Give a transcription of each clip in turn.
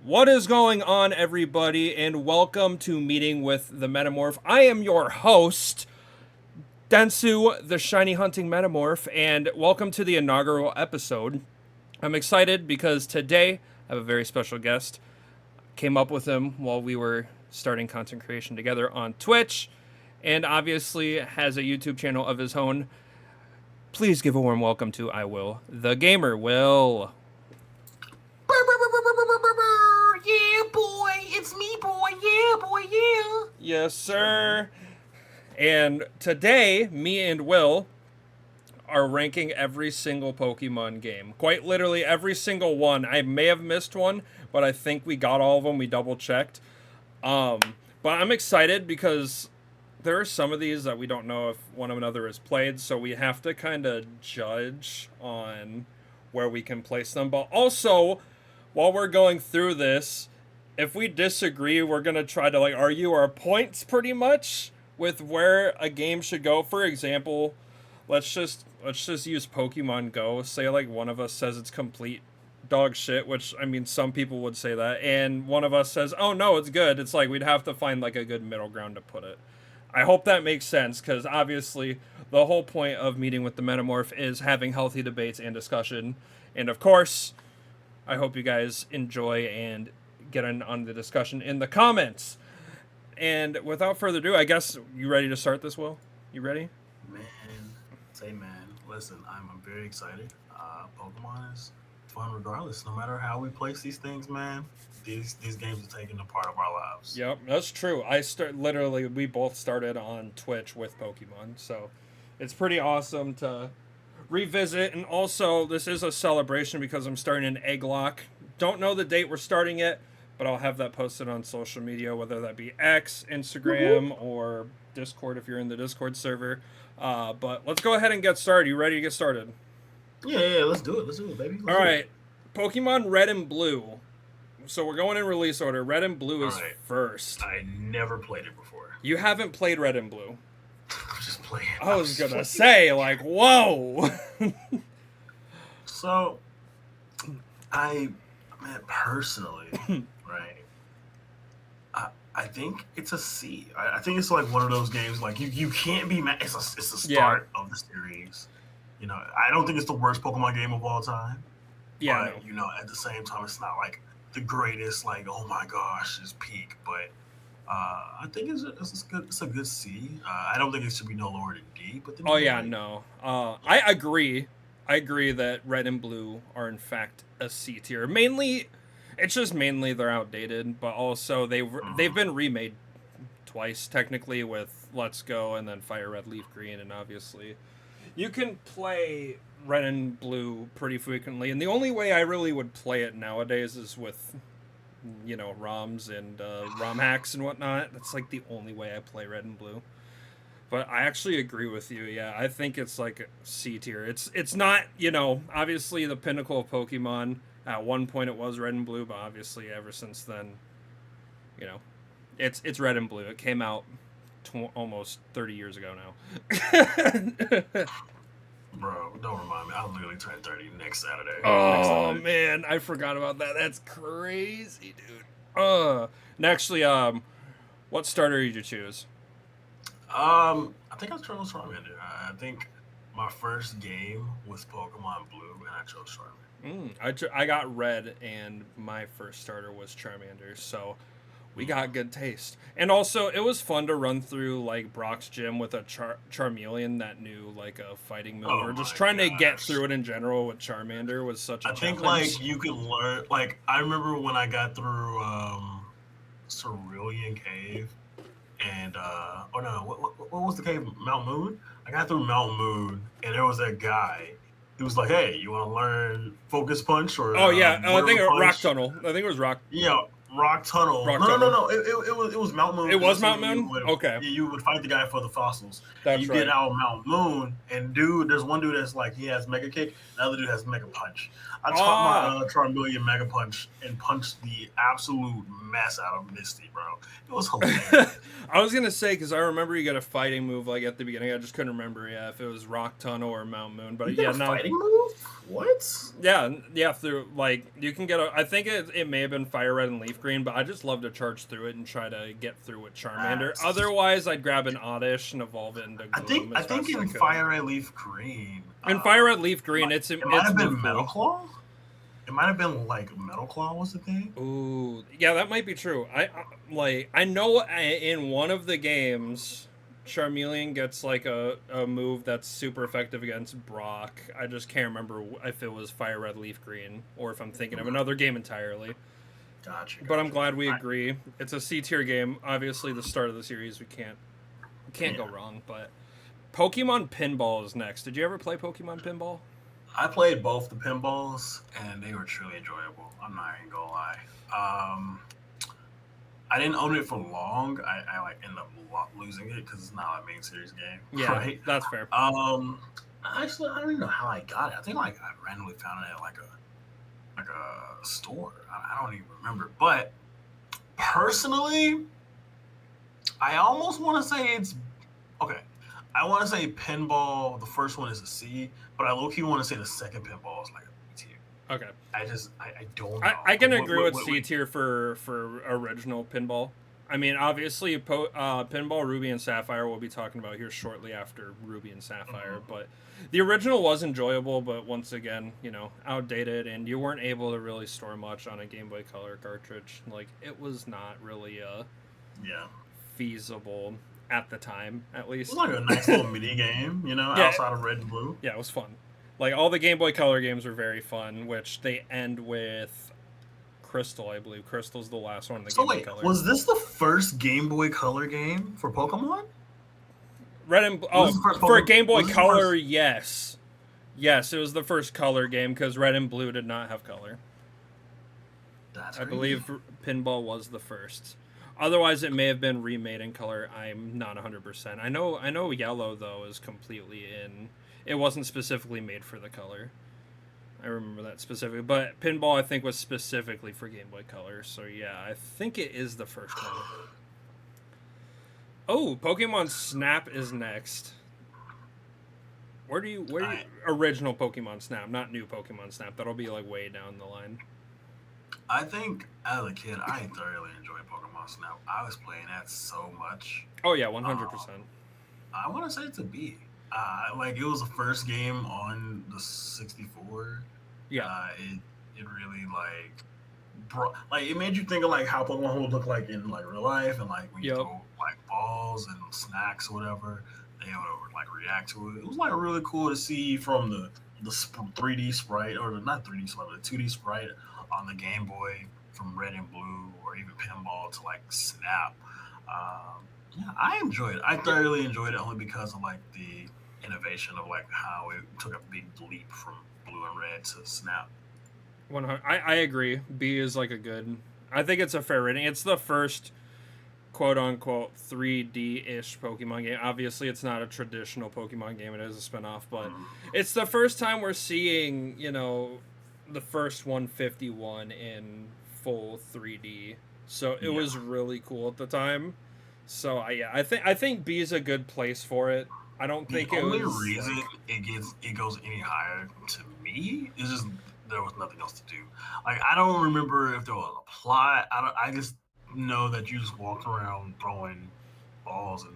What is going on, everybody, and welcome to Meeting with the Metamorph. I am your host, Densu, the Shiny Hunting Metamorph, and welcome to the inaugural episode. I'm excited because today I have a very special guest. Came up with him while we were starting content creation together on Twitch, and obviously has a YouTube channel of his own. Please give a warm welcome to iWill, the gamer. Will. Yeah, boy, it's me, boy. Yeah, boy, yeah. Yes, sir. And today, me and Will are ranking every single Pokemon game. Quite literally every single one. I may have missed one, but I think we got all of them. We double checked. But I'm excited because there are some of these that we don't know if one of another has played, so we have to kind of judge on where we can place them. But also, while we're going through this, if we disagree, we're going to try to argue our points pretty much with where a game should go. For example, let's just use Pokemon Go. Say one of us says it's complete dog shit, which I mean some people would say that, and one of us says, "Oh no, it's good." It's like we'd have to find a good middle ground to put it. I hope that makes sense, because obviously the whole point of Meeting with the Metamorph is having healthy debates and discussion. And of course, I hope you guys enjoy and get on the discussion in the comments. And without further ado, I guess you ready to start this, Will? You ready? Man, listen, I'm very excited. Pokemon is fun regardless. No matter how we place these things, man, these games are taking a part of our lives. Yep, that's true. We both started on Twitch with Pokemon, so it's pretty awesome to revisit. And also, this is a celebration because I'm starting an egg lock. Don't know the date we're starting it, but I'll have that posted on social media, whether that be X, Instagram, or Discord if you're in the Discord server. But let's go ahead and get started. You ready to get started? Yeah, let's do it, baby. All right, Pokemon Red and Blue. So we're going in release order. Red and Blue is first. I never played it before. You haven't played Red and Blue? I'm just playing. I was gonna say, whoa. So, personally, right? I think it's a C. I think it's one of those games you can't be mad. It's the start of the series. I don't think it's the worst Pokemon game of all time. Yeah. But, at the same time, it's not the greatest. Oh my gosh, it's peak. But I think it's good. It's a good C. I don't think it should be no lower than D. But no. I agree. I agree that Red and Blue are in fact a C tier. It's just mainly they're outdated, but also they've been remade twice technically with Let's Go and then Fire Red, Leaf Green, and obviously you can play Red and Blue pretty frequently. And the only way I really would play it nowadays is with ROMs and ROM hacks and whatnot. That's the only way I play Red and Blue. But I actually agree with you. Yeah, I think it's a C tier. It's not, obviously the pinnacle of Pokemon. At one point it was Red and Blue, but obviously ever since then, it's Red and Blue. It came out almost 30 years ago now. Bro, don't remind me. I'm literally turning 30 next Saturday. Oh, man, I forgot about that. That's crazy, dude. Actually, what starter did you choose? I think I chose Charmander. I think my first game was Pokemon Blue, and I chose Charmander. I got Red, and my first starter was Charmander, so we got good taste. And also, it was fun to run through Brock's gym with a Charmeleon that knew a fighting move, or just trying to get through it in general with Charmander was such a challenge. I think you could learn. I remember when I got through Cerulean Cave, and what was the cave? Mount Moon. I got through Mount Moon, and there was that guy. He was like, "Hey, you want to learn Focus Punch or?" I think it was Rock Tunnel. I think it was Rock. Yeah, Rock Tunnel. Rock No, no, no, Tunnel. no. It was Mount Moon. It was That's Mount when Moon? Okay. you would fight the guy for the fossils. And That's you get right. out of Mount Moon, and dude, there's one dude that's like he has Mega Kick, the other dude has Mega Punch. I taught my Ah, Charmeleon Mega Punch and punched the absolute mess out of Misty, bro. It was hilarious. I was gonna say because I remember you got a fighting move like at the beginning. I just couldn't remember, yeah, if it was Rock Tunnel or Mount Moon. You But get yeah, a now, fighting move? What? yeah, through like you can get a. I think it may have been Fire Red and Leaf Green, but I just love to charge through it and try to get through with Charmander. That's Otherwise, I'd grab an Oddish and evolve it into Gloom I as think fast as I in could. Fire Red Leaf Green. In Fire Red Leaf Green, It it's might have been move Metal cool. Claw. It might have been like Metal Claw was the thing. Ooh, yeah, that might be true. I know in one of the games, Charmeleon gets like a move that's super effective against Brock. I just can't remember if it was Fire Red Leaf Green or if I'm thinking of another game entirely. Gotcha. But I'm glad we agree. It's a C tier game. Obviously, the start of the series we can't go wrong. But Pokemon Pinball is next. Did you ever play Pokemon Pinball? I played both the pinballs, and they were truly enjoyable. I'm not even gonna lie. I didn't own it for long. I like ended up losing it because it's not a main series game. Yeah, right? that's fair. Actually, I don't even know how I got it. I think like I randomly found it at like a store. I don't even remember. But personally, I almost want to say it's okay. I want to say pinball. The first one is a C, but I low key want to say the second pinball is like a B tier. Okay. I don't know. I can agree with C tier for original pinball. I mean, obviously, Pinball Ruby and Sapphire we'll be talking about here shortly after Ruby and Sapphire. Mm-hmm. But the original was enjoyable, but once again, outdated, and you weren't able to really store much on a Game Boy Color cartridge. Like, it was not really feasible at the time, at least. It was like a nice little mini game, outside of Red and Blue. Yeah, it was fun. Like, all the Game Boy Color games were very fun, which they end with Crystal, I believe. Crystal's the last one in the Game Boy Color. Was this the first Game Boy Color game for Pokemon? Red and for a Game Boy Color, yes. Yes, it was the first color game because Red and Blue did not have color. I believe Pinball was the first. Otherwise, it may have been remade in color. I'm not 100%. I know Yellow, though, is completely in... It wasn't specifically made for the color. I remember that specifically. But Pinball, I think, was specifically for Game Boy Color. So, yeah, I think it is the first one. Oh, Pokemon Snap is next. Where do you original Pokemon Snap, not new Pokemon Snap? That'll be, like, way down the line. I think, as a kid, I thoroughly enjoyed Pokemon Snap. I was playing that so much. Oh, yeah, 100%. I want to say it's a B. Like, it was the first game on the 64. Yeah. It really, it made you think of, like, how Pokemon would look like in, like, real life. And, like, when you throw, like, balls and snacks or whatever, they would, like, react to it. It was, like, really cool to see from the 3D sprite, or not 3D sprite, but the 2D sprite on the Game Boy from Red and Blue, or even Pinball to, like, Snap. Yeah, I enjoyed it. I thoroughly enjoyed it only because of, like, the innovation of, like, how it took a big leap from Blue and Red to Snap. 100. I agree. B is like a good... I think it's a fair rating. It's the first quote-unquote 3D-ish Pokemon game. Obviously, it's not a traditional Pokemon game. It is a spin-off, but it's the first time we're seeing, the first 151 in full 3D. So it was really cool at the time. So I think B is a good place for it. I don't think it was... The only reason it goes any higher to me is just there was nothing else to do. Like, I don't remember if there was a plot. I just know that you just walked around throwing balls and...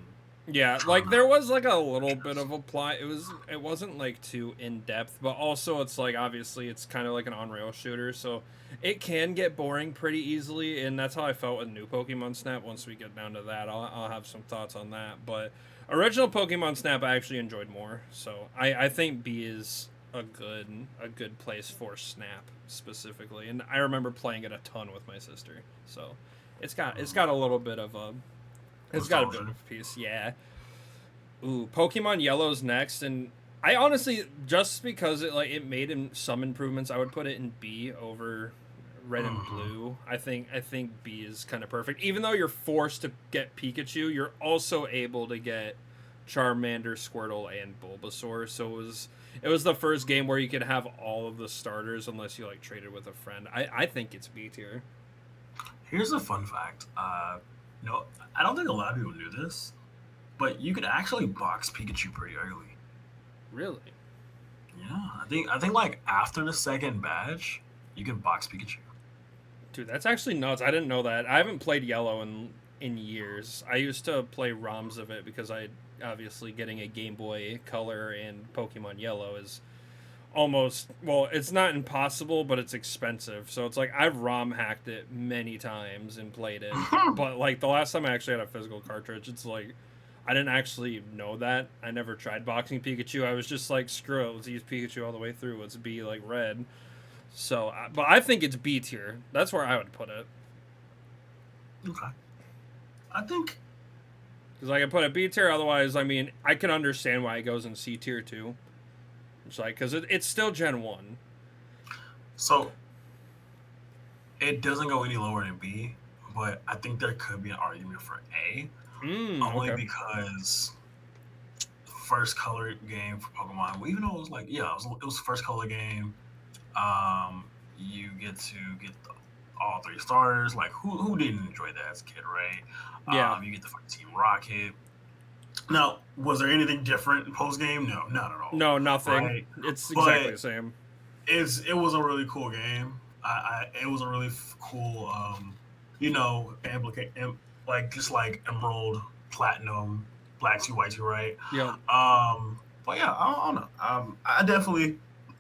Yeah, like, there was, like, a little bit of a plot. It wasn't, like, too in-depth, but also it's, like, obviously it's kind of like an on-rail shooter, so it can get boring pretty easily, and that's how I felt with new Pokemon Snap. Once we get down to that, I'll have some thoughts on that, but original Pokemon Snap I actually enjoyed more, so I think B is a good place for Snap, specifically, and I remember playing it a ton with my sister, so it's got a little bit of a... It's got a bit of a piece, yeah. Ooh, Pokemon Yellow's next, and I honestly, just because it made some improvements, I would put it in B over red and blue. I think B is kind of perfect. Even though you're forced to get Pikachu, you're also able to get Charmander, Squirtle, and Bulbasaur. So it was the first game where you could have all of the starters unless you like traded with a friend. I think it's B tier. Here's a fun fact. No, I don't think a lot of people knew this, but you could actually box Pikachu pretty early. Really? Yeah, I think like after the second badge, you can box Pikachu. Dude, that's actually nuts. I didn't know that. I haven't played Yellow in years. I used to play ROMs of it because I obviously getting a Game Boy Color and Pokemon Yellow is almost, well, it's not impossible, but it's expensive. So it's like I've ROM hacked it many times and played it. But like the last time I actually had a physical cartridge, it's like I didn't actually know that. I never tried boxing Pikachu. I was just like, screw it, let's use Pikachu all the way through. Let's be like red. So, but I think it's B tier. That's where I would put it. Okay. I think Because I can put it B tier. Otherwise, I mean, I can understand why it goes in C tier too. It's like because it's still Gen 1. so. It doesn't go any lower than B, but I think there could be an argument for A, only Okay. because first color game for Pokemon. Well, even though it was like, yeah, it was first color game. You get to get all three starters. Like, who didn't enjoy that as a kid, right? Yeah. You get the fucking Team Rocket. Now, was there anything different in post game? No, not at all. No, nothing. Right? It's exactly the But same. it was a really cool game. It was a really cool, like just like Emerald, Platinum, Black 2, White 2, right? Yep. But yeah, I don't know. I definitely,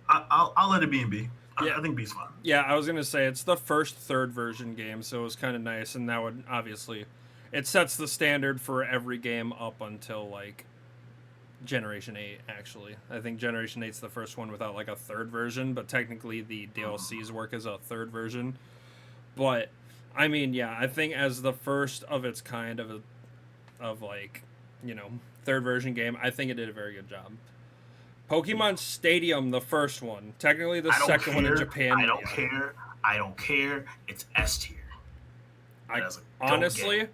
I'll let it be in B. Yeah. I think B's fine. Yeah, I was gonna say it's the first third version game, so it was kind of nice, and that would obviously, it sets the standard for every game up until like Generation 8. Actually, I think Generation 8's the first one without like a third version, but technically the DLCs work as a third version. But I mean, yeah, I think as the first of its kind of like, you know, third version game, I think it did a very good job. Pokemon Stadium, the first one, technically the I don't second one in care. Japan. I don't care. I don't care. It's S tier. I That's a honestly, game.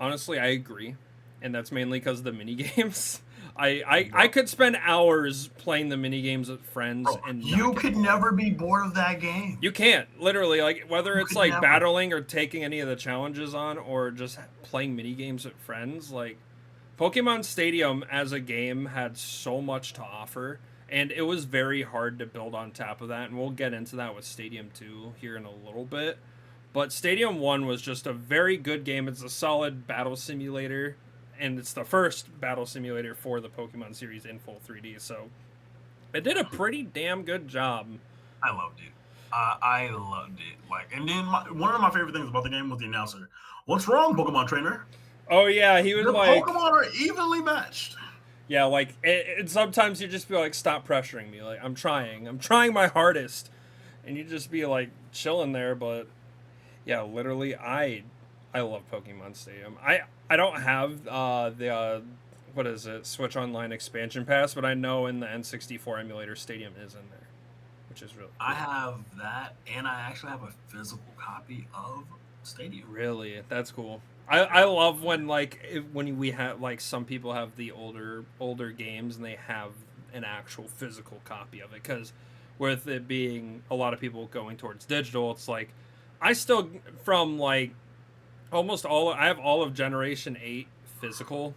honestly, I agree, and that's mainly because of the mini games. I could spend hours playing the mini games with friends Bro, and you not get could bored. never be bored of that game. You can't literally like whether You it's could like never. battling or taking any of the challenges on or just playing mini games with friends. Like Pokemon Stadium as a game had so much to offer, and it was very hard to build on top of that. And we'll get into that with Stadium 2 here in a little bit. But Stadium 1 was just a very good game. It's a solid battle simulator, and it's the first battle simulator for the Pokemon series in full 3D. So it did a pretty damn good job. I loved it. I loved it. Like, and then one of my favorite things about the game was the announcer. What's wrong, Pokemon trainer? Oh yeah, he was The like, Pokemon are evenly matched. yeah, like it sometimes you just be like, stop pressuring me. Like I'm trying my hardest, and you just be like chilling there. But yeah, literally, I love Pokemon Stadium. I don't have the what is it, Switch Online expansion pass, but I know in the N64 emulator Stadium is in there, which is really I cool. have that, and I actually have a physical copy of Stadium. Really, that's cool. I love when like when we have like some people have the older games and they have an actual physical copy of it, because with it being a lot of people going towards digital, it's like I still from like almost all I have all of Generation 8 physical,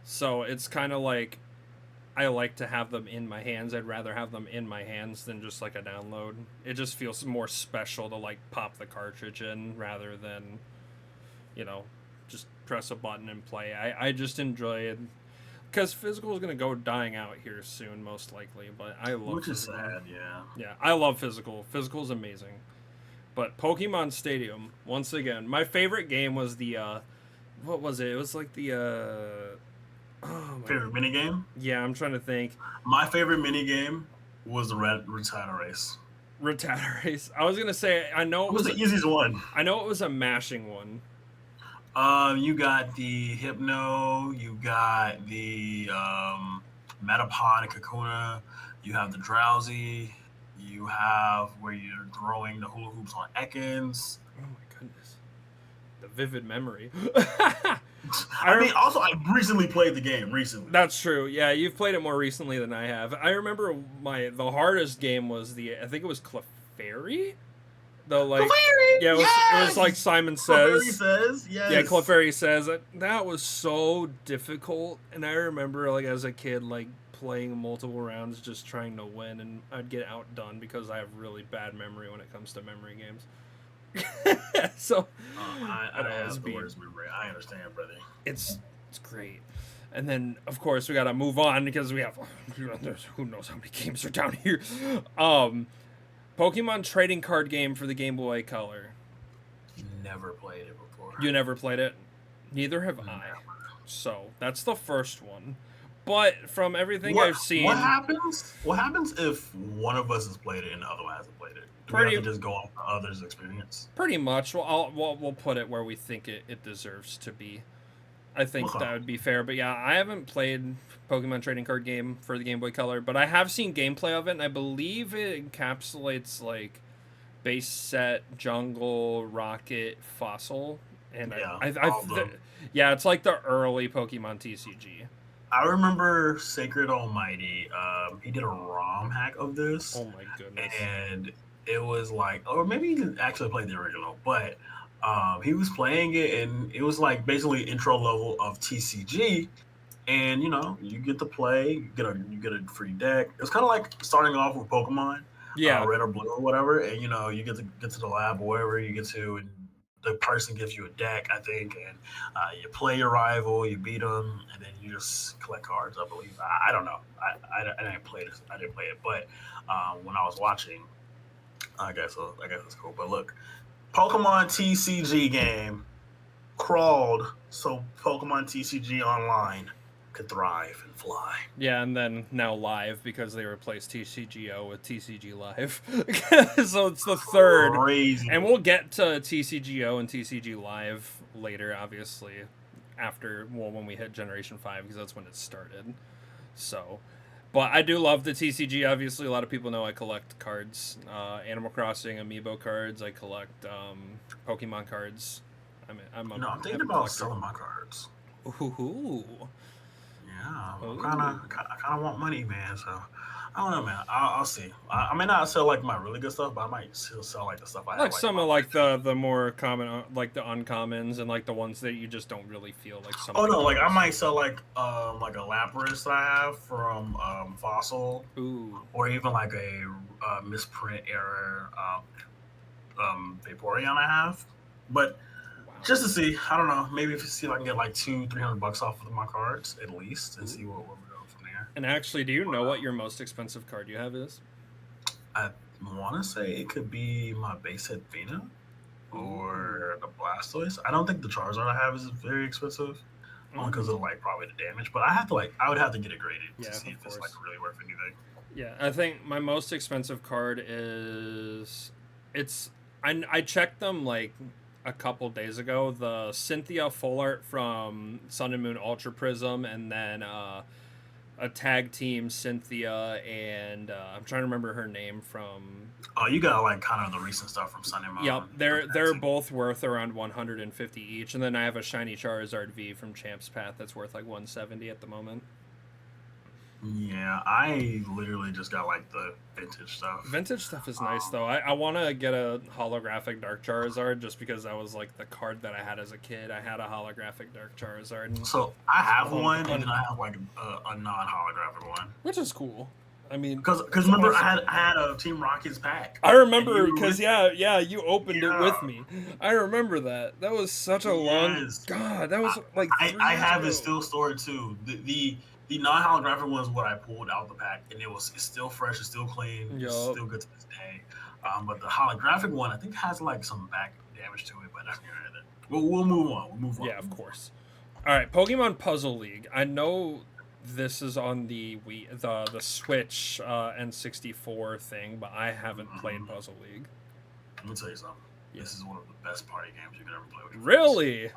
so it's kind of like I like to have them in my hands. I'd rather have them in my hands than just like a download. It just feels more special to like pop the cartridge in rather than, you know, just press a button and play. I just enjoy it because physical is going to go dying out here soon, most likely. But I love Which is physical. sad, yeah. Yeah, I love physical. Physical is amazing. But Pokemon Stadium, once again, my favorite game was the what was it? It was like the oh my, Favorite minigame? yeah, I'm trying to think. My favorite minigame was the Red Retina Race. Rattata race. I was gonna say I know It was the easiest one. I know it was a mashing one. You got the Hypno, you got the Metapod and Kakuna, you have the Drowsy. You have where you're throwing the hula hoops on Ekans. Oh my goodness, the vivid memory. I mean, also I recently played the game recently. That's true. Yeah, you've played it more recently than I have. I remember the hardest game was I think it was Clefairy. The like Clefairy, yeah, it was like yes. Simon Clefairy Says. says, Yeah, yes. Clefairy Says that was so difficult, and I remember like as a kid like playing multiple rounds just trying to win, and I'd get outdone because I have really bad memory when it comes to memory games. So I I'd always have the be worst memory. I understand, brother. it's great. And then of course we gotta move on because we have who knows how many games are down here. Pokemon trading card game for the Game Boy Color. Never played it before. You never played it? Neither have Never. I. So that's the first one. But from everything What I've seen, what happens? What happens if one of us has played it and the other one hasn't played it? Do we have pretty to just go off the other's experience? pretty much we'll put it where we think it deserves to be. I think Okay. that would be fair. But yeah, I haven't played Pokemon trading card game for the Game Boy Color, but I have seen gameplay of it, and I believe it encapsulates like base set, jungle, rocket, fossil, and Yeah, I all of them. yeah, it's like the early Pokemon TCG. I remember Sacred Almighty. He did a ROM hack of this, Oh my goodness. and it was like, or maybe he didn't actually play the original, but he was playing it, and it was like basically intro level of TCG. And you get to play, you get a free deck. It's kind of like starting off with Pokemon, Yeah, Red or Blue or whatever, and you get to the lab or wherever you get to, and the person gives you a deck, I think, and you play your rival, you beat them, and then you just collect cards. I believe. I don't know. I didn't play this. I didn't play it, but when I was watching, I guess it's cool. But look, Pokemon TCG game crawled so Pokemon TCG Online could thrive and fly. yeah, and then now live because they replaced TCGO with TCG Live. So it's the third. Crazy. And we'll get to TCGO and TCG Live later, obviously, when we hit Generation 5, because that's when it started. So, but I do love the TCG. Obviously, a lot of people know I collect cards, Animal Crossing amiibo cards. I collect Pokemon cards. I'm a I'm thinking heavy about collector. selling my cards. Ooh. Yeah, Ooh. I kind of want money, man. So I don't know, man. I'll see. I may not sell like my really good stuff, but I might still sell like the stuff I have. Like Like some my of like the more common, like the uncommons and like the ones that you just don't really feel like Oh something no, like I else. might sell like a Lapras that I have from Fossil, Ooh. or even like a misprint error Vaporeon I have. But Wow. just to see, I don't know. Maybe see if I can get like 200-300 bucks off of my cards at least, and see where we're going from there. And actually, do you But know what your most expensive card you have is? I want to say it could be my base head Vena Ooh. or the Blastoise. I don't think the Charizard I have is very expensive, only because of like probably the damage. But I would have to get it graded Yeah, to see of if it's like course. really worth anything. Yeah, I think my most expensive card is I checked them like a couple days ago. The Cynthia full art from Sun and Moon Ultra Prism, and then a tag team Cynthia and I'm trying to remember her name from. Oh, you got like kind of the recent stuff from Sun and Yep, Moon. they're both worth around 150 each, and then I have a shiny Charizard V from Champ's Path that's worth like 170 at the moment. Yeah, I literally just got like the vintage stuff. Vintage stuff is nice Um, though. I want to get a holographic Dark Charizard just because that was like the card that I had as a kid. I had a holographic Dark Charizard, so I have um, one, and then I have like a non holographic one. which is cool. I mean, Because it's remember awesome. I had a Team Rockets pack. I And remember you were because with yeah, you opened it yeah. with me. I remember that. That was such a long Yes. God. That I, was like I 3 years have it ago. still stored too. The non holographic one is what I pulled out the pack, and it's still fresh, it's still clean, it's Yup. still good to this day. But the holographic one, I think, has like some back damage to it. But that's neither here nor there. We'll move on. We'll move on. Yeah, of course. All right, Pokemon Puzzle League. I know this is on the the Switch N64 thing, but I haven't played Mhm. Puzzle League. Let me tell you something. Yeah. This is one of the best party games you can ever play with your friends. Really?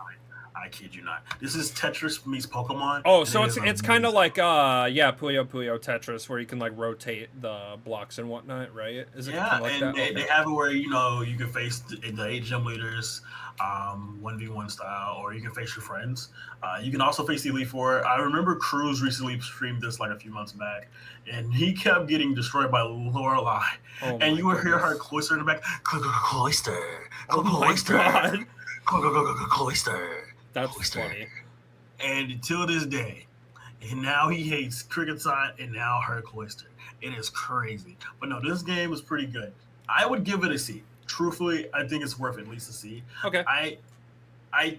I kid you not. This is Tetris meets Pokemon. Oh, and so it it's is it's kind of amazing. like Puyo Puyo Tetris, where you can like rotate the blocks and whatnot, right? Is it kind Yeah, of like and that? they Okay. have it where you can face the eight gym leaders, 1v1 style, or you can face your friends. You can also face the Elite Four. I remember Cruz recently streamed this like a few months back, and he kept getting destroyed by Lorelai, Oh and my you would hear her goodness. cloister in the back, cloister, Oh my cloister, god. cloister, That's cloister, funny. and until this day. And now he hates Cricket Side and now her Cloister. It is crazy. But no, this game is pretty good. I would give it a C. Truthfully, I think it's worth at least a C. Okay. I I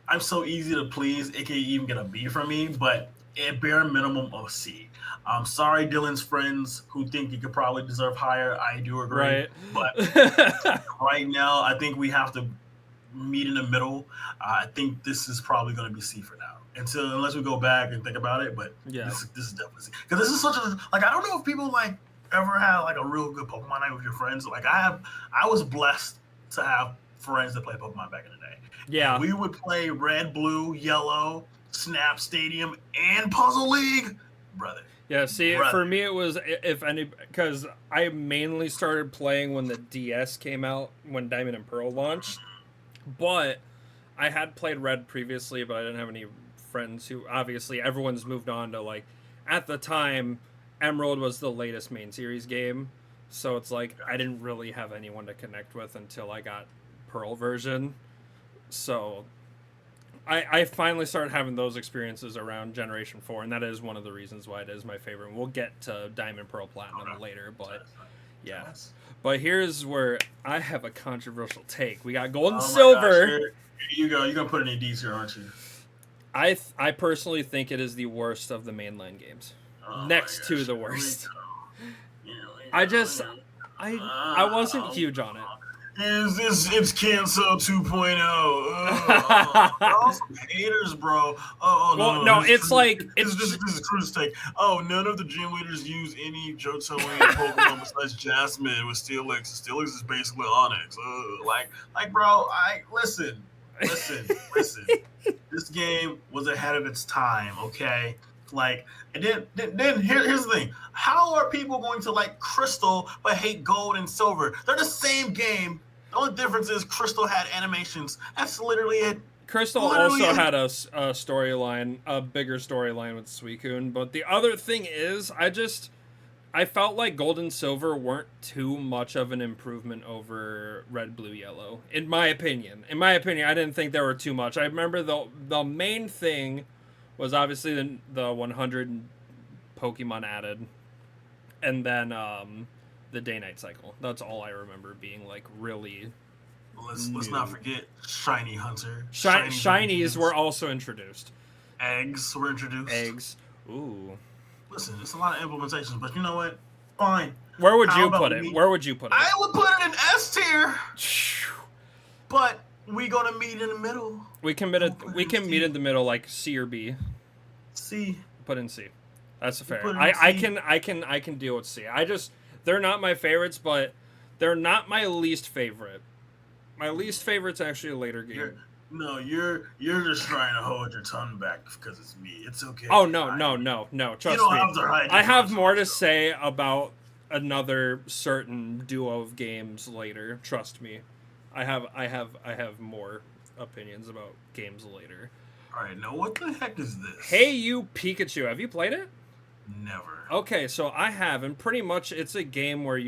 I'm so easy to please, it can even get a B from me, but at bare minimum a C. I'm sorry, Dylan's friends who think you could probably deserve higher. I do agree. Right. But right now, I think we have to meet in the middle. I think this is probably going to be C for now. Unless we go back and think about it, but Yeah. this is definitely C because this is such a like I don't know if people like ever had like a real good Pokemon night with your friends. Like I was blessed to have friends that play Pokemon back in the day. And Yeah. we would play Red, Blue, Yellow, Snap Stadium, and Puzzle League, brother. Yeah, see, Brother. for me it was if any because I mainly started playing when the DS came out, when Diamond and Pearl launched. But I had played Red previously, but I didn't have any friends who obviously everyone's moved on to like at the time Emerald was the latest main series game. So it's like I didn't really have anyone to connect with until I got Pearl version. So I finally started having those experiences around Generation 4, and that is one of the reasons why it is my favorite. We'll get to Diamond, Pearl, Platinum Okay. later, but yeah. Yes. But here's where I have a controversial take. We got Gold and Oh my Silver. gosh, here you go. You're gonna put any D's here, aren't you? I personally think it is the worst of the mainline games, Oh next my to gosh, the here we worst. go. Here we I go. just Here we I wasn't go. huge on it. Is this it's cancel 2.0? Y'all some haters, bro. Well, No. no, it's like This is Cruz take. Oh, none of the gym leaders use any Johto Pokemon besides Jasmine with Steelix. Steelix is basically Onyx. Like, bro. Listen. This game was ahead of its time. Okay. Like, and then here's the thing. How are people going to like Crystal but hate Gold and Silver? They're the same game. The only difference is Crystal had animations. That's literally it. Crystal Literally also it. had a storyline, a bigger storyline with Suicune. But the other thing is, I felt like Gold and Silver weren't too much of an improvement over Red, Blue, Yellow. In my opinion, I didn't think they were too much. I remember the main thing was obviously the 100 Pokemon added, and then the day-night cycle. That's all I remember being like really. Let's not forget Shiny Hunter. Shinies were also introduced. Eggs were introduced. Eggs. Ooh. Listen, it's a lot of implementations, but you know what? Fine. Where would How you about put it? me? Where would you put it? I would put it in S tier, but we gonna meet in the middle. We can meet in the middle, like C or B. C. Put in C. That's fair. Put in I C. can deal with C. They're not my favorites, but they're not my least favorite. My least favorite's actually a later game. You're just trying to hold your tongue back because it's me. It's okay. Oh no. Trust don't me. have to hide I your have thoughts, more to so. say about another certain duo of games later. Trust me. I have more opinions about games later. All right, now what the heck is this? Hey You Pikachu, have you played it? Never. Okay, so I have, and pretty much it's a game where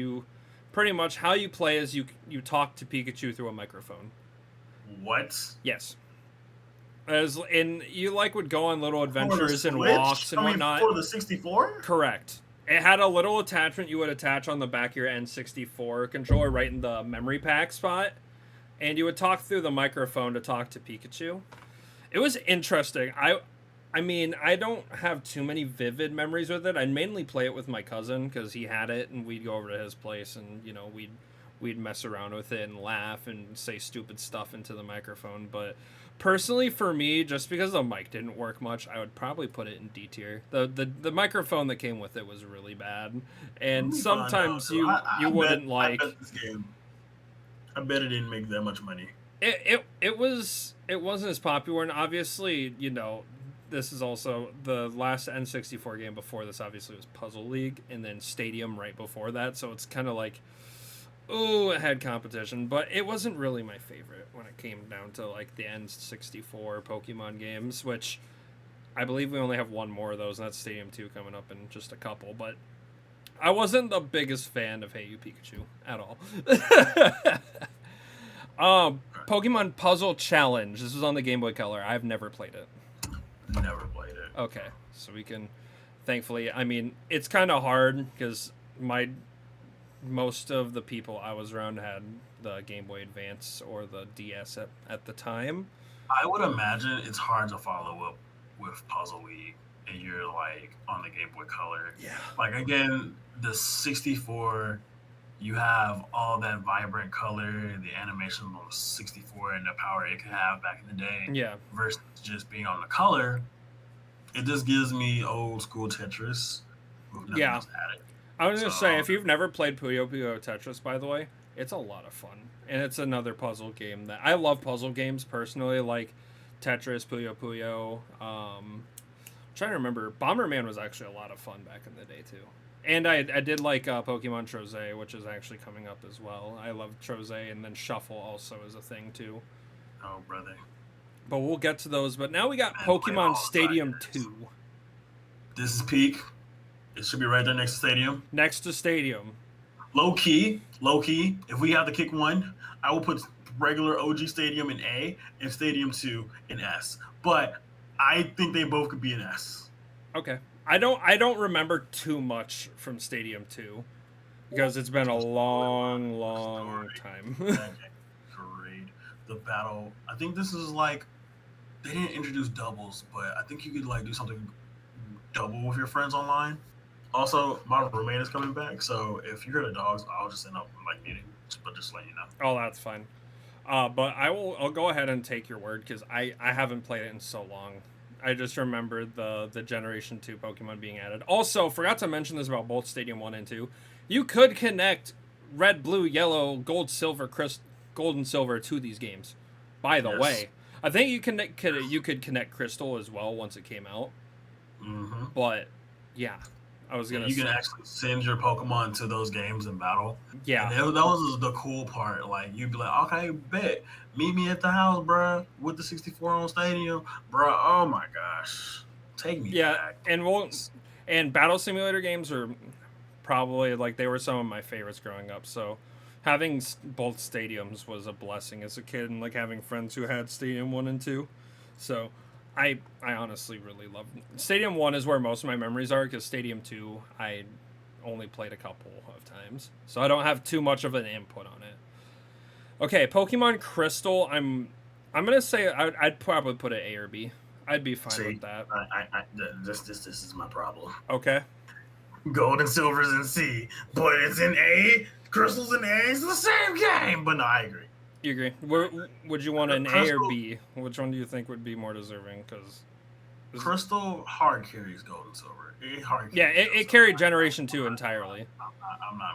pretty much how you play is you talk to Pikachu through a microphone. What? Yes. As in, you like would go on little adventures and Switch? walks and whatnot. For the 64? Correct. It had a little attachment you would attach on the back of your N64 controller right in the memory pack spot, and you would talk through the microphone to talk to Pikachu. It was interesting. I mean, I don't have too many vivid memories with it. I mainly play it with my cousin because he had it, and we'd go over to his place, and we'd mess around with it and laugh and say stupid stuff into the microphone. But personally, for me, just because the mic didn't work much, I would probably put it in D tier. The microphone that came with it was really bad, and sometimes you wouldn't like. I bet it didn't make that much money. It wasn't as popular, and obviously, this is also the last N64 game before this. Obviously, was Puzzle League, and then Stadium right before that. So it's kind of like, oh, it had competition, but it wasn't really my favorite when it came down to like the N64 Pokemon games, which I believe we only have one more of those, and that's Stadium 2 coming up in just a couple. But I wasn't the biggest fan of Hey You Pikachu at all. Pokemon Puzzle Challenge. This was on the Game Boy Color. I've never played it. Never played it. Okay, so we can, thankfully, I mean, it's kind of hard because most of the people I was around had the Game Boy Advance or the DS at the time. I would imagine it's hard to follow up with Puzzle League and you're like on the Game Boy Color. Yeah. Like again, the 64, you have all that vibrant color, the animation on the 64 and the power it could have back in the day. Yeah. Versus just being on the color. It just gives me old school Tetris. Yeah. I was going to say, if you've never played Puyo Puyo Tetris, by the way, it's a lot of fun. And it's another puzzle game that I love puzzle games personally, like Tetris, Puyo Puyo. I'm trying to remember. Bomberman was actually a lot of fun back in the day, too. And I did like Pokemon Troze, which is actually coming up as well. I love Troze, and then Shuffle also is a thing, too. Oh, brother. But we'll get to those. But now we got Pokemon Stadium 2. This is peak. It should be right there next to Stadium. Next to Stadium. Low key. If we have to kick one, I will put regular OG Stadium in A and Stadium 2 in S. But I think they both could be in S. Okay. I don't remember too much from Stadium 2 because it's been a long time. Great. The battle. I think this is like they didn't introduce doubles, but I think you could like do something double with your friends online. Also, my roommate is coming back, so if you hear the dogs, I'll just end up like muting. But just let you know. Oh, that's fine. But I'll go ahead and take your word because I haven't played it in so long. I just remember the Generation 2 Pokemon being added. Also, forgot to mention this about both Stadium 1 and 2. You could connect Red, Blue, Yellow, Gold, Silver, Gold, and Silver to these games. By the way, I think you could connect Crystal as well once it came out. Mm-hmm. But, yeah. I was gonna. You can actually send your Pokemon to those games in battle. Yeah, and that was the cool part. Like you'd be like, okay, bet, meet me at the house, bruh, with the 64 on Stadium, bruh. Oh my gosh, take me back. And battle simulator games are probably like they were some of my favorites growing up. So having both stadiums was a blessing as a kid, and like having friends who had Stadium 1 and 2. So. I honestly really love Stadium 1 is where most of my memories are because Stadium 2 I only played a couple of times, so I don't have too much of an input on it. Okay, Pokemon Crystal, I'm gonna say I'd probably put it A or B. I'd be fine with that. This is my problem. Okay. Gold and Silver's in C, but it's in A. Crystal's in A. It's the same game, but no, I agree. You agree? Would you want an A or B? Which one do you think would be more deserving? Because Crystal hard carries Gold and Silver. It carried Generation 2 entirely. I'm not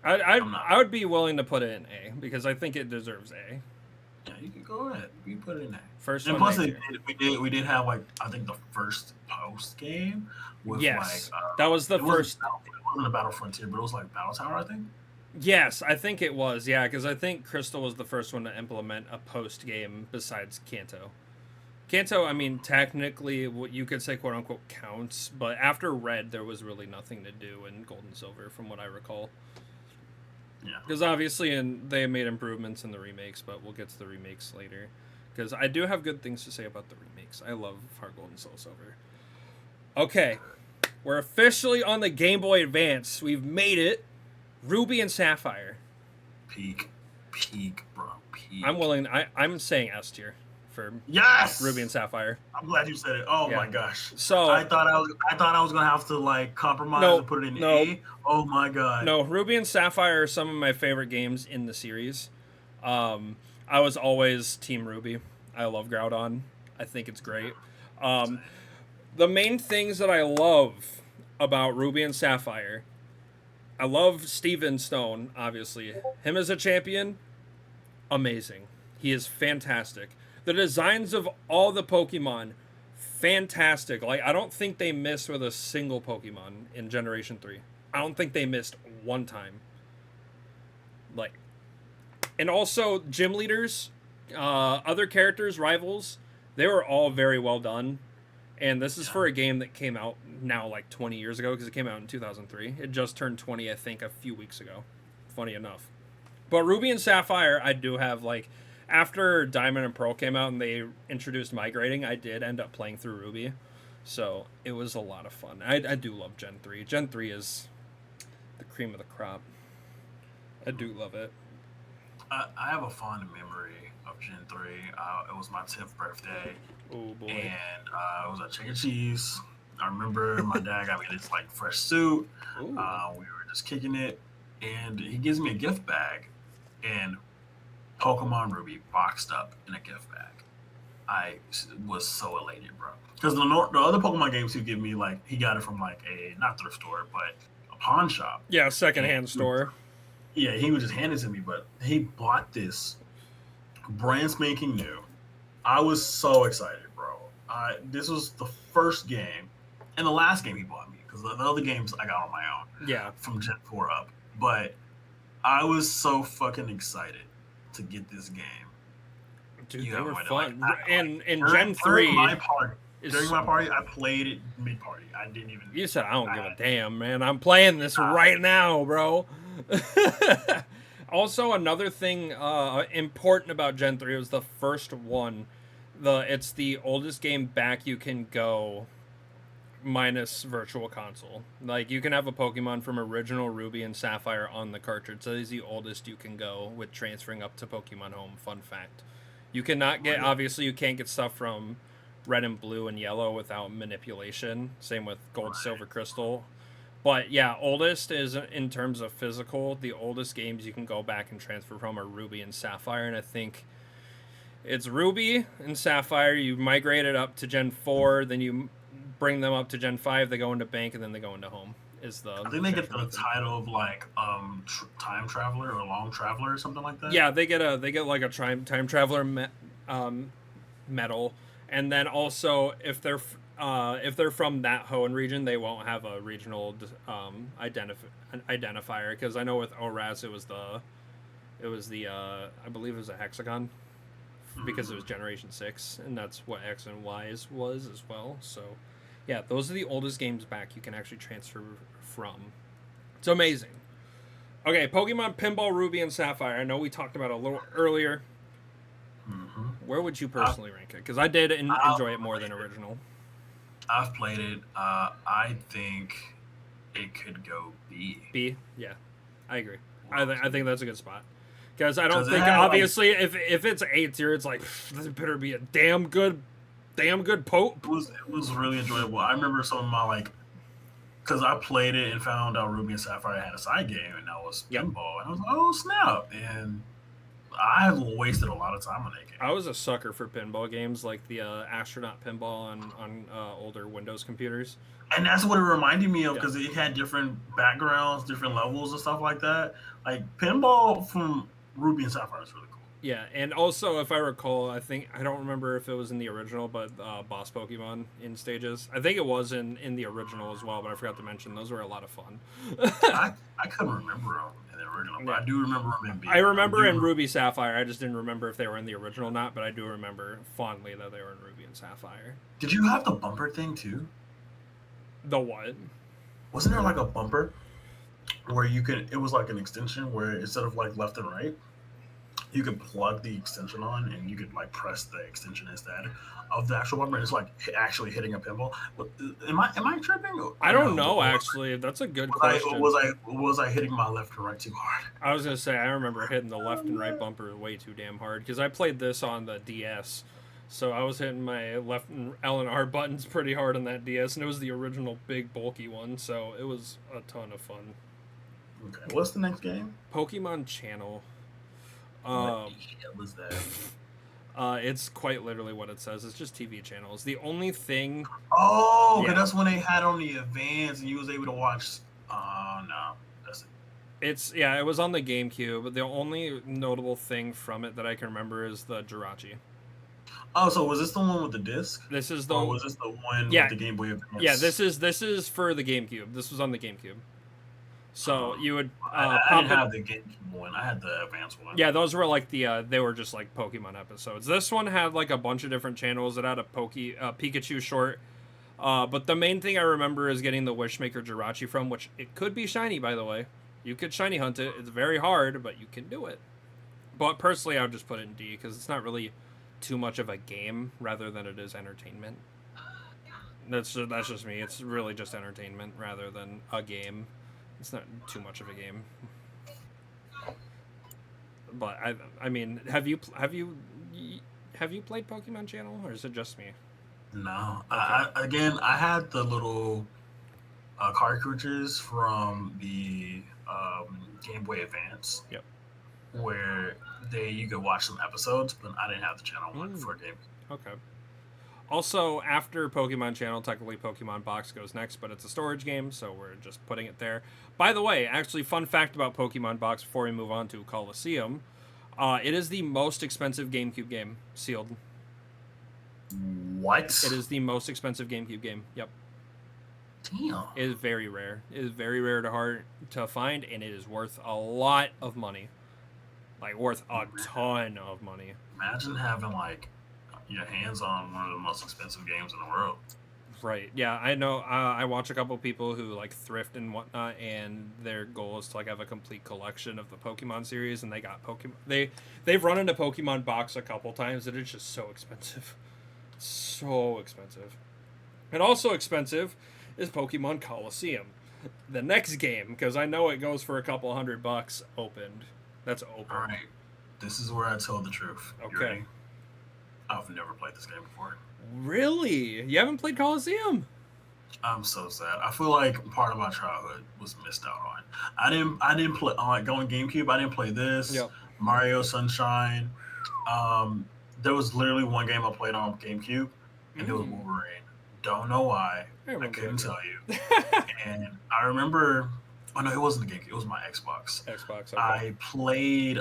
mad. I would be willing to put it in A because I think it deserves A. Yeah, you can go ahead. You can put it in A. First and one. Plus, we did have like I think the first post game with that was the first. It wasn't a Battle Frontier, but it was like Battle Tower, I think. Yes, I think it was. Yeah, because I think Crystal was the first one to implement a post game besides Kanto. Kanto, I mean, technically, what you could say, quote unquote, counts, but after Red, there was really nothing to do in Gold and Silver, from what I recall. Yeah. Because obviously, they made improvements in the remakes, but we'll get to the remakes later. Because I do have good things to say about the remakes. I love Heart Gold and Soul Silver. Okay, we're officially on the Game Boy Advance. We've made it. Ruby and Sapphire. Peak, bro, peak. I'm saying S tier for Ruby and Sapphire. I'm glad you said it. Oh my gosh. So I thought I was gonna have to like compromise and put it in A. Oh my god. No, Ruby and Sapphire are some of my favorite games in the series. I was always Team Ruby. I love Groudon. I think it's great. The main things that I love about Ruby and Sapphire, I love Steven Stone, obviously. Him as a champion, amazing. He is fantastic. The designs of all the Pokemon, fantastic. Like, I don't think they missed with a single Pokemon in Generation 3. I don't think they missed one time. Like, and also gym leaders, other characters, rivals, they were all very well done. And this is for a game that came out now like 20 years ago, because it came out in 2003. It just turned 20, I think, a few weeks ago. Funny enough. But Ruby and Sapphire, I do have, like, after Diamond and Pearl came out and they introduced migrating, I did end up playing through Ruby. So it was a lot of fun. I do love Gen 3. Gen 3 is the cream of the crop. I do love it. I have a fond memory of Gen 3. It was my 10th birthday. Oh, boy. And it was at Chicken Cheese. I remember my dad got me this like fresh suit. We were just kicking it. And he gives me a gift bag. And Pokemon Ruby boxed up in a gift bag. I was so elated, bro. Because the other Pokemon games he'd give me, like, he got it from like a, not thrift store, but a pawn shop. Yeah, a secondhand store. Yeah, he would just hand it to me, but he bought this brand spanking new. I was so excited, bro. This was the first game and the last game he bought me, because the other games I got on my own. Yeah. From Gen 4 up. But I was so fucking excited to get this game. Dude, they were fun. And Gen 3... During my party, I played it mid-party. I didn't even... You said, I don't give a damn, man. I'm playing this right now, bro. Also, another thing important about Gen 3 was the first one. It's the oldest game back you can go minus Virtual Console. Like, you can have a Pokemon from original Ruby and Sapphire on the cartridge. So, it's the oldest you can go with transferring up to Pokemon Home. Fun fact. You cannot get... Obviously, you can't get stuff from Red and Blue and Yellow without manipulation. Same with Gold, Silver, Crystal. But yeah, oldest is, in terms of physical, the oldest games you can go back and transfer from are Ruby and Sapphire. And I think it's Ruby and Sapphire. You migrate it up to Gen 4, then you bring them up to Gen 5. They go into Bank, and then they go into Home. I think they get the title of like time traveler or long traveler or something like that. Yeah, they get like a time traveler medal. And then also, if they're from that Hoenn region, they won't have a regional identifier. Because I know with ORAS it was the I believe it was a hexagon, because it was Generation 6, and that's what X and Y was as well. So yeah, those are the oldest games back you can actually transfer from. It's amazing. Okay, Pokemon Pinball Ruby and Sapphire. I know we talked about it a little earlier. Where would you personally rank it? Because I did enjoy it more than original. I've played it. I think it could go B. B? Yeah, I agree. I think that's a good spot. Because I don't think, obviously, like, if it's A tier, it's like, this better be a damn good poke. It was really enjoyable. I remember some of my, like, because I played it and found out Ruby and Sapphire had a side game, and that was pinball. And I was like, oh, snap. And I wasted a lot of time on that game. I was a sucker for pinball games, like the astronaut pinball on older Windows computers. And that's what it reminded me of, because it had different backgrounds, different levels and stuff like that. Like, pinball from Ruby and Sapphire is really cool. Yeah, and also, if I recall, I don't remember if it was in the original, but Boss Pokemon in stages. I think it was in the original as well, but I forgot to mention, those were a lot of fun. I couldn't remember them in the original, but I do remember them in B. I remember in Ruby Sapphire. I just didn't remember if they were in the original or not, but I do remember fondly that they were in Ruby and Sapphire. Did you have the bumper thing too? The what? Wasn't there like a bumper where it was like an extension where instead of like left and right, you could plug the extension on and you could like press the extension instead of the actual bumper, and it's like actually hitting a pinball. Am I tripping? I don't know, actually. That's a good question. Was I hitting my left and right too hard? I was gonna say, I remember hitting the left and right bumper way too damn hard, because I played this on the DS, so I was hitting my left and L and R buttons pretty hard on that DS, and it was the original big bulky one, so it was a ton of fun. Okay, what's the next game? Pokemon Channel. What was that? It's quite literally what it says. It's just TV channels. The only thing... Oh, that's when they had on the Advance and you was able to watch... no. It was on the GameCube. The only notable thing from it that I can remember is the Jirachi. Oh, so was this the one with the disc, This is or the was this the one with yeah the Game Boy yeah. Advance? This is for the GameCube. This was on the GameCube. So Um, you would I didn't pop it. have the GameCube one. I had the Advance one. Yeah, those were like they were just like Pokemon episodes. This one had like a bunch of different channels. It had a Pikachu short. But the main thing I remember is getting the Wishmaker Jirachi from, which it could be shiny, by the way. You could shiny hunt it. It's very hard, but you can do it. But personally, I would just put it in D because it's not really too much of a game rather than it is entertainment. That's just me. It's really just entertainment rather than a game. It's not too much of a game. But I mean, have you played Pokemon Channel or is it just me? No, Okay. again, I had the little cartridges from the Game Boy Advance Yep. where you could watch some episodes, but I didn't have the channel one Mm, for Game. okay. Also, after Pokemon Channel, technically Pokemon Box goes next, but it's a storage game, so we're just putting it there. By the way, actually, fun fact about Pokemon Box before we move on to Coliseum, it is the most expensive GameCube game sealed. What? It is the most expensive GameCube game. Yep. Damn. It is very rare. It is very rare to find, and it is worth a lot of money. Like worth a ton of money. Imagine having like your hands on one of the most expensive games in the world. Right. Yeah, I know. I watch a couple people who like thrift and whatnot, and their goal is to like have a complete collection of the Pokemon series, and they got Pokemon. They've run into Pokemon Box a couple times, and it's just so expensive, so expensive, and also expensive is Pokemon Coliseum, the next game, because I know it goes for a couple $100 opened. That's All open. right, this is where I tell the truth. You Okay. ready? I've never played this game before. Really? You haven't played Coliseum? I'm so sad. I feel like part of my childhood was missed out on. I didn't play on like going GameCube. I didn't play this Yep. Mario Sunshine. Um, there was literally one game I played on GameCube, and it was Mm. Wolverine. Don't know why. I I remember couldn't that tell you. game. And I remember. Oh no, it wasn't the GameCube. It was my Xbox. Xbox, okay. I played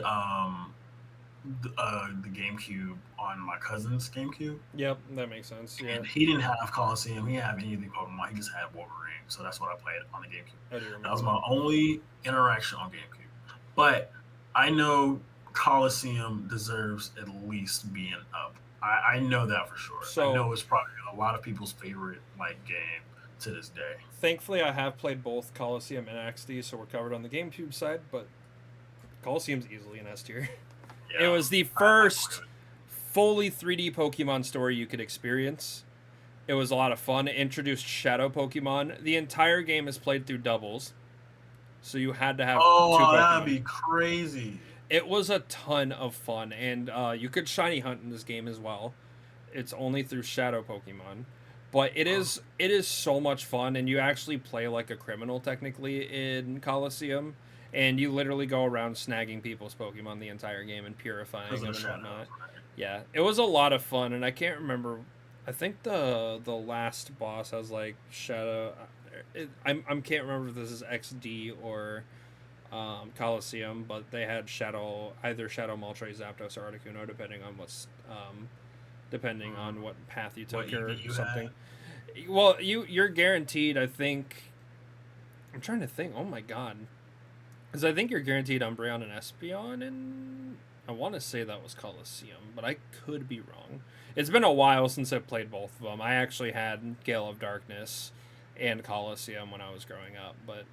the GameCube on my cousin's GameCube, Yep, that makes sense. Yeah, and he didn't have Coliseum. He didn't have any of the Pokemon. He just had Wolverine. So that's what I played on the GameCube. I do That remember was that. my only interaction on GameCube. But I know Coliseum deserves at least being up. I know that for sure. I So, know it's probably a lot of people's favorite like game to this day. thankfully, I have played both Coliseum and XD, so we're covered on the GameCube side, but Coliseum's easily an S tier. It Yeah, was the I first fully 3D Pokemon story you could experience. It was a lot of fun. It introduced Shadow Pokemon. The entire game is played through doubles, so you had to have two Oh, that'd Pokemon. be crazy. It was a ton of fun, and you could shiny hunt in this game as well. It's only through shadow Pokemon, but Oh, it is so much fun, and you actually play like a criminal technically in Coliseum, and you literally go around snagging people's Pokemon the entire game and purifying because of them the and shadows, whatnot. right? Yeah, it was a lot of fun, and I can't remember. I think the last boss has like shadow. I can't remember if this is XD or Coliseum, but they had Shadow, either Shadow Moltres, Zapdos, or Articuno, depending on what path you What took or EV you something. had? Well, you're guaranteed. I think. I'm trying to think. Oh my god, because I think you're guaranteed Umbreon and Espeon, and I want to say that was Coliseum, but I could be wrong. It's been a while since I played both of them. I actually had Gale of Darkness and Coliseum when I was growing up, but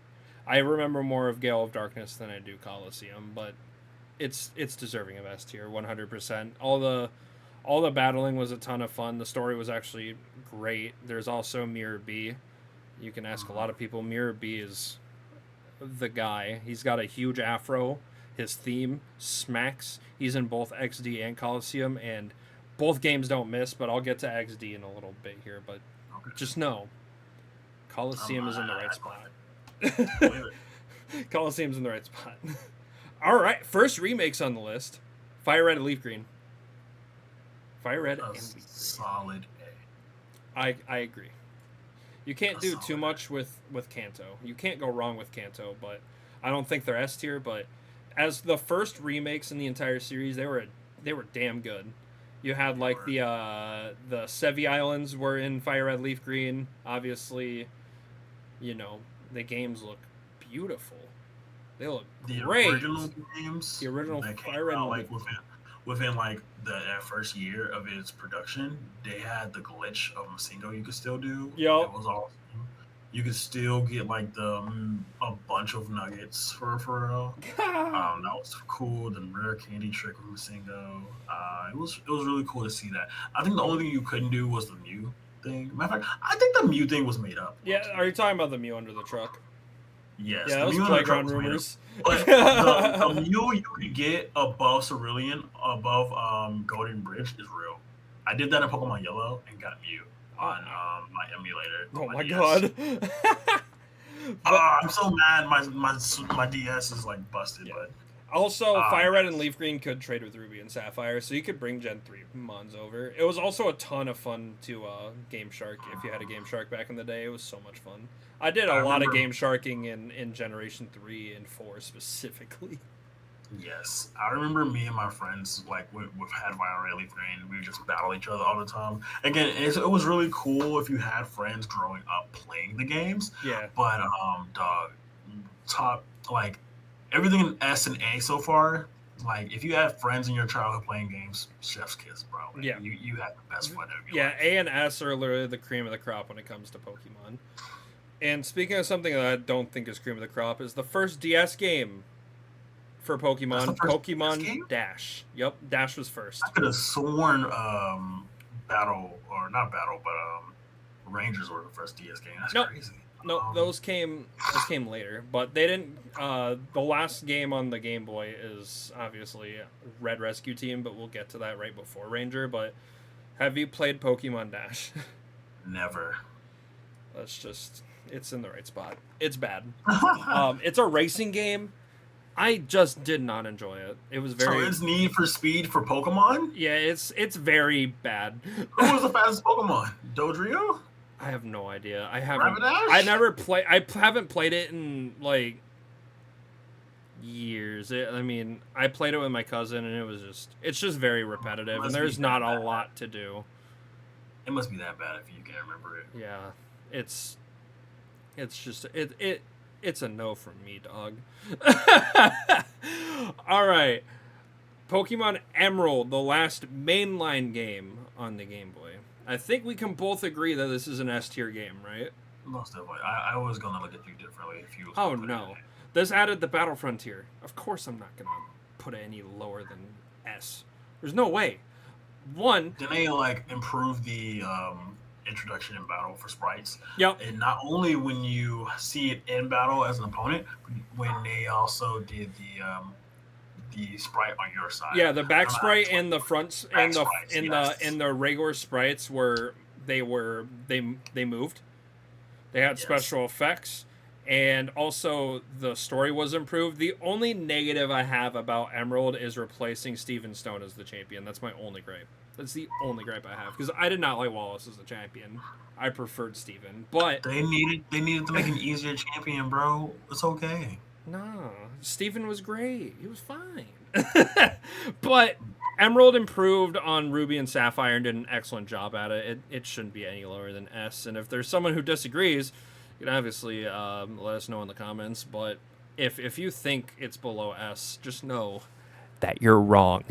I remember more of Gale of Darkness than I do Coliseum. But it's deserving of S tier, 100%. All the battling was a ton of fun. The story was actually great. There's also Mirror B. You can ask a lot of people. Mirror B is the guy. He's got a huge afro. His theme smacks. He's in both XD and Coliseum, and both games don't miss. But I'll get to XD in a little bit here. But Okay. just know, Coliseum is in the right I spot. believe it. Coliseum's in the right spot. All right, first remakes on the list: Fire Red and Leaf Green. Fire Red A and Leaf Green. solid A. I agree. You can't A do too solid much with Kanto. You can't go wrong with Kanto, but I don't think they're S tier, but as the first remakes in the entire series, they were damn good. You had like the Sevi Islands were in Fire Red Leaf Green. Obviously, you know, the games look beautiful. They look The great. original games The original that came Fire Red out and like within like the first year of its production, they had the glitch of Masingo you could still do. Yup. It was awesome. You could still get like the a bunch of nuggets for real. That was cool. The rare candy trick with Masingo. It was really cool to see that. I think the only thing you couldn't do was the Mew thing. Matter of fact, I think the Mew thing was made up. Yeah, are you talking about the Mew under the truck? Yes, Yeah, the that was Mew under the truck playground was made up. rumors. But the Mew you could get above Cerulean, above Golden Bridge is real. I did that in Pokemon Yellow and got Mew on my emulator. Oh my DS. god. I'm so mad. My DS is like busted. Yeah. But Also, Fire Red and Leaf Green could trade with Ruby and Sapphire, so you could bring Gen 3 Mons over. It was also a ton of fun to Game Shark if you had a Game Shark back in the day. It was so much fun. I did a lot of Game Sharking in Generation 3 and 4 specifically. Yes, I remember me and my friends like we had Fire Red Leaf Green. We would just battle each other all the time. Again, it was really cool if you had friends growing up playing the games. Yeah. But dog, top like everything in S and A so far. Like if you have friends in your childhood playing games, chef's kiss, bro. Like, Yeah. You had the best fun of your life. A and S are literally the cream of the crop when it comes to Pokemon. And speaking of something that I don't think is cream of the crop, is the first DS game for Pokemon, Pokemon Dash. Yep, Dash was first. I could have sworn Battle or not Battle, but Rangers were the first DS game. That's crazy. No, those came later, but they didn't. The last game on the Game Boy is obviously Red Rescue Team, but we'll get to that right before Ranger. But have you played Pokemon Dash? Never. It's in the right spot. It's bad. It's a racing game. I just did not enjoy it. It was very. So it's Need for Speed for Pokemon? Yeah, it's very bad. Who was the fastest Pokemon? Dodrio? I have no idea. I haven't. Rapidash? I never play. I haven't played it in like years. I mean, I played it with my cousin, and it's just very repetitive, and there's not a lot to do. It must be that bad if you can't remember it. Yeah, it's just it's a no from me, dog. All right, Pokemon Emerald, the last mainline game on the Game Boy. I think we can both agree that this is an S tier game, right? Most definitely. I was gonna look at you differently if you. Oh no, this added the Battle Frontier. Of course, I'm not gonna put it any lower than S. There's no way. One. Didn't they like improve the introduction in battle for sprites? Yep. And not only when you see it in battle as an opponent, but when they also did the sprite on your side. Yeah, the back sprite and the front and the regular sprites they moved. They had special effects, and also the story was improved. The only negative I have about Emerald is replacing Steven Stone as the champion. That's my only gripe. That's the only gripe I have, because I did not like Wallace as the champion. I preferred Steven, but they needed to make an easier champion, bro. It's okay. No, Steven was great. He was fine. But Emerald improved on Ruby and Sapphire and did an excellent job at it. It shouldn't be any lower than S. And if there's someone who disagrees, you can obviously let us know in the comments. But if you think it's below S, just know that you're wrong.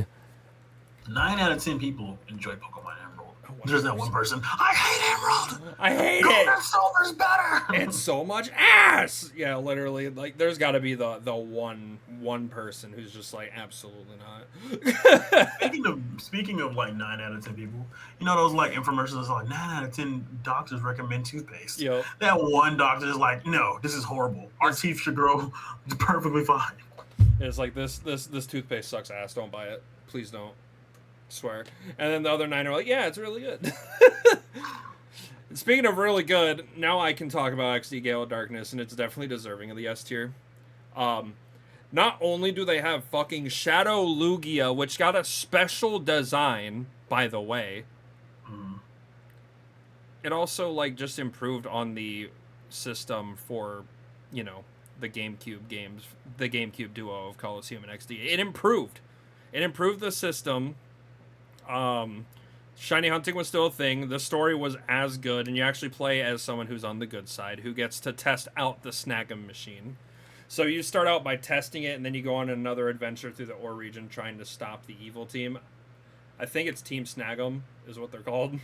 9 out of 10 people enjoy Pokemon Emerald. There's that one person. I hate Emerald. I hate it. Golden Silver's better. It's so much ass. Yeah, literally. Like, there's got to be the one person who's just like, absolutely not. Speaking of like 9 out of 10 people, you know those like infomercials like 9 out of 10 doctors recommend toothpaste. Yep. That one doctor is like, no, this is horrible. Our teeth should grow perfectly fine. It's like this toothpaste sucks ass. Don't buy it. Please don't. Swear. And then the other 9 are like, yeah, it's really good. Speaking of really good, now I can talk about XD Gale of Darkness, and it's definitely deserving of the S tier. Not only do they have fucking Shadow Lugia, which got a special design, by the way. It also like just improved on the system for, the GameCube games, the GameCube duo of Coliseum and XD. It improved. It improved the system. Shiny hunting was still a thing. The story was as good, and you actually play as someone who's on the good side, who gets to test out the Snag'em machine. So you start out by testing it, and then you go on another adventure through the Ore region trying to stop the evil team. I think it's Team Snag'em is what they're called.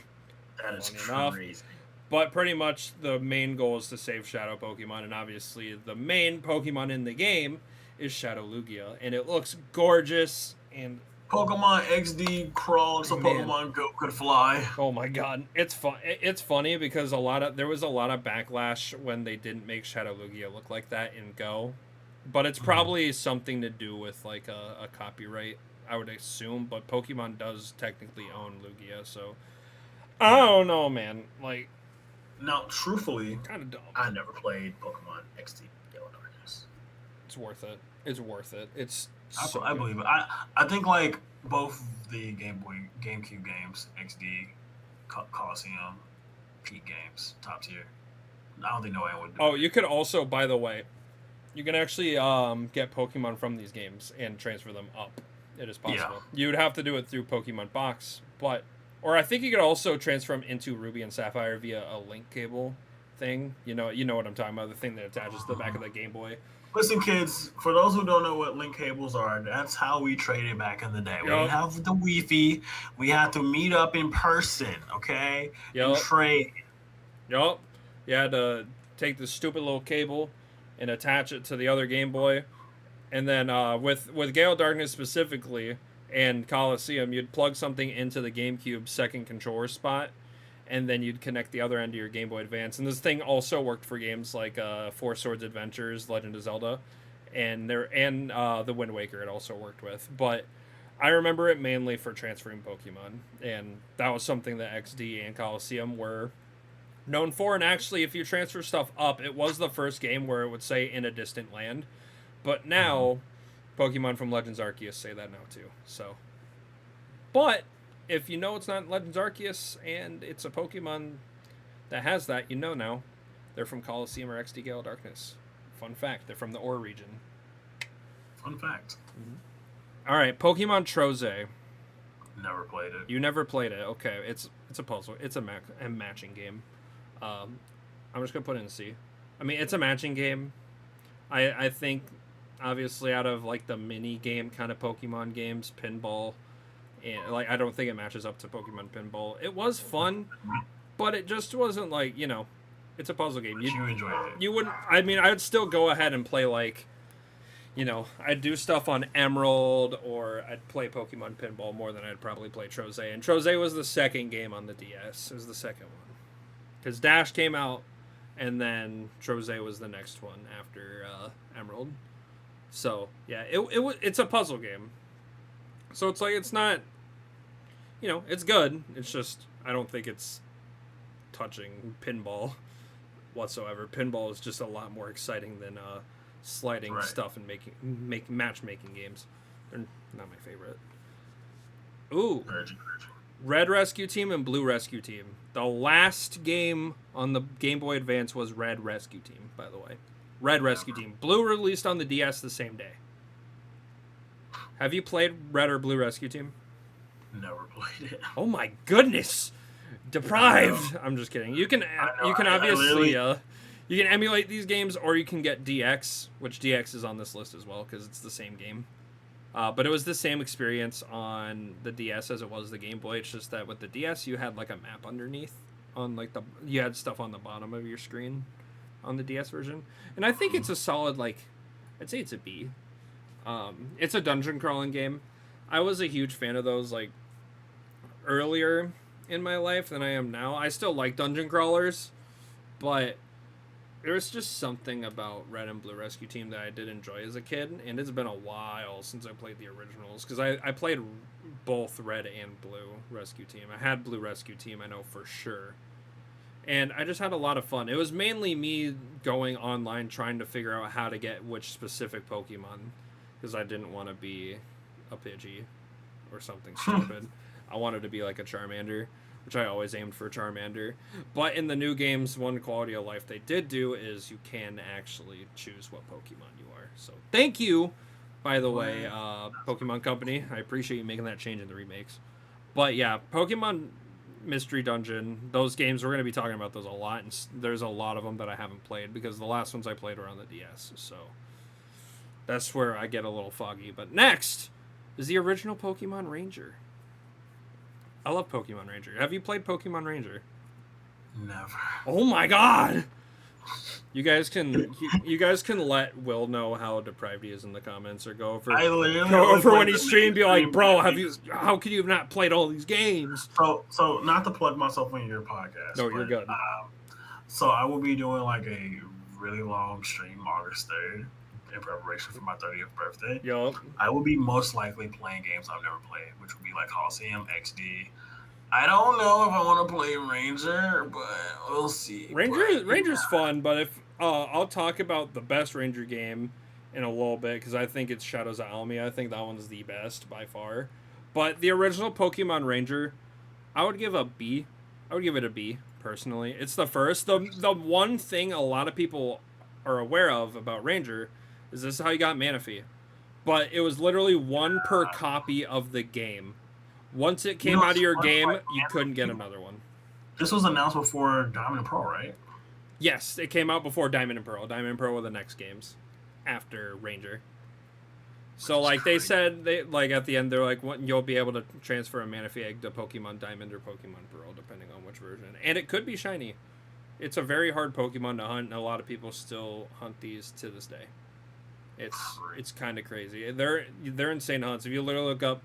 That is crazy. But pretty much the main goal is to save Shadow Pokemon, and obviously the main Pokemon in the game is Shadow Lugia, and it looks gorgeous. And Pokemon XD crawled so Pokemon Go could fly. Oh my god, it's fun. It's funny because there was a lot of backlash when they didn't make Shadow Lugia look like that in Go, but it's probably something to do with like a copyright, I would assume. But Pokemon does technically own Lugia, so I don't know, man. Like, now, truthfully, kind of dumb. I never played Pokemon XD Yellow Darkness. It's worth it. It's worth it. It's. I believe it. I think like both the GameCube games, XD, Coliseum, peak games, top tier. I don't think no one would do Oh, you could also, by the way, you can actually get Pokemon from these games and transfer them up. It is possible. Yeah. You would have to do it through Pokemon Box, or I think you could also transfer them into Ruby and Sapphire via a link cable thing. You know what I'm talking about, the thing that attaches to the back of the Game Boy. Listen, kids, for those who don't know what link cables are, that's how we traded back in the day. We didn't have the Wi-Fi. We had to meet up in person, okay? And trade. Yup. You had to take the stupid little cable and attach it to the other Game Boy. And then with Gale Darkness specifically and Coliseum, you'd plug something into the GameCube second controller spot, and then you'd connect the other end to your Game Boy Advance. And this thing also worked for games like Four Swords Adventures, Legend of Zelda, and the Wind Waker it also worked with. But I remember it mainly for transferring Pokemon, and that was something that XD and Coliseum were known for. And actually, if you transfer stuff up, it was the first game where it would say in a distant land. But now, Pokemon from Legends Arceus say that now too. So, but if you know it's not Legends Arceus and it's a Pokemon that has that, now they're from Coliseum or XD Gale Darkness. Fun fact, they're from the Ore region. Fun fact. All right, Pokemon Troze. Never played it. You never played it. Okay, it's a puzzle. It's a matching game. I'm just gonna put it in C. I mean, it's a matching game. I think, obviously, out of like the mini game kind of Pokemon games, pinball. And like, I don't think it matches up to Pokemon Pinball. It was fun, but it just wasn't like, it's a puzzle game. You enjoyed it. You wouldn't. I mean, I'd still go ahead and play like, I'd do stuff on Emerald, or I'd play Pokemon Pinball more than I'd probably play Troze. And Troze was the second game on the DS. It was the second one, because Dash came out, and then Troze was the next one after Emerald. So yeah, it's a puzzle game. So it's like, it's not, it's good. It's just, I don't think it's touching pinball whatsoever. Pinball is just a lot more exciting than sliding stuff and making matchmaking games. They're not my favorite. Ooh. Red Rescue Team and Blue Rescue Team. The last game on the Game Boy Advance was Red Rescue Team, by the way. Red Rescue Team. Blue released on the DS the same day. Have you played Red or Blue Rescue Team? Never played it. Oh my goodness! Deprived. I'm just kidding. You can obviously you can emulate these games, or you can get DX, which DX is on this list as well because it's the same game. But it was the same experience on the DS as it was the Game Boy. It's just that with the DS, you had like a map underneath on like you had stuff on the bottom of your screen on the DS version, and I think it's a solid I'd say it's a B. It's a dungeon crawling game. I was a huge fan of those like earlier in my life than I am now. I still like dungeon crawlers, but there was just something about Red and Blue Rescue Team that I did enjoy as a kid, and it's been a while since I played the originals, because I played both Red and Blue Rescue Team. I had Blue Rescue Team, I know for sure, and I just had a lot of fun. It was mainly me going online trying to figure out how to get which specific Pokemon, because I didn't want to be a Pidgey or something stupid. I wanted to be like a Charmander. which I always aimed for Charmander. But in the new games, one quality of life they did do is you can actually choose what Pokemon you are. So thank you, by the way, Pokemon Company. I appreciate you making that change in the remakes. But yeah, Pokemon Mystery Dungeon, those games, we're going to be talking about those a lot. And there's a lot of them that I haven't played because the last ones I played were on the DS. So that's where I get a little foggy. But next is the original Pokemon Ranger. I love Pokemon Ranger. Have you played Pokemon Ranger? Never. Oh my god! You guys can let Will know how deprived he is in the comments, or go over when he's streamed. Be like, bro, how could you have not played all these games? So not to plug myself on your podcast. No, you're good. So I will be doing like a really long stream August 3rd in preparation for my 30th birthday. Yup. I will be most likely playing games I've never played, which will be like Coliseum, XD. I don't know if I want to play Ranger, but we'll see. Ranger's fun, but if I'll talk about the best Ranger game in a little bit because I think it's Shadows of Almia. I think that one's the best by far. But the original Pokemon Ranger, I would give a B. I would give it a B personally. It's the first. The one thing a lot of people are aware of about Ranger is this is how you got Manaphy, but it was literally one per copy of the game. Once it came out of your game, you couldn't get another one. This was announced before Diamond and Pearl, right? Yes, it came out before Diamond and Pearl. Diamond and Pearl were the next games after Ranger. So, like, they said, at the end, they're like, you'll be able to transfer a Manaphy egg to Pokemon Diamond or Pokemon Pearl, depending on which version. And it could be shiny. It's a very hard Pokemon to hunt, and a lot of people still hunt these to this day. It's kind of crazy. They're insane hunts. If you literally look up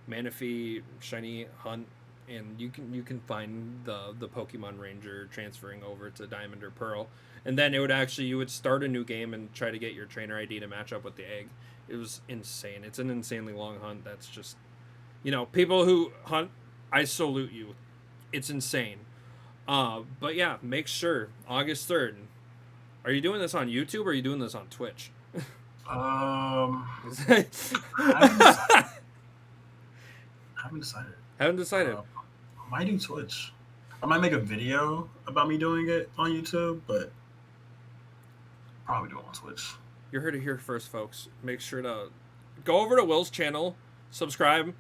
Manaphy shiny hunt, and you can find the Pokemon Ranger transferring over to Diamond or Pearl, and then you would start a new game and try to get your trainer ID to match up with the egg. It was insane. It's an insanely long hunt. That's just, people who hunt, I salute you. It's insane. But yeah, make sure August 3rd. Are you doing this on YouTube or are you doing this on Twitch? Haven't decided. I might do Twitch. I might make a video about me doing it on YouTube, but probably do it on Twitch. You heard it here first, folks. Make sure to go over to Will's channel, subscribe,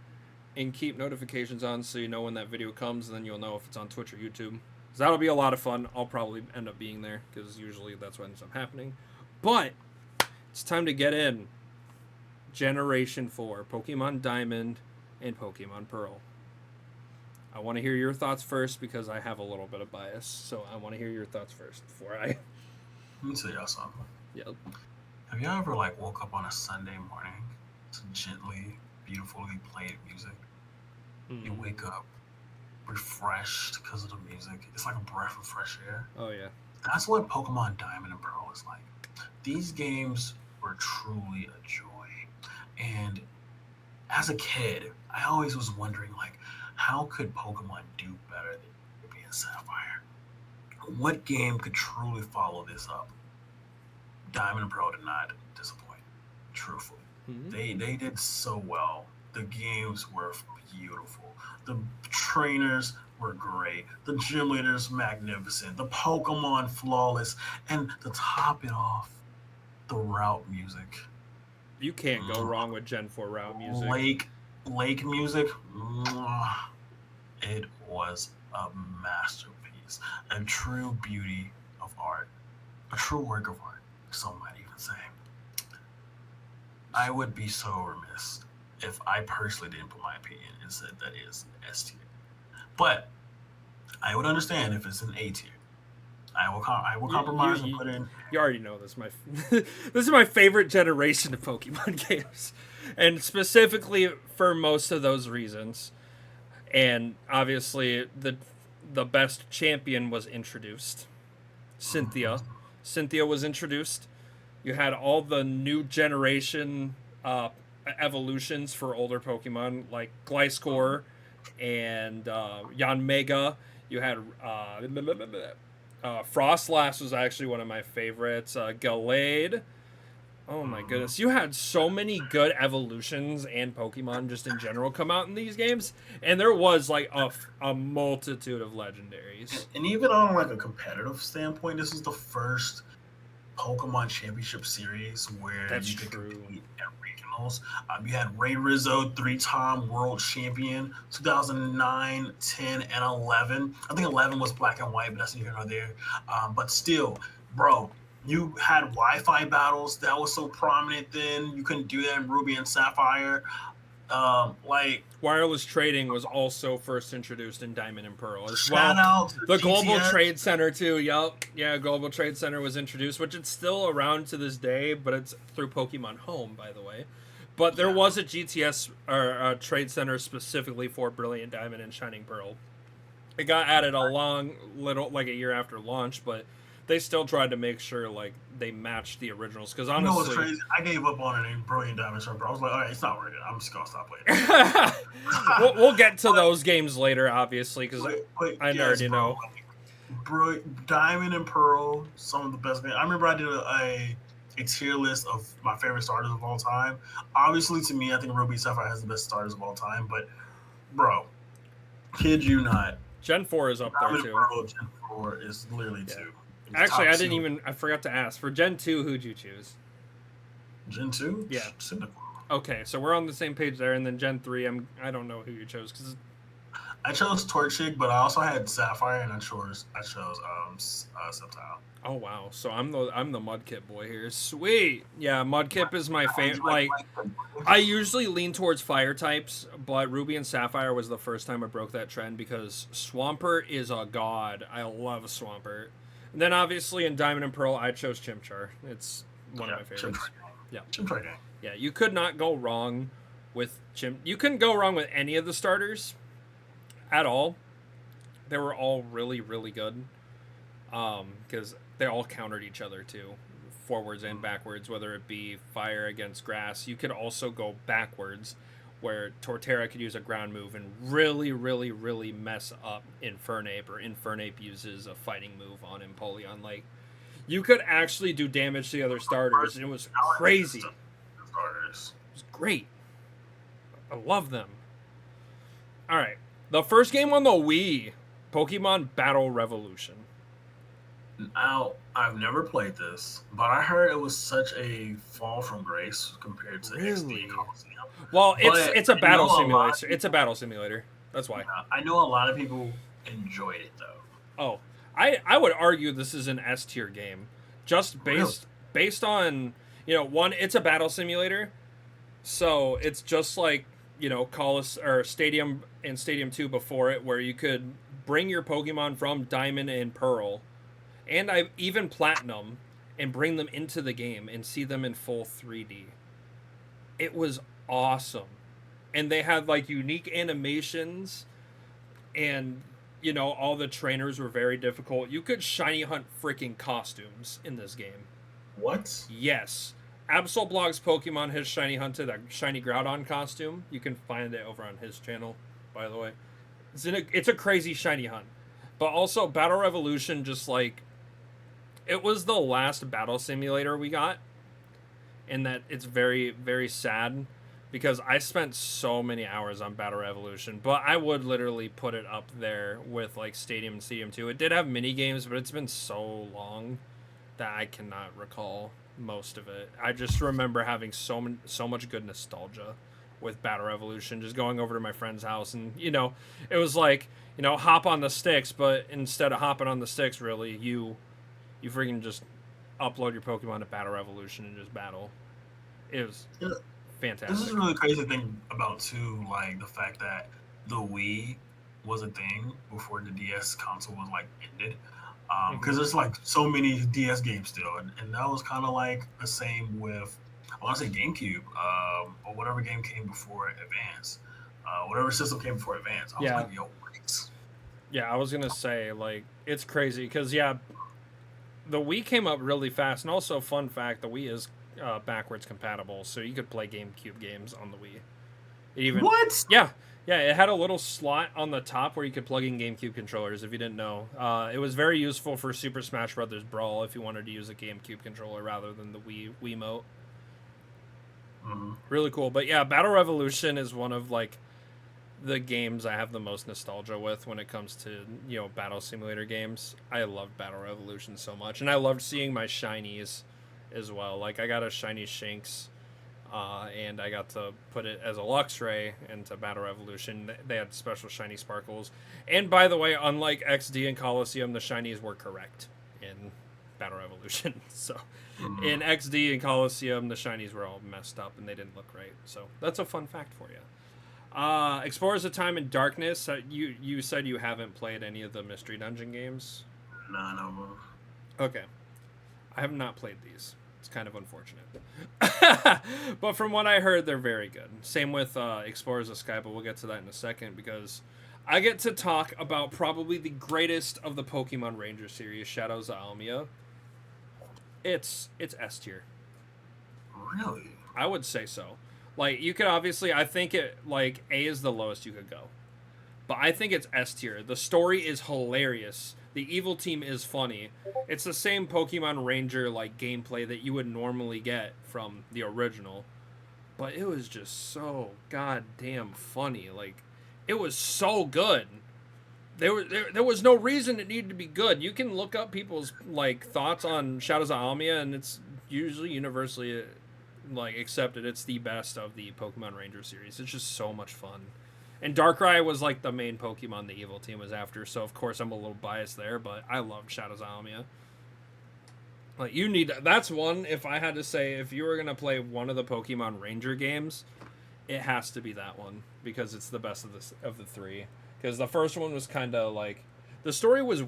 and keep notifications on so you know when that video comes, and then you'll know if it's on Twitch or YouTube. So that'll be a lot of fun. I'll probably end up being there because usually that's what ends up happening. But it's time to get in. Generation 4, Pokemon Diamond and Pokemon Pearl. I want to hear your thoughts first because I have a little bit of bias. So I want to hear your thoughts first before I... Let me tell y'all something. Yep. Have y'all ever woke up on a Sunday morning to gently, beautifully played music? You wake up refreshed because of the music. It's like a breath of fresh air. Oh, yeah. That's what Pokemon Diamond and Pearl is like. These games were truly a joy. And as a kid, I always was wondering, how could Pokemon do better than Ruby and Sapphire? What game could truly follow this up? Diamond and Pearl did not disappoint, truthfully. Mm-hmm. They did so well. The games were beautiful. The trainers were great. The gym leaders magnificent. The Pokemon flawless. And to top it off, the route music. You can't go wrong with Gen 4 route music. Lake music, it was a masterpiece, a true beauty of art, a true work of art, some might even say. I would be so remiss if I personally didn't put my opinion and said that is S tier. But I would understand if it's an A tier. I will compromise and put in. You already know this. This is my favorite generation of Pokemon games, and specifically for most of those reasons. And obviously, the best champion was introduced. Cynthia was introduced. You had all the new generation evolutions for older Pokemon like Gliscor and Yanmega. You had Frostlass was actually one of my favorites. Gallade. Oh my goodness. You had so many good evolutions and Pokemon just in general come out in these games. And there was like a multitude of legendaries. And even on like a competitive standpoint, this is the first Pokemon Championship Series where That's you could true. compete at regionals. You had Ray Rizzo, three-time world champion, 2009, 10, and 11. I think 11 was black and white, but that's neither here nor there. But still, bro, you had Wi-Fi battles that was so prominent then. You couldn't do that in Ruby and Sapphire. Like Wireless trading was also first introduced in Diamond and Pearl as shout well. out to The Global GTS. Trade Center too. Yup. Yeah, Global Trade Center was introduced, which it's still around to this day, but it's through Pokemon Home, by the way. But there was a GTS or a Trade Center specifically for Brilliant Diamond and Shining Pearl. It got added a like a year after launch, but they still tried to make sure like they matched the originals. Because honestly, You know what's crazy? I gave up on it in Brilliant Diamond Surfer. I was like, all right, it's not worth it. I'm just gonna stop playing. we'll get to those games later, obviously, because I already know. Diamond and Pearl, some of the best games. I remember I did a tier list of my favorite starters of all time. Obviously, to me, I think Ruby Sapphire has the best starters of all time. But, bro, kid you not, Gen 4 is up Diamond there, and too. Pearl, Gen 4 is literally 2. Actually, I forgot to ask. For Gen 2, who'd you choose? Gen 2? Yeah. Cynical. Okay, so we're on the same page there. And then Gen 3, I don't know who you chose. Cause I chose Torchic, but I also had Sapphire, and I chose Sceptile. Oh wow! So I'm the Mudkip boy here. Sweet, yeah. Mudkip is my favorite. Like, I usually lean towards fire types, but Ruby and Sapphire was the first time I broke that trend because Swampert is a god. I love Swampert. And then obviously in Diamond and Pearl, I chose Chimchar. It's one of my favorites. Yeah, Chimchar gang. Yeah, you could not go wrong with Chim. You couldn't go wrong with any of the starters at all. They were all really, really good. Because they all countered each other too, forwards and backwards, whether it be fire against grass. You could also go backwards, where Torterra could use a ground move and really, really, really mess up Infernape, or Infernape uses a fighting move on Empoleon. Like, you could actually do damage to the other starters, and it was crazy. It was great. I love them. Alright, the first game on the Wii, Pokemon Battle Revolution. Now, I've never played this, but I heard it was such a fall from grace compared to XD Coliseum. Well, it's a battle simulator. It's a battle simulator. That's why. Yeah, I know a lot of people enjoyed it though. Oh, I would argue this is an S tier game, just based on one. It's a battle simulator, so it's just like Stadium and Stadium 2 before it, where you could bring your Pokemon from Diamond and Pearl, and even Platinum, and bring them into the game and see them in full 3D. It was awesome. And they had like unique animations, and all the trainers were very difficult. You could shiny hunt freaking costumes in this game. What? Yes. Absolblog's Pokemon has shiny hunted a shiny Groudon costume. You can find it over on his channel, by the way. It's a crazy shiny hunt. But also Battle Revolution, just like, it was the last battle simulator we got, and that it's very, very sad because I spent so many hours on Battle Revolution, but I would literally put it up there with like Stadium and Stadium 2. It did have mini games, but it's been so long that I cannot recall most of it. I just remember having so much good nostalgia with Battle Revolution, just going over to my friend's house, and it was like, hop on the sticks, but instead of hopping on the sticks, really, you freaking just upload your Pokemon to Battle Revolution and just battle. It was fantastic. This is a really crazy thing about too, like the fact that the Wii was a thing before the DS console was like ended. Because there's like so many DS games still, and that was kind of like the same with, I want to say GameCube, or whatever game came before Advance, whatever system came before Advance. I was like, yo, what? Yeah, I was gonna say, like, it's crazy because the Wii came up really fast, and also, fun fact, the Wii is backwards compatible, so you could play GameCube games on the Wii. What? Yeah, it had a little slot on the top where you could plug in GameCube controllers, if you didn't know. It was very useful for Super Smash Bros. Brawl if you wanted to use a GameCube controller rather than the Wii Wiimote. Really cool. But yeah, Battle Revolution is one of like the games I have the most nostalgia with when it comes to, you know, battle simulator games. I loved Battle Revolution so much, and I loved seeing my shinies as well. Like I got a shiny Shinx, and I got to put it as a Luxray into Battle Revolution. They had special shiny sparkles, and by the way, unlike XD and Coliseum, the shinies were correct in Battle Revolution. So in XD and Coliseum, the shinies were all messed up and they didn't look right. So that's a fun fact for you. Explorers of Time and Darkness. You said you haven't played any of the Mystery Dungeon games. No. Okay, I have not played these. It's kind of unfortunate, but from what I heard, they're very good. Same with Explorers of Sky, but we'll get to that in a second because I get to talk about probably the greatest of the Pokemon Ranger series, Shadows of Almia. It's S tier. Really? I would say so. Like, you could obviously, I think it, like, A is the lowest you could go. But I think it's S tier. The story is hilarious. The evil team is funny. It's the same Pokemon Ranger, like, gameplay that you would normally get from the original. But it was just so goddamn funny. Like, it was so good. There was no reason it needed to be good. You can look up people's, like, thoughts on Shadows of Almia, and it's usually universally like accepted it's the best of the Pokemon Ranger series. It's just so much fun. And Darkrai was like the main Pokemon the evil team was after, so of course I'm a little biased there, but I loved Shadows of Almia. Like you need that's one if I had to say if you were gonna play one of the Pokemon Ranger games, it has to be that one because it's the best of the three. Because the first one was kind of like the story was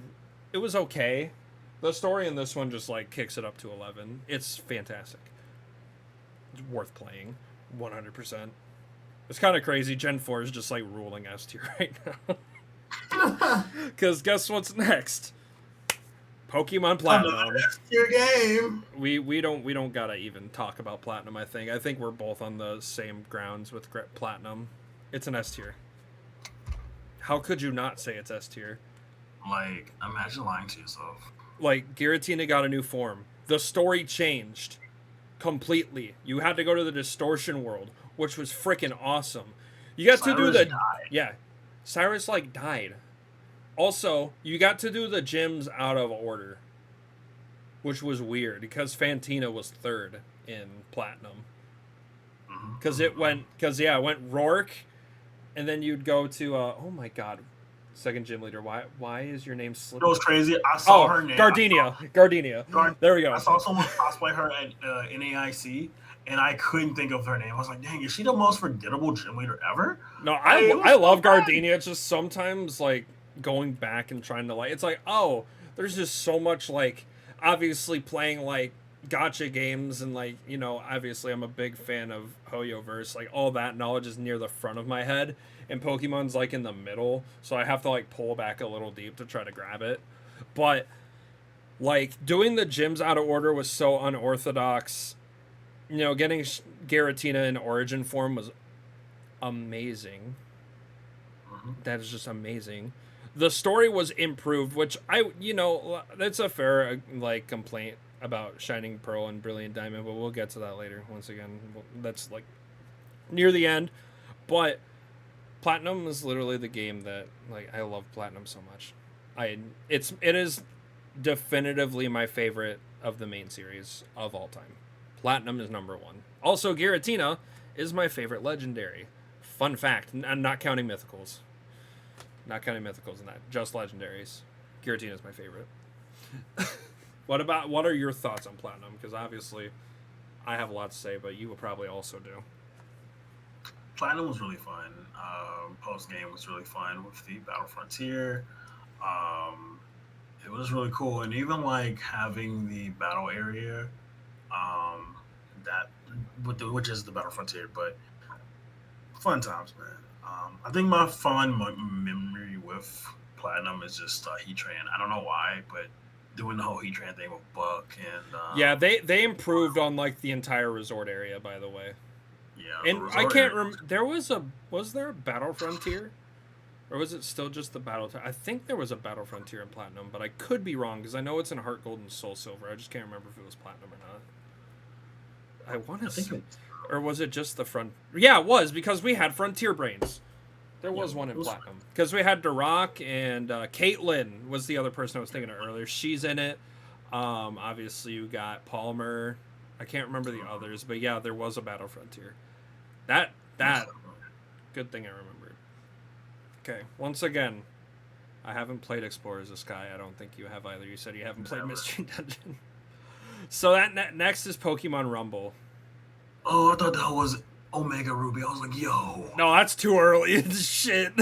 okay. The story in this one just like kicks it up to 11. It's fantastic. Worth playing 100%. It's kind of crazy. Gen 4 is just like ruling S tier right now. Because guess what's next? Pokemon Platinum. Another S tier game. We don't gotta even talk about Platinum. I think we're both on the same grounds with Platinum. It's an S tier. How could you not say it's S tier? Like, imagine lying to yourself. Like, Giratina got a new form. The story changed completely. You had to go to the distortion world, which was freaking awesome. You got to do the yeah. Cyrus like died. Also, you got to do the gyms out of order, which was weird because Fantina was third in Platinum. Because it went Rourke, and then you'd go to oh my god, second gym leader. Why is your name slipping? It was crazy. I saw her name. Gardenia. There we go. I saw someone cosplay her at NAIC, and I couldn't think of her name. I was like, dang, is she the most forgettable gym leader ever? No, I love Gardenia. It's just sometimes like going back and trying to like it's like, oh, there's just so much like obviously playing like gotcha games and like, you know, obviously I'm a big fan of Hoyoverse. Like all that knowledge is near the front of my head. And Pokemon's like in the middle, so I have to like pull back a little deep to try to grab it. But like doing the gyms out of order was so unorthodox. You know, getting Giratina in origin form was amazing. That is just amazing. The story was improved, which that's a fair like complaint about Shining Pearl and Brilliant Diamond, but we'll get to that later. Once again, that's like near the end, but Platinum is literally the game that like I love Platinum so much. It is definitively my favorite of the main series of all time. Platinum is number one. Also, Giratina is my favorite legendary. Fun fact, I'm not counting mythicals. Not counting mythicals in that, just legendaries. Giratina is my favorite. What are your thoughts on Platinum? Because obviously, I have a lot to say, but you will probably also do. Platinum was really fun. Post game was really fun with the Battle Frontier. It was really cool, and even like having the battle area, which is the Battle Frontier, but fun times, man. I think my fond memory with Platinum is just Heatran. I don't know why, but doing the whole Heatran thing with Buck and yeah, they improved on like the entire resort area, by the way. Yeah, and I can't remember. Was there a Battle Frontier, or was it still just the Battle? I think there was a Battle Frontier in Platinum, but I could be wrong because I know it's in Heart Gold and Soul Silver. I just can't remember if it was Platinum or not. I want to say Or was it just the front? Yeah, it was, because we had Frontier Brains. There was one in Platinum. Because we had Duroc and Caitlyn was the other person I was thinking of earlier. She's in it. Obviously, you got Palmer. I can't remember the others, but yeah, there was a Battle Frontier. That good thing I remembered. Okay, once again, I haven't played Explorers of Sky. I don't think you have either. You said you haven't played Mystery Dungeon. So that next is Pokemon Rumble. Oh, I thought that was Omega Ruby. I was like, yo. No, that's too early. It's shit.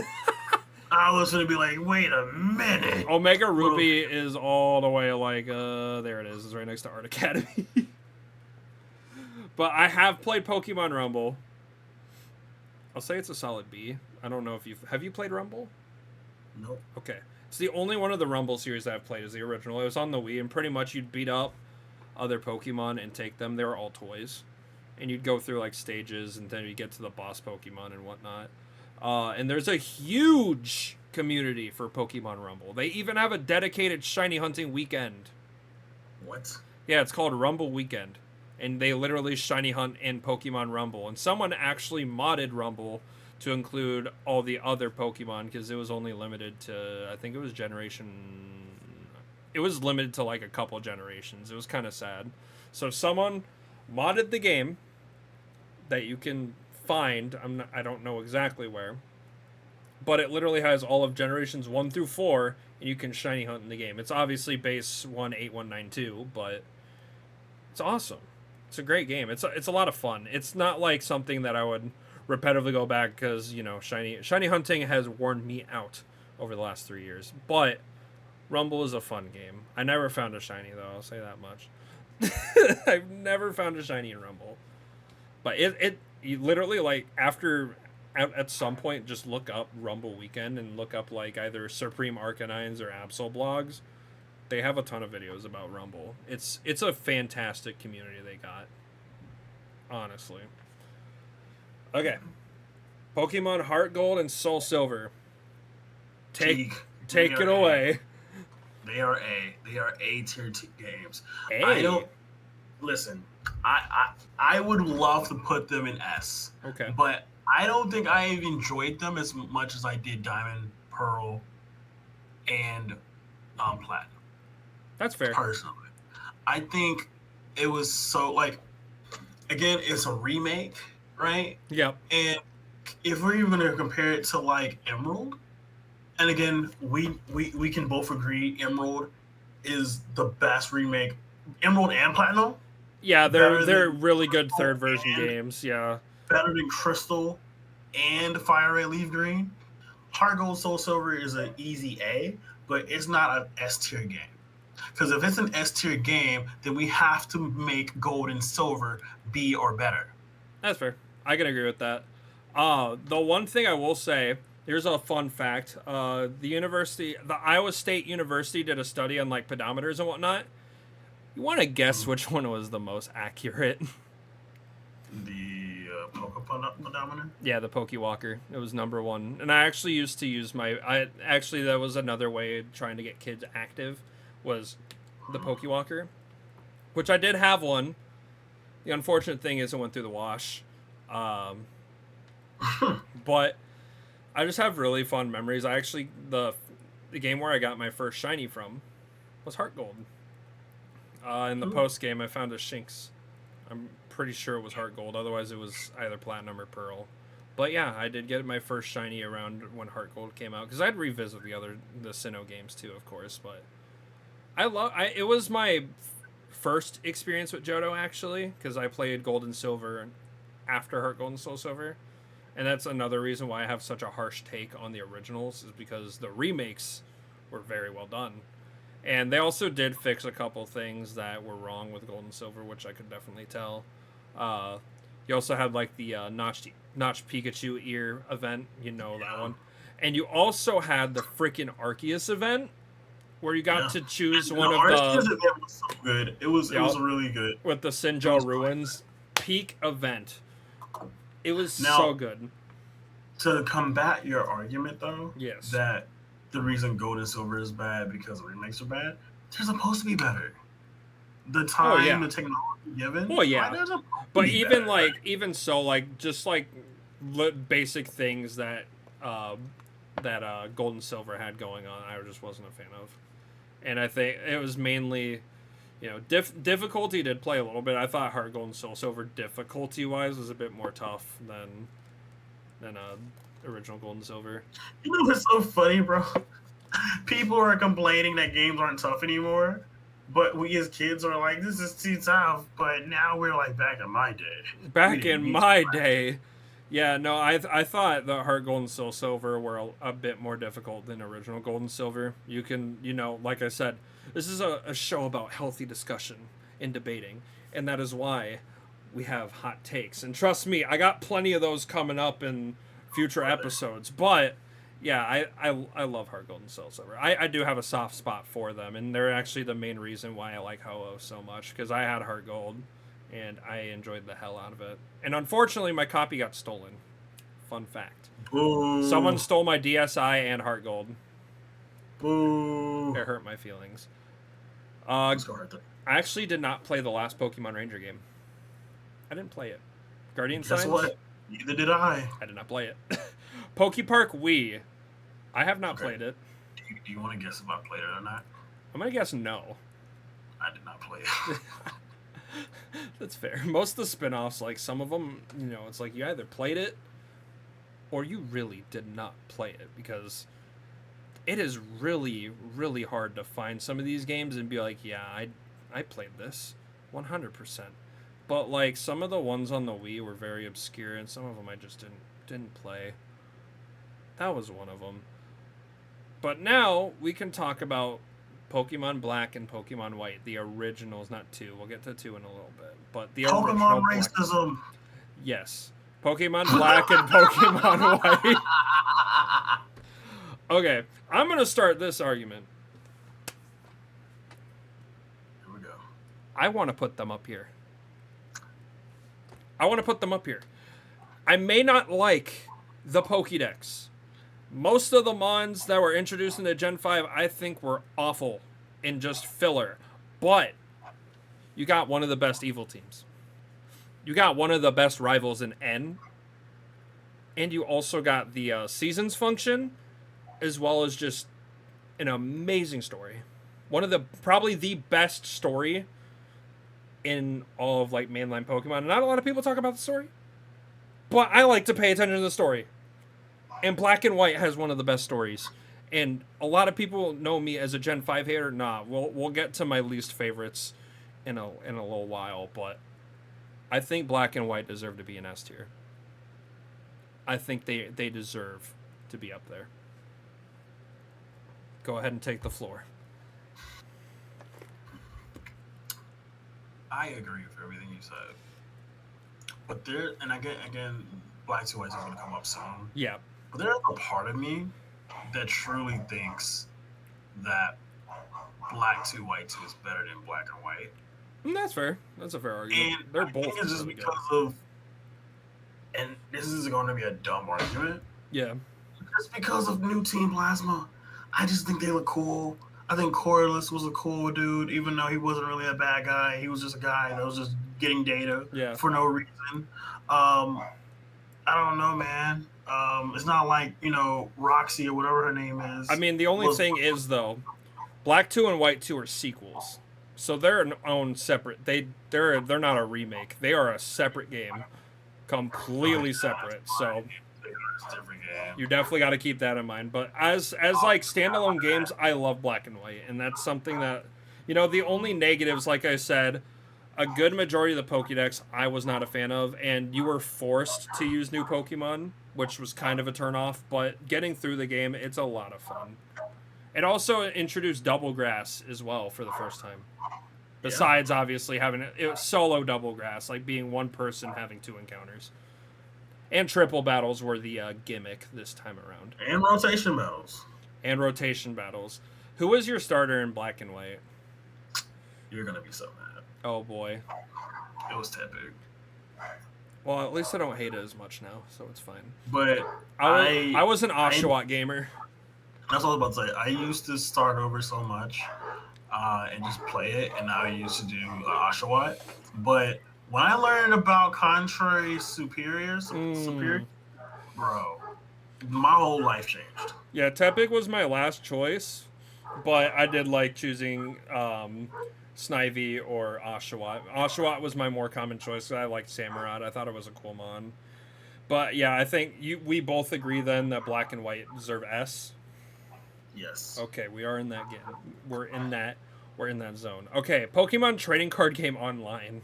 I was gonna be like, wait a minute. Omega Ruby is all the way like, there it is. It's right next to Art Academy. But I have played Pokemon Rumble. I'll say it's a solid B. I don't know if have you played Rumble? Nope. Okay. It's the only one of the Rumble series that I've played is the original. It was on the Wii, and pretty much you'd beat up other Pokemon and take them. They were all toys. And you'd go through like stages, and then you get to the boss Pokemon and whatnot. And there's a huge community for Pokemon Rumble. They even have a dedicated shiny hunting weekend. What? Yeah, it's called Rumble Weekend. And they literally shiny hunt in Pokemon Rumble. And someone actually modded Rumble to include all the other Pokemon, because it was only limited to, I think it was it was limited to like a couple generations. It was kind of sad. So someone modded the game that you can find. I don't know exactly where, but it literally has all of generations 1 through 4, and you can shiny hunt in the game. It's obviously base 18192, but it's awesome. It's a great game. It's a lot of fun. It's not like something that I would repetitively go back, because shiny hunting has worn me out over the last 3 years. But Rumble is a fun game. I never found a shiny though. I'll say that much. I've never found a shiny in Rumble. But you literally, like, at some point, just look up Rumble Weekend and look up, like, either Supreme Arcanines or Absol blogs. They have a ton of videos about Rumble. It's a fantastic community they got. Honestly. Okay. Pokemon Heart Gold and Soul Silver. Take it away. They are A tier games. A? Listen, I would love to put them in S. Okay. But I don't think I've enjoyed them as much as I did Diamond, Pearl, and Platinum. That's fair. Personally. I think it was so, like, again, it's a remake, right? Yep. And if we're even going to compare it to, like, Emerald, and again, we can both agree Emerald is the best remake. Emerald and Platinum? Yeah, they're really good third version games, yeah. Better than Crystal and Fire Red Leaf Green. Heart Gold Soul Silver is an easy A, but it's not an S tier game. Because if it's an S tier game, then we have to make Gold and Silver B or better. That's fair. I can agree with that. The one thing I will say, here's a fun fact. The Iowa State University did a study on, like, pedometers and whatnot. You want to guess which one was the most accurate? The Pokepedometer? Yeah, the Pokewalker. It was number 1. And I actually used to use that was another way of trying to get kids active, was the Pokewalker. Which I did have one. The unfortunate thing is it went through the wash. But I just have really fun memories. I actually, the game where I got my first shiny from was Heart Gold. In the post game, I found a Shinx. I'm pretty sure it was Heart Gold. Otherwise, it was either Platinum or Pearl. But yeah, I did get my first shiny around when Heart Gold came out, because I'd revisit the Sinnoh games too, of course. But it was my first experience with Johto, actually, because I played Gold and Silver after Heart Gold and Soul Silver. And that's another reason why I have such a harsh take on the originals, is because the remakes were very well done. And they also did fix a couple things that were wrong with Gold and Silver, which I could definitely tell. You also had, like, the Notch Pikachu ear event, that one. And you also had the freaking Arceus event, where you got to choose one of the... Arceus event was so good. It was really good. With the Sinjal Ruins peak event. It was so good. To combat your argument, though, yes, that the reason Gold and Silver is bad because the remakes are bad, they're supposed to be better. the Oh time, yeah. the technology given. Well, Why yeah. doesn't But be even better? like even so, like just like basic things that Gold and Silver had going on, I just wasn't a fan of. And I think it was mainly, difficulty did play a little bit. I thought Heart Gold and Soul Silver difficulty wise was a bit more tough than original Gold and Silver. You know what's so funny, bro? People are complaining that games aren't tough anymore, but we as kids are like, "This is too tough." But now we're like, back in my day, we Back didn't in need to. my day, yeah, no, I thought the Heart Gold and Soul Silver were a bit more difficult than original Gold and Silver. You can, like I said, this is a show about healthy discussion and debating, and that is why we have hot takes. And trust me, I got plenty of those coming up in future Brother. episodes. But yeah, I love Heart Gold and Soul Silver. I do have a soft spot for them, and they're actually the main reason why I like Ho-Oh so much, because I had Heart Gold and I enjoyed the hell out of it. And unfortunately, my copy got stolen. Fun fact. Someone Boo, stole my DSi and Heart Gold. boo. It hurt my feelings. Let's go right there. I actually did not play the last Pokemon Ranger game. I didn't play it. Guardian Guess Signs? what? Neither did I. I did not play it. Pokepark Wii. I have not played it. Do you want to guess if I played it or not? I'm going to guess no. I did not play it. That's fair. Most of the spin-offs, like some of them, it's like you either played it or you really did not play it, because it is really, really hard to find some of these games and be like, yeah, I played this 100%. But like some of the ones on the Wii were very obscure, and some of them I just didn't play. That was one of them. But now we can talk about Pokemon Black and Pokemon White, the originals, not 2. We'll get to 2 in a little bit, but the Pokemon original Black. racism. Yes, Pokemon Black and Pokemon White. Okay, I'm gonna start this argument. Here we go. I want to put them up here. I may not like the Pokédex. Most of the mons that were introduced into Gen 5, I think, were awful and just filler. But you got one of the best evil teams. You got one of the best rivals in N. And you also got the seasons function, as well as just an amazing story. Probably the best story in all of like mainline Pokemon. Not a lot of people talk about the story, but I like to pay attention to the story. And Black and White has one of the best stories. And a lot of people know me as a Gen 5 hater. Nah, we'll get to my least favorites in a little while, but I think Black and White deserve to be in S tier. I think they deserve to be up there. Go ahead and take the floor. I agree with everything you said. But and again, Black 2 White is going to come up soon. Yeah. But there's a part of me that truly thinks that Black 2 White 2 is better than Black and White. And that's fair. That's a fair argument. And They're I both think it's just really because good. and this is going to be a dumb argument. Yeah. Just because of New Team Plasma, I just think they look cool. I think Corliss was a cool dude, even though he wasn't really a bad guy. He was just a guy that was just getting data for no reason. I don't know, man. It's not like, Roxy or whatever her name is. I mean, the only thing is, though, Black 2 and White 2 are sequels. So they're an own separate. They're not a remake. They are a separate game. Completely separate. So you definitely got to keep that in mind. But as like standalone games, I love Black and White, and that's something that, the only negatives, like I said, a good majority of the Pokédex I was not a fan of, and you were forced to use new Pokemon, which was kind of a turnoff. But getting through the game, it's a lot of fun. It also introduced Double Grass as well for the first time. Besides, obviously, having it was solo Double Grass, like being one person having 2 encounters. And triple battles were the gimmick this time around. And rotation battles. Who was your starter in Black and White? You're going to be so mad. Oh, boy. It was Tepig. Well, at least I don't hate it as much now, so it's fine. But I was an Oshawott gamer. That's all I was about to say. I used to start over so much. and just play it. And I used to do Oshawott. But when I learned about Contrary Superior, bro, my whole life changed. Yeah, Tepic was my last choice, but I did like choosing Snivy or Oshawott. Oshawott was my more common choice. I liked Samurott. I thought it was a cool mon. But yeah, I think we both agree then that black and white deserve S. Yes. Okay, we are in that game. We're in that zone. Okay, Pokemon trading card game online.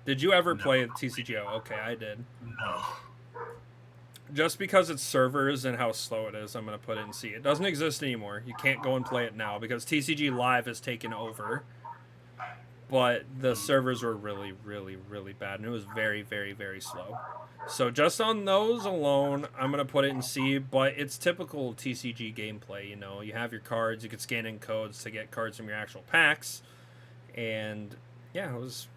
Did you ever No. play TCGO? Okay, I did. No. Just because it's servers and how slow it is, I'm going to put it in C. It doesn't exist anymore. You can't go and play it now because TCG Live has taken over. But the servers were really, really, really bad, and it was very, very, very slow. So just on those alone, I'm going to put it in C, but it's typical TCG gameplay, you know. You have your cards, you can scan in codes to get cards from your actual packs, and yeah, it was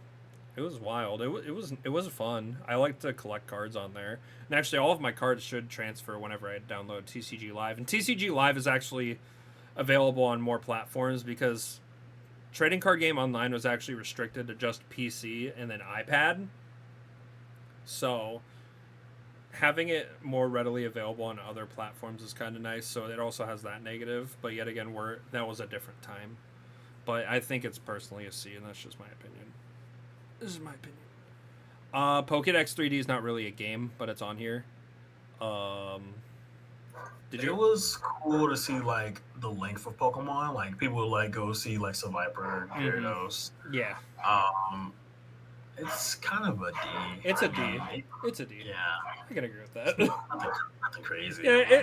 wild. It was fun. I like to collect cards on there. And actually all of my cards should transfer whenever I download TCG Live. And TCG Live is actually available on more platforms because Trading Card Game Online was actually restricted to just PC and then iPad. So having it more readily available on other platforms is kind of nice. So it also has that negative, but yet again, that was a different time. But I think it's personally a C, and that's just my opinion. This is my opinion. Pokédex 3D is not really a game, but it's on here. It was cool to see like the length of Pokemon. Like people would like go see like Seviper, Gyarados. Yeah. It's kind of a D. It's a D. It's a D. Yeah. I can agree with that. Nothing crazy. Yeah,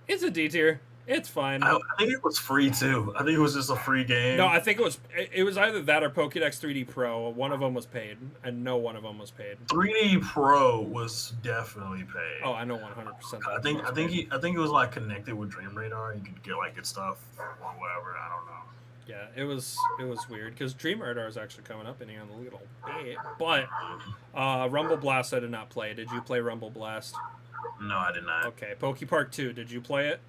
it's a D tier. It's fine. I think it was free too. I think it was just a free game. No, I think it was either that or Pokédex 3D Pro. One of them was paid, and no one of them was paid. 3D Pro was definitely paid. Oh, I know 100%. I think it was like connected with Dream Radar. You could get like good stuff or whatever. I don't know. Yeah, it was weird because Dream Radar is actually coming up in here in a little bit. But Rumble Blast I did not play. Did you play Rumble Blast? No, I did not. Okay, Pokepark 2. Did you play it?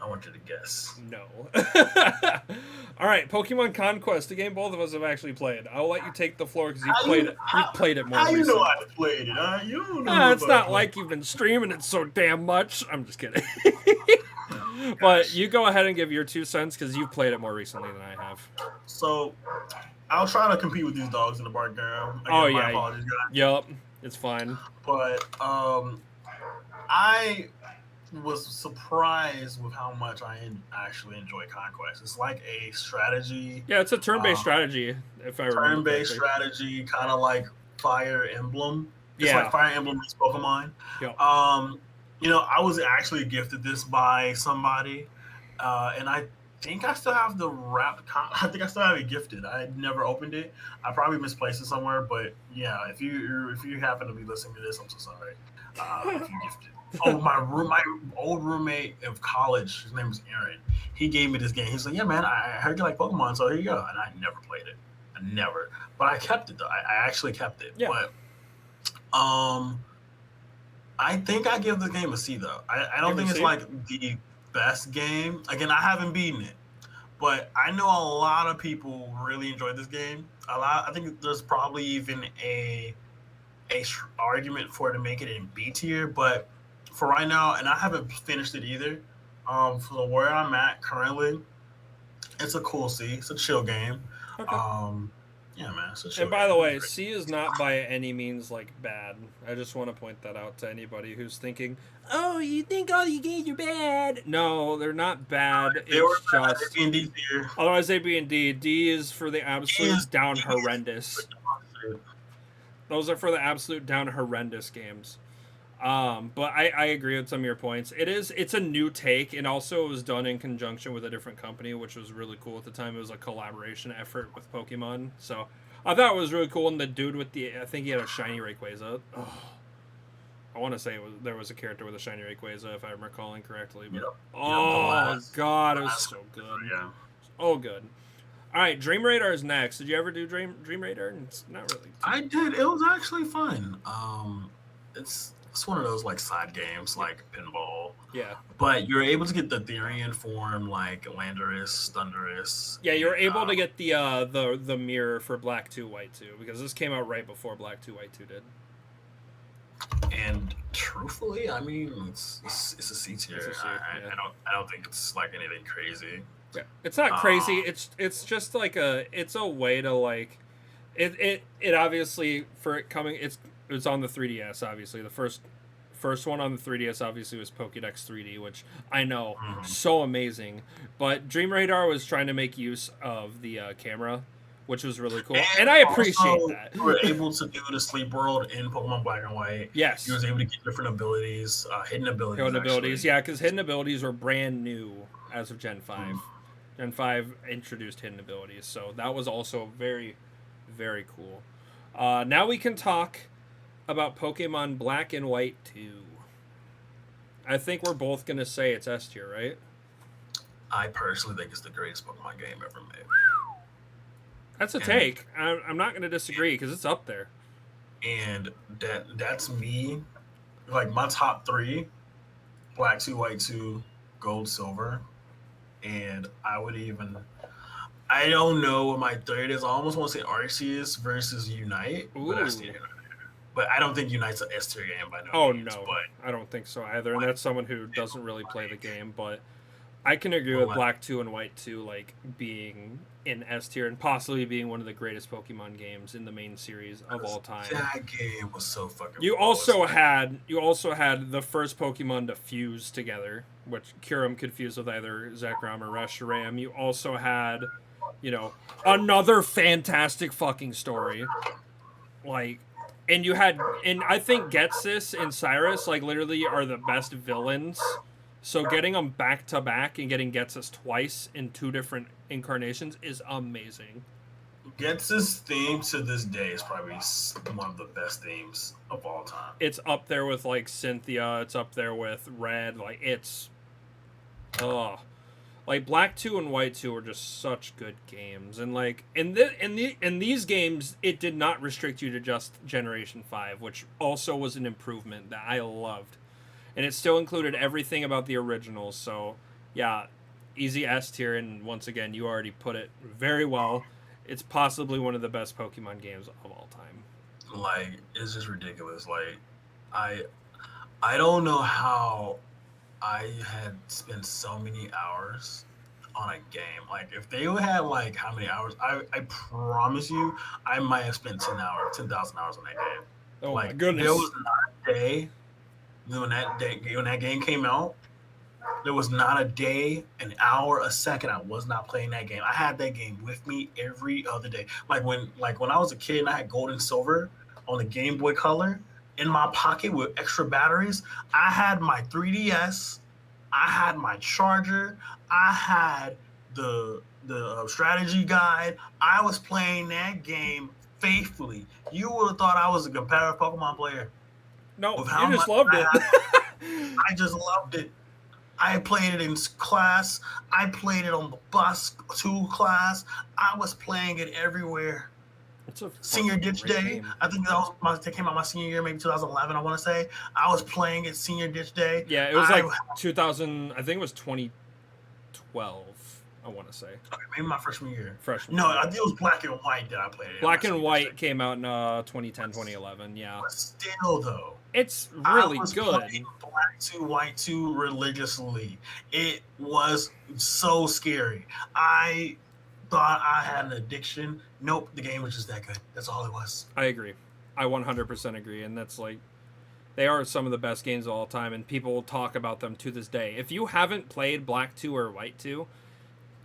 I want you to guess. No. All right, Pokemon Conquest, a game both of us have actually played. I'll let you take the floor because you've played it more. How you know I played it? You don't know. It's not like you've been streaming it so damn much. I'm just kidding. But you go ahead and give your 2 cents because you've played it more recently than I have. So, I'll try to compete with these dogs in the park, girl. Again, oh yeah. My apologies, guys. Yep, it's fine. But I was surprised with how much I actually enjoy Conquest. It's like a strategy. Yeah, it's a turn-based strategy. If I remember. Turn-based strategy, kind of like Fire Emblem. It's like Fire Emblem meets Pokemon. Yep. You know, I was actually gifted this by somebody, and I think I still have the wrapped. I think I still have it gifted. I never opened it. I probably misplaced it somewhere, but yeah, if you happen to be listening to this, I'm so sorry. If you gifted. Oh, my old roommate of college, his name was Aaron. He gave me this game. He's like, "Yeah, man, I heard you like Pokemon, so here you go." And I never played it. But I kept it though. I actually kept it. Yeah. But I think I give the game a C though. I don't think it's like the best game. Again, I haven't beaten it, but I know a lot of people really enjoyed this game. I think there's probably even a argument for it to make it in B tier, but for right now, and I haven't finished it either. For where I'm at currently, it's a cool C. It's a chill game. Okay. Yeah, man. It's a chill and by game. the way, C is not by any means like bad. I just want to point that out to anybody who's thinking, "Oh, you think all your games are bad?" No, they're not bad. It's just B and D tier. Otherwise, they'd be in D. D is for the absolute down horrendous. Those are for the absolute down horrendous games. But I agree with some of your points. It's a new take, and also it was done in conjunction with a different company, which was really cool at the time. It was a collaboration effort with Pokemon, so I thought it was really cool. And the dude with I think he had a shiny Rayquaza. Oh, I want to say there was a character with a shiny Rayquaza, if I'm recalling correctly. But god, it was so good. Yeah. Oh, good. All right, Dream Radar is next. Did you ever do Dream Radar? It's not really. I did. It was actually fun. It's it's one of those like side games like pinball. Yeah. But you're able to get the Therian form like Landorus, Thunderous. Yeah, you're And, able to get the mirror for Black 2 White 2 because this came out right before Black 2 White 2 did. and truthfully, I mean, it's a C tier. I don't think it's like anything crazy. Yeah. It's not crazy. It's just like it's a way to like it obviously for it coming it's on the 3DS obviously. The first one on the 3DS obviously was Pokédex 3D, which I know so amazing. But Dream Radar was trying to make use of the camera, which was really cool, and I appreciate that. You were able to do the Sleep World in Pokemon Black and White. Yes, you was able to get different abilities, hidden abilities. Hidden abilities, yeah, because hidden abilities were brand new as of Gen 5. Gen 5 introduced hidden abilities, so that was also very, very cool. Now we can talk about Pokemon Black and White 2. I think we're both going to say it's S tier, right? I personally think it's the greatest Pokemon game ever made. That's a take. I'm not going to disagree because it's up there. And that's me. Like my top 3, Black 2, White 2, Gold, Silver. And I don't know what my third is. I almost want to say Arceus versus Unite. Ooh. But I don't think Unite's an S tier game by no means. Oh, no. But I don't think so either. And that's someone who doesn't really play the game. But I can agree with Black 2 and White 2 like being in S tier and possibly being one of the greatest Pokemon games in the main series of all time. That game was so fucking You also had the first Pokemon to fuse together, which Kyurem could fuse with either Zekrom or Reshiram. You also had, another fantastic fucking story. Like, and I think Getsis and Cyrus, like, literally are the best villains. So getting them back to back and getting Getsis twice in 2 different incarnations is amazing. Getsis' theme to this day is probably one of the best themes of all time. It's up there with, like, Cynthia. It's up there with Red. Like, it's... Like, Black 2 and White 2 are just such good games. And, like, in these games, it did not restrict you to just Generation 5, which also was an improvement that I loved. And it still included everything about the originals. So, yeah, easy S tier. And once again, you already put it very well. It's possibly one of the best Pokemon games of all time. Like, it's just ridiculous. Like, I don't know how I had spent so many hours on a game. Like, if they had, like, how many hours, I promise you, I might have spent 10,000 hours on that game. Oh, like, my goodness. There was not a day when that game came out, there was not a day, an hour, a second I was not playing that game. I had that game with me every other day. Like when I was a kid and I had Gold and Silver on the Game Boy Color in my pocket with extra batteries, I had my 3DS, I had my charger, I had the strategy guide. I was playing that game faithfully. You would have thought I was a competitive Pokemon player. No, you just loved it. I just loved it. I played it in class. I played it on the bus to class. I was playing it everywhere. It's a Senior Ditch Day. Game. I think that came out my senior year, maybe 2011. I want to say I was playing it Senior Ditch Day. Yeah, it was like 2000. I think it was 2012. I want to say. Okay, maybe my freshman year. Freshman. No, I think it was Black and White that I played it. Black and White came out in 2010, 2011. Yeah. But still, though, it's really good. Black 2, White 2 religiously. It was so scary. I thought I had an addiction. Nope, the game was just that good. That's all it was. I agree. I 100% agree. And that's like, they are some of the best games of all time, and people will talk about them to this day. If you haven't played Black 2 or White 2,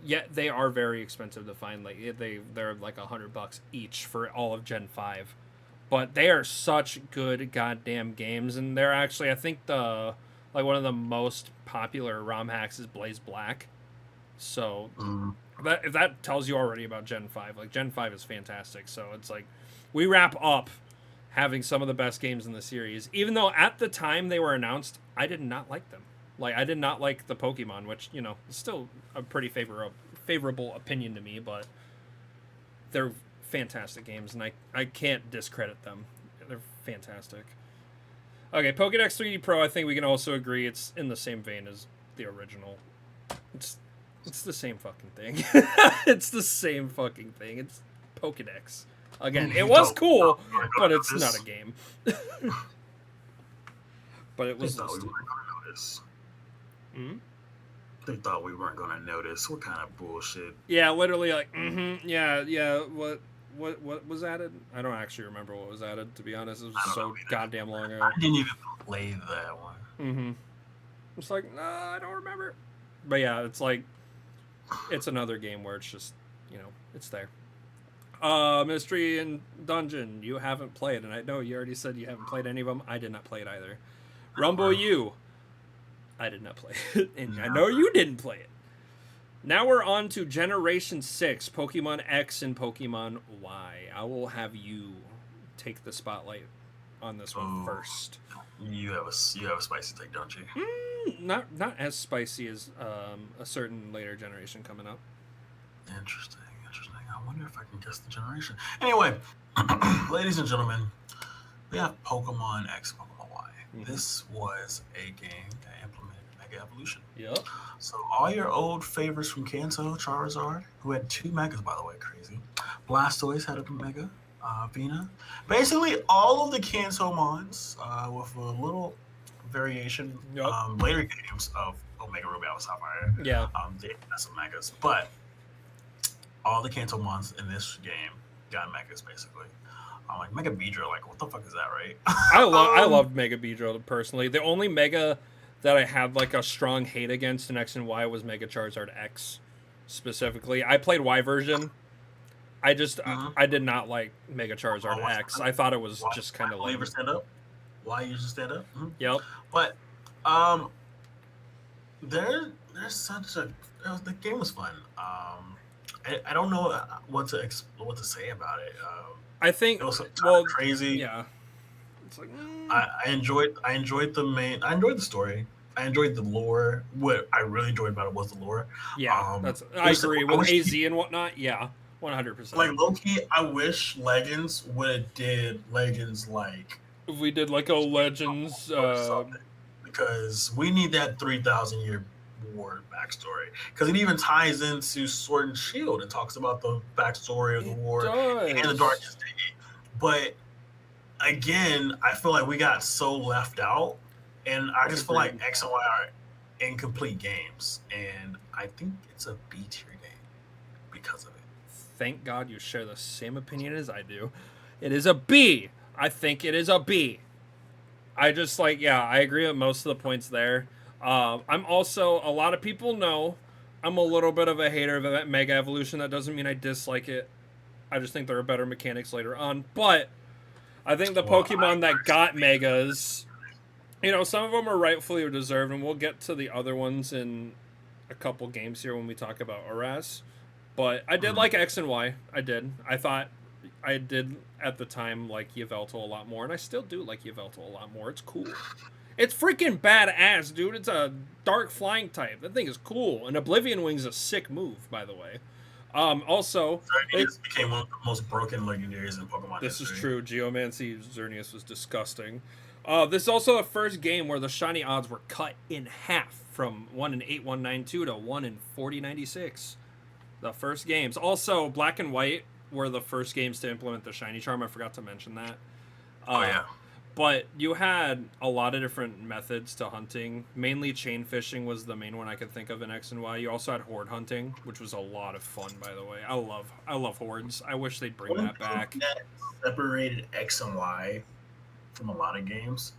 yet they are very expensive to find. Like they're like $100 each for all of Gen 5. But they are such good goddamn games, and they're actually, I think one of the most popular ROM hacks is Blaze Black. So if that tells you already about Gen 5, like Gen 5 is fantastic. So it's like we wrap up having some of the best games in the series, even though at the time they were announced, I did not like them. Like, I did not like the Pokemon, which, is still a pretty favorable opinion to me, but they're fantastic games, and I can't discredit them. They're fantastic. Okay, Pokédex 3D Pro, I think we can also agree it's in the same vein as the original. It's the same fucking thing. It's the same fucking thing. It's Pokédex. Again, it was cool, but it's not a game. But it was listed. Hmm? They thought we weren't gonna notice. What kind of bullshit? Yeah, literally like, yeah. What was added? I don't actually remember what was added, to be honest. It was so goddamn long ago. I didn't even play that one. Mm-hmm. It's like, no, I don't remember. But yeah, it's like, it's another game where it's just, it's there. Mystery and Dungeon, you haven't played, and I know you already said you haven't played any of them. I did not play it either. Rumble U, I did not play it, and I know you didn't play it. Now we're on to Generation 6, Pokemon X and Pokemon Y. I will have you take the spotlight on this one first. You have a spicy take, don't you? Not as spicy as a certain later generation coming up. Interesting. I wonder if I can guess the generation. Anyway, ladies and gentlemen, we have Pokemon X, Pokemon Y. Mm-hmm. This was a game that implemented Mega Evolution. Yep. So all your old favorites from Kanto, Charizard, who had 2 Megas, by the way, crazy. Blastoise had a Mega. Vina. Basically, all of the Kanto mons, with a little variation, later games of Omega Ruby, Alpha Sapphire. Yeah. They had some Megas, but all the Kanto mons in this game got Megas, basically. Like Mega Beedrill, like what the fuck is that, right? I loved Mega Beedrill personally. The only Mega that I had like a strong hate against in X and Y was Mega Charizard X, specifically. I played Y version. I just I did not like Mega Charizard X. I thought it was just kind of lame. Why you ever stand up? Why you just stand up? Mm-hmm. Yep. But there's such a the game was fun. I don't know what to say about it. I think it was crazy. Yeah. It's like I enjoyed the story. I enjoyed the lore. What I really enjoyed about it was the lore. Yeah, I agree with AZ and whatnot. Yeah, 100%. Like low-key, I wish Legends would have did Legends like if we did like a Legends because we need that 3,000-year war backstory, because it even ties into Sword and Shield and talks about the backstory of the war and the Darkest Day. But again, I feel like we got so left out, and I just feel like X and Y are incomplete games, and I think it's a B tier game because of it. Thank God you share the same opinion as I do. It is a B. I think it is a B. I just I agree with most of the points there. I'm also, a lot of people know, I'm a little bit of a hater of Mega Evolution. That doesn't mean I dislike it. I just think there are better mechanics later on. But I think the Pokemon that got Megas, some of them are rightfully deserved, and we'll get to the other ones in a couple games here when we talk about Oras. But I did like X and Y. I did. I thought I did at the time like Yveltal a lot more, and I still do like Yveltal a lot more. It's cool. It's freaking badass, dude. It's a dark flying type. That thing is cool. And Oblivion Wing's a sick move, by the way. Also, Xerneas became one of the most broken legendaries in Pokemon This history. is true. Geomancy Xerneas was disgusting. This is also the first game where the shiny odds were cut in half from 1 in 8192 to 1 in 4096. The first games. Also, Black and White were the first games to implement the shiny charm. I forgot to mention that. Yeah. But you had a lot of different methods to hunting. Mainly chain fishing was the main one I could think of in X and Y. You also had horde hunting, which was a lot of fun, by the way. I love hordes. I wish they'd bring that back. That separated X and Y from a lot of games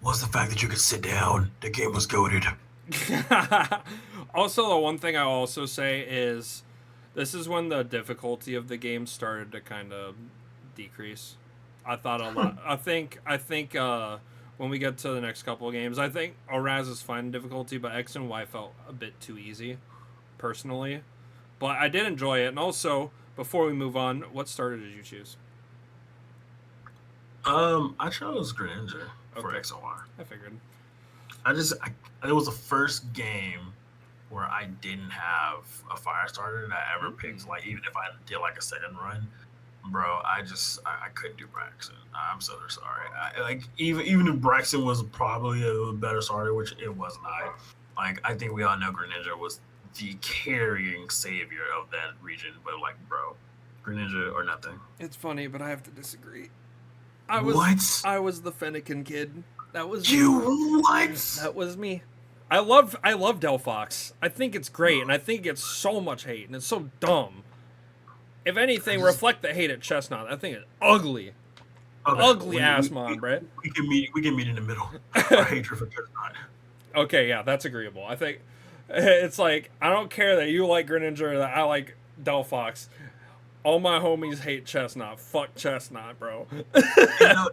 was the fact that you could sit down. The game was goated. Also, the one thing I'll also say is this is when the difficulty of the game started to kind of decrease. I thought a lot. I think when we get to the next couple of games, I think Oraz is fine in difficulty, but X and Y felt a bit too easy, personally. But I did enjoy it. And also, before we move on, what starter did you choose? I chose Greninja for X and Y. I figured. It was the first game where I didn't have a fire starter that I ever picked. Like even if I did like a second run, bro, I couldn't do Braxton. I'm so sorry. Like even if Braxton was probably a better starter, which it was not. Like I think we all know Greninja was the carrying savior of that region, but like, bro, Greninja or nothing. It's funny, but I have to disagree. What? I was the Fennekin kid. That was me. You what? That was me. I love Delphox. I think it's great, and I think it gets so much hate, and it's so dumb. If anything, reflect the hate at Chestnut. I think it's ugly. Okay, ugly ass mon, Brett. We can meet in the middle. Our hatred for Chestnut. Okay, yeah, that's agreeable. I think it's like I don't care that you like Greninja or that I like Delphox. All my homies hate Chestnut. Fuck Chestnut, bro.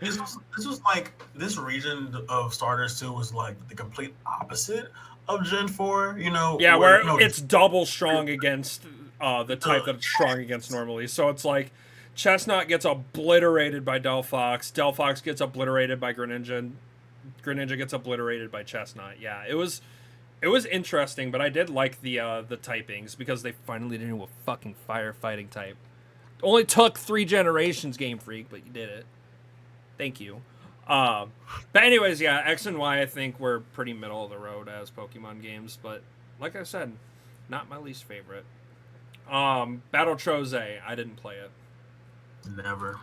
This was like this region of starters too was like the complete opposite of Gen 4. Yeah, where it's double strong against the type that it's strong against normally. So it's like Chestnut gets obliterated by Delphox. Delphox gets obliterated by Greninja. And Greninja gets obliterated by Chestnut. Yeah, it was interesting, but I did like the typings because they finally did a fucking firefighting type. Only took 3 generations, Game Freak, but you did it. Thank you. But anyways, yeah, X and Y I think were pretty middle of the road as Pokemon games, but like I said, not my least favorite. Battle Troze, I didn't play it. Never.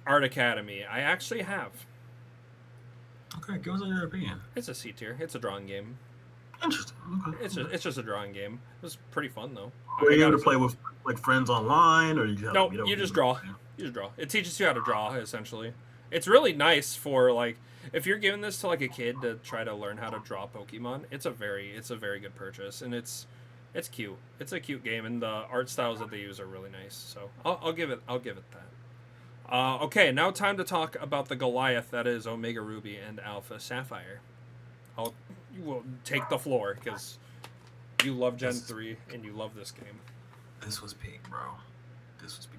Art Academy, I actually have. Okay, give us your opinion. It's a C tier. It's a drawing game. Interesting. Okay. It's just a drawing game. It was pretty fun though. Were you able to play with like friends online, or you just draw. You just draw. It teaches you how to draw essentially. It's really nice for like if you're giving this to like a kid to try to learn how to draw Pokemon. It's a very good purchase, and it's cute. It's a cute game, and the art styles that they use are really nice. So I'll give it that. Okay, now time to talk about the Goliath that is Omega Ruby and Alpha Sapphire. You will take the floor because you love Gen 3 and you love this game. This was peak, bro.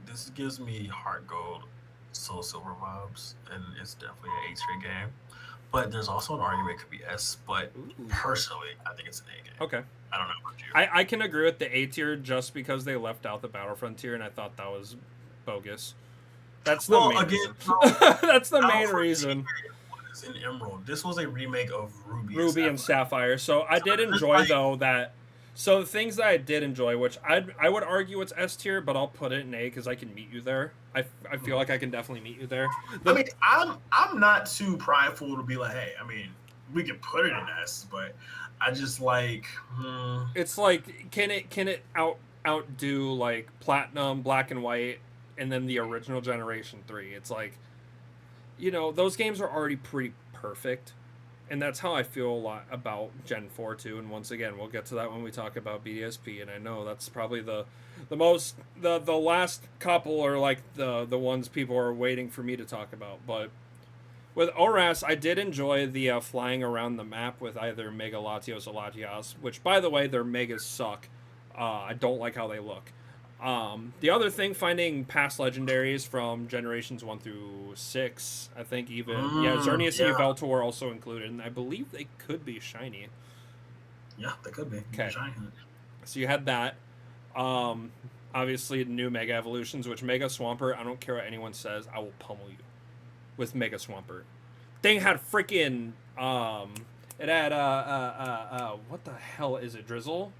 This gives me Heart Gold, Soul Silver vibes, and it's definitely an A-tier game. But there's also an argument it could be S, but personally, I think it's an A game. Okay. I don't know about you. I can agree with the A tier just because they left out the Battlefront tier, and I thought that was bogus. That's the main reason. That's the main reason. In Emerald, this was a remake of Ruby and Sapphire. So I did enjoy though that. So the things that I did enjoy, which I would argue it's S tier, but I'll put it in A because I can meet you there. I feel like I can definitely meet you there. I'm not too prideful to be like, hey, we can put it in S, but I just like. It's like can it outdo like Platinum, Black and White, and then the original Generation 3? It's like. Those games are already pretty perfect, and that's how I feel a lot about Gen 4 too. And once again, we'll get to that when we talk about BDSP, and I know that's probably the last couple are like the ones people are waiting for me to talk about. But with ORAS, I did enjoy the flying around the map with either Mega Latios or Latias, which by the way, their Megas suck. I don't like how they look. The other thing, finding past legendaries from generations 1 through 6, I think even Xerneas and Yveltal were also included, and I believe they could be shiny. Yeah, they could be. Okay. So you had that. Obviously new Mega Evolutions, which Mega Swampert, I don't care what anyone says, I will pummel you with Mega Swampert. Thing had freaking it had what the hell is it, Drizzle?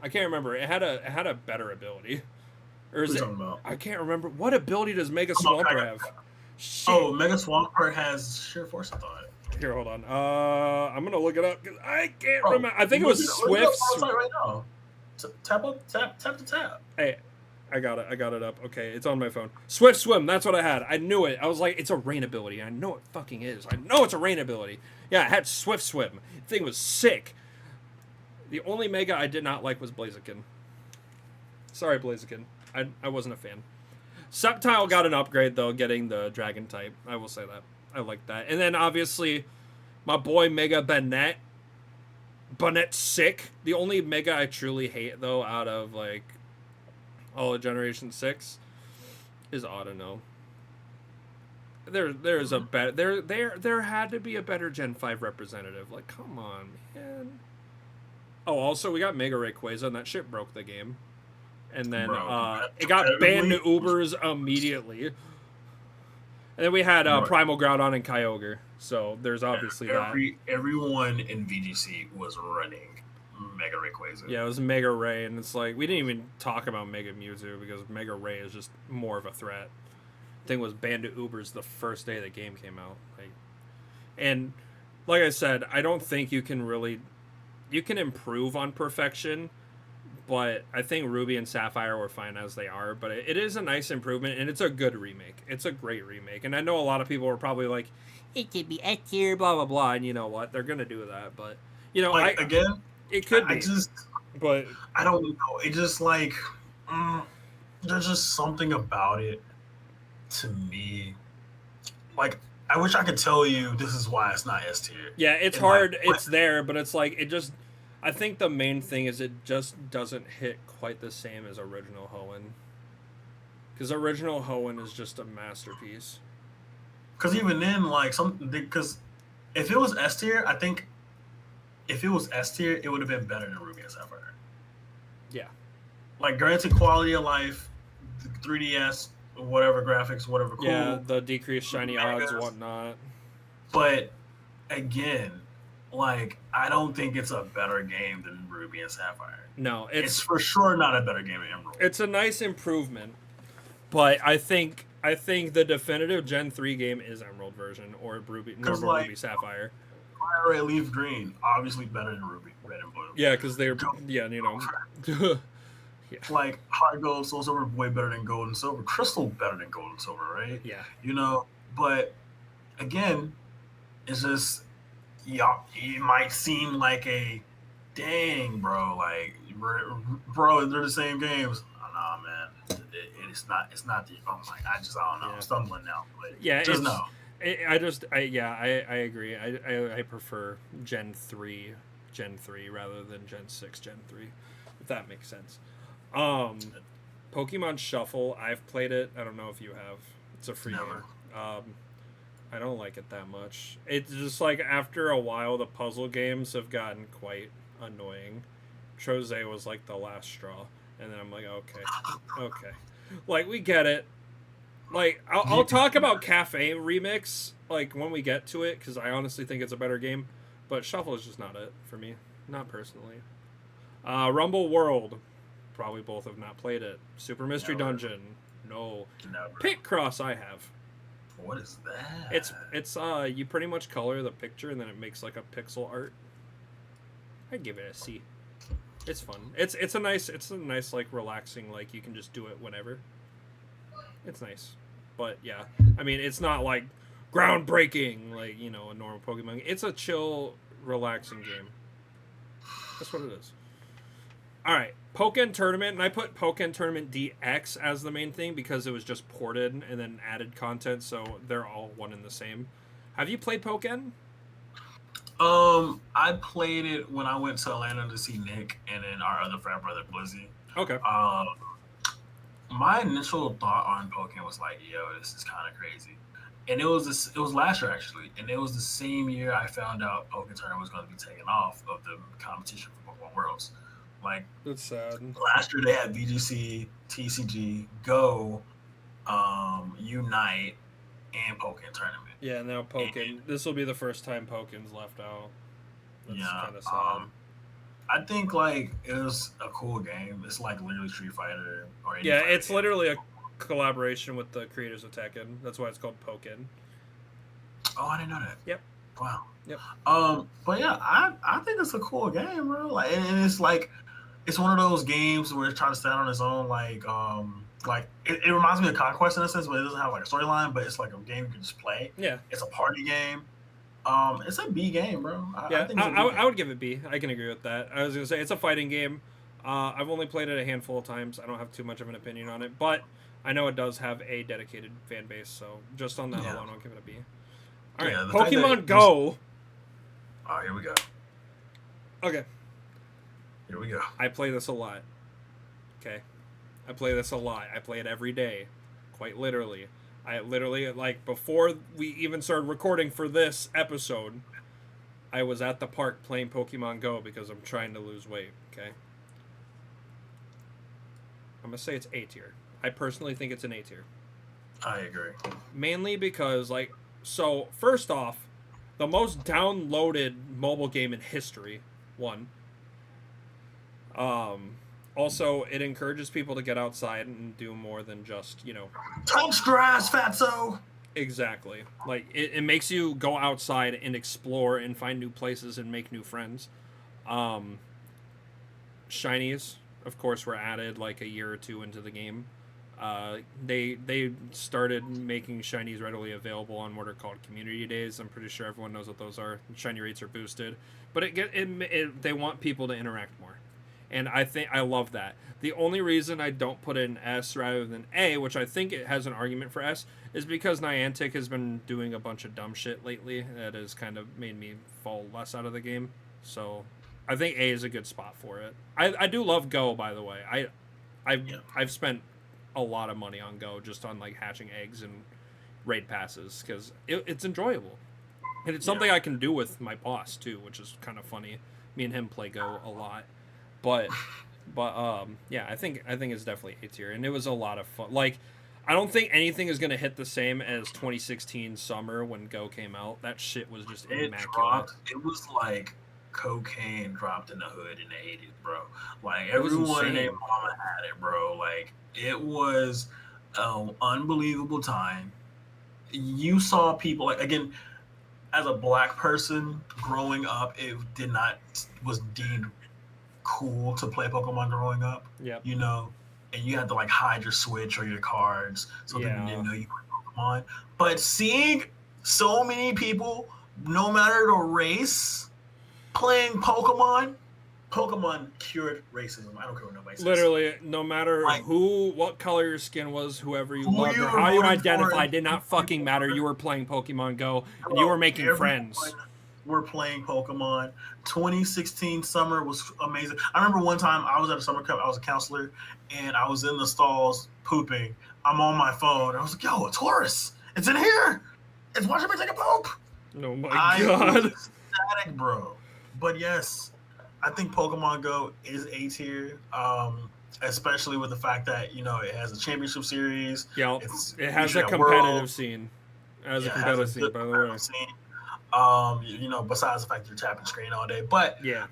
I can't remember. It had a better ability. Or is it? I can't remember. What ability does Mega Swampert have? Shit. Oh, Mega Swampert has Sheer Force, I thought. Here, hold on. I'm gonna look it up because I can't remember. I think it was Swift. Right now. Tap to tap. Hey, I got it up. Okay, it's on my phone. Swift Swim. That's what I had. I knew it. I was like, it's a rain ability. I know it fucking is. I know it's a rain ability. Yeah, it had Swift Swim. The thing was sick. The only Mega I did not like was Blaziken. Sorry, Blaziken. I wasn't a fan. Sceptile got an upgrade, though, getting the Dragon type. I will say that. I like that. And then, obviously, my boy Mega Banette. Bannette's sick. The only Mega I truly hate, though, out of, like, all of Generation 6 is Autono. There's a better... There had to be a better Gen 5 representative. Like, come on, man. Oh, also, we got Mega Rayquaza, and that shit broke the game. and then bro. it got banned to Competitively, Ubers immediately. And then we had bro, Primal Groudon and Kyogre, so there's obviously that. everyone in VGC was running Mega Rayquaza. Yeah, it was Mega Ray, and it's like we didn't even talk about Mega Mewtwo because Mega Ray is just more of a threat. Thing was banned to Ubers the first day the game came out, and like I said, I don't think you can improve on perfection, but I think Ruby and Sapphire were fine as they are. But it is a nice improvement, and it's a good remake. It's a great remake, and I know a lot of people are probably like, it could be S tier, blah blah blah, and you know what? They're gonna do that, but Like again, it could be. But I don't know. It just like there's just something about it to me. Like I wish I could tell you this is why it's not S tier. Yeah, it's hard. It's there, but it's like it just. I think the main thing is it just doesn't hit quite the same as original Hoenn. Because original Hoenn is just a masterpiece. Because even then, like because if it was S tier, I think if it was S tier, it would have been better than Ruby and Sapphire. Yeah. Like granted, quality of life, 3DS, whatever graphics, whatever. Cool. Yeah, the decreased shiny odds, whatnot. But again, like I don't think it's a better game than Ruby and Sapphire. No, it's for sure not a better game than Emerald. It's a nice improvement, but I think the definitive Gen 3 game is Emerald version or Ruby Sapphire. Fire Red Leaf Green, obviously better than Ruby Red and Blue. Yeah, because they're yeah. Like Heart Gold, Soul Silver, way better than Gold and Silver. Crystal better than Gold and Silver, right? Yeah. But again, it's just it might seem like a dang, bro. Like, bro, they're the same games. Nah, man, it's not. It's not the. I'm like, I don't know. Yeah. I'm stumbling now, but yeah, just no. I agree. I prefer Gen 3 rather than Gen 6 Gen 3, if that makes sense. Pokemon Shuffle, I've played it. I don't know if you have. It's a free game. I don't like it that much. It's just like after a while, the puzzle games have gotten quite annoying. Troze was like the last straw, and then I'm like, okay, like we get it. Like I'll talk about Cafe Remix like when we get to it because I honestly think it's a better game, but Shuffle is just not it for me, not personally. Rumble World, probably both have not played it. Super Mystery Dungeon, no. Picross, I have. What is that? It's you pretty much color the picture and then it makes like a pixel art. I'd give it a C. It's fun. It's a nice like relaxing, like you can just do it whenever. It's nice. But yeah, I mean it's not like groundbreaking like, a normal Pokemon. It's a chill, relaxing game. That's what it is. Alright, Pokken Tournament, and I put Pokken Tournament DX as the main thing because it was just ported and then added content, so they're all one and the same. Have you played Pokken? I played it when I went to Atlanta to see Nick and then our other frat brother, Blizzy. Okay. My initial thought on Pokken was like, yo, this is kind of crazy. And it was last year, actually, and it was the same year I found out Pokken Tournament was going to be taken off of the competition for Pokemon Worlds. Like, that's sad. Last year they had VGC, TCG, Go, Unite, and Pokken Tournament. Yeah, now Pokken. This will be the first time Pokken's left out. That's kind of sad. I think like it was a cool game. It's like literally Street Fighter. It's literally a collaboration with the creators of Tekken. That's why it's called Pokken. Oh, I didn't know that. Yep. Wow. Yep. But yeah, I think it's a cool game, bro. Like, and it's like. It's one of those games where it's trying to stand on its own, like it reminds me of Conquest in a sense, but it doesn't have like a storyline, but it's like a game you can just play. Yeah. It's a party game. It's a B game, bro. I would give it B. I can agree with that. I was gonna say it's a fighting game. I've only played it a handful of times. I don't have too much of an opinion on it, but I know it does have a dedicated fan base, so just on that alone, I'll give it a B. All right, Pokemon Go. Oh, here we go. Okay. Here we go. I play this a lot. Okay. I play this a lot. I play it every day. Quite literally. I literally, like, before we even started recording for this episode, I was at the park playing Pokemon Go because I'm trying to lose weight, okay? I'm gonna say it's A tier. I personally think it's an A tier. I agree. Mainly because, like, so first off, the most downloaded mobile game in history. One. Um, Also, it encourages people to get outside and do more than just, Touch grass, fatso. exactly. Like, it makes you go outside and explore and find new places and make new friends. Um, Shinies, of course, were added like a year or two into the game. They started making shinies readily available on what are called community days. I'm pretty sure everyone knows what those are. Shiny rates are boosted, but they want people to interact more, and I love that. The only reason I don't put it in S rather than A, which I think it has an argument for S, is because Niantic has been doing a bunch of dumb shit lately that has kind of made me fall less out of the game. So I think A is a good spot for it. I do love Go, by the way. I've spent a lot of money on Go just on like hatching eggs and raid passes because it's enjoyable, and it's something I can do with my boss too, which is kind of funny. Me and him play Go a lot, but yeah, I think it's definitely A tier, and it was a lot of fun. Like, I don't think anything is gonna hit the same as 2016 summer when Go came out. That shit was just immaculate. It was like cocaine dropped in the hood in the 80s, bro. Like It was everyone and their insane. mama had it, bro. Like it was an unbelievable time. You saw people like again as a black person growing up, it did not was deemed cool to play Pokemon growing up. Yep. You know, and you had to like hide your Switch or your cards so people Yeah. didn't know you played Pokemon. But seeing so many people, no matter the race, playing Pokemon, Pokemon cured racism. I don't care what nobody says. Literally, no matter Like, what color your skin was, whoever you who loved, you or were how you voting for, identified, did not and fucking matter. You were playing Pokemon Go, and you bro, were making everyone friends. were playing Pokemon. 2016 summer was amazing. I remember one time I was at a summer camp. I was a counselor, and I was in the stalls pooping. I'm on my phone. I was like, "Yo, a Taurus! It's in here! It's watching me take a poop." Oh my I god. was ecstatic, bro. But yes, I think Pokemon Go is A tier, especially with the fact that it has a championship series. Yeah, It's it has a featured at competitive Worlds. scene. It has a Yeah, it has a competitive scene, good by the way. competitive scene. Besides the fact that you're tapping screen all day, but Yeah.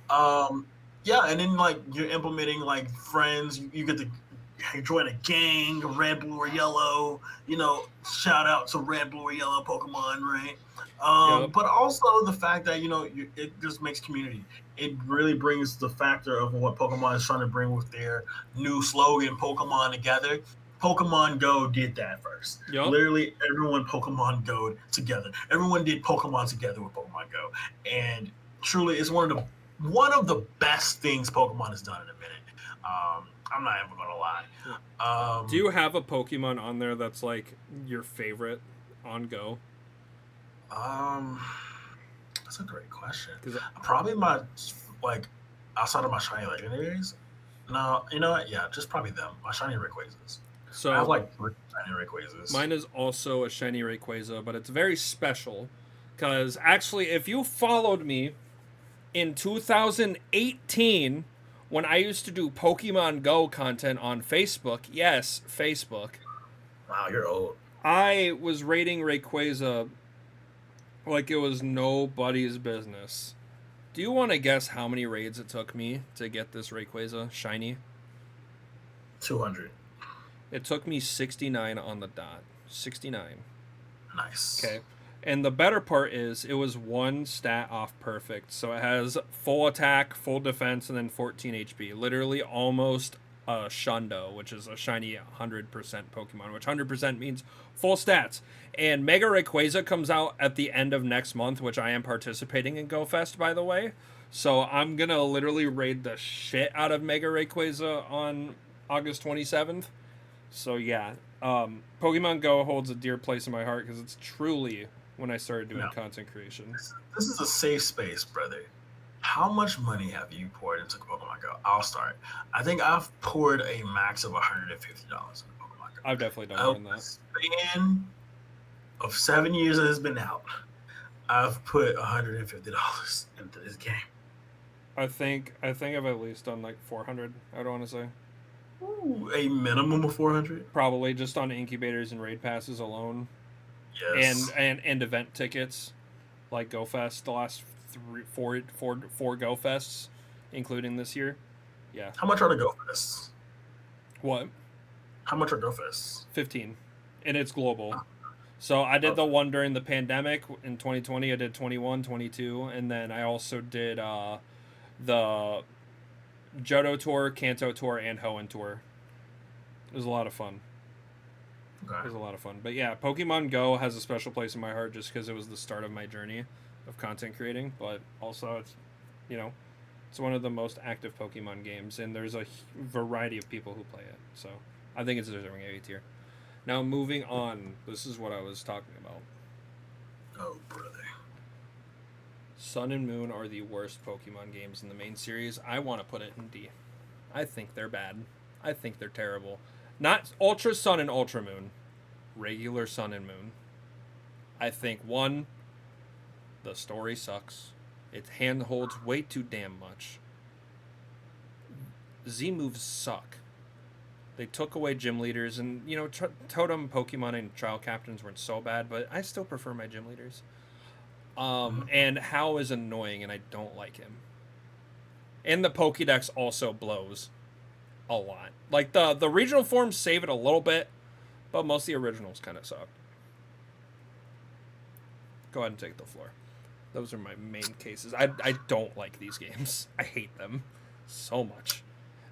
yeah, and then like you're implementing like friends. You get to join a gang, red, blue, or yellow. Shout out to red, blue, or yellow Pokemon, right? Yep. But also the fact that it just makes community. It really brings the factor of what Pokemon is trying to bring with their new slogan, Pokemon Together. Pokemon Go did that first. Yep. Literally, everyone Pokemon Go together. Everyone did Pokemon together with Pokemon Go, and truly, it's one of the best things Pokemon has done in a minute. I'm not even gonna lie. Do you have a Pokemon on there that's like your favorite on Go? That's a great question. Because Probably my like outside of my shiny legendaries. No, you know what? Yeah, just probably them. My shiny Rayquazas. I have so like 3 shiny Rayquazas. mine is also a shiny Rayquaza, but it's very special. Because actually, if you followed me in 2018 when I used to do Pokemon Go content on Facebook, yes, Facebook, Wow, you're old. I was rating Rayquaza like it was nobody's business. Do you want to guess how many raids it took me to get this Rayquaza shiny? 200. It took me 69 on the dot. 69. Nice. Okay. And the better part is it was one stat off perfect. So it has full attack, full defense, and then 14 HP. Literally almost a Shundo, which is a shiny 100% Pokemon, which 100% means full stats. And Mega Rayquaza comes out at the end of next month, which I am participating in GoFest, by the way. So I'm going to literally raid the shit out of Mega Rayquaza on August 27th. So yeah, Pokemon Go holds a dear place in my heart because it's truly when I started doing content creation. This is a safe space, brother. How much money have you poured into Pokemon Go? I'll start. I think I've poured a max of $150 into Pokemon Go. I've definitely done more than that. Span of 7 years that it's been out, I've put $150 into this game. I think I've at least done like 400. I don't want to say. Ooh, a minimum of 400. Probably just on incubators and raid passes alone, and Yes. event tickets like GoFest. The last four GoFests, including this year. Yeah. How much are the Go Fests? What? How much are Go Fests? 15, and it's global. So I did the Okay. one during the pandemic in 2020. I did 21, 22, and then I also did the Johto tour, Kanto tour, and Hoenn tour. It was a lot of fun. It Okay. was a lot of fun. But yeah, Pokemon Go has a special place in my heart just because it was the start of my journey of content creating. But also, it's, you know, it's one of the most active Pokemon games, and there's a variety of people who play it. So I think it's deserving A tier. Now moving on, this is what I was talking about. Oh, brother. Sun and Moon are the worst Pokemon games in the main series. I want to put it in D. I think they're bad. I think they're terrible. Not Ultra Sun and Ultra Moon. Regular Sun and Moon. I think one, the story sucks. It handholds way too damn much. Z moves suck. They took away gym leaders, and Totem Pokemon and Trial Captains weren't so bad, but I still prefer my gym leaders. Mhm. And Hao is annoying, and I don't like him. And the Pokédex also blows a lot. Like the regional forms save it a little bit, but most of the originals kind of suck. Go ahead and take the floor. Those are my main cases. I don't like these games. I hate them so much.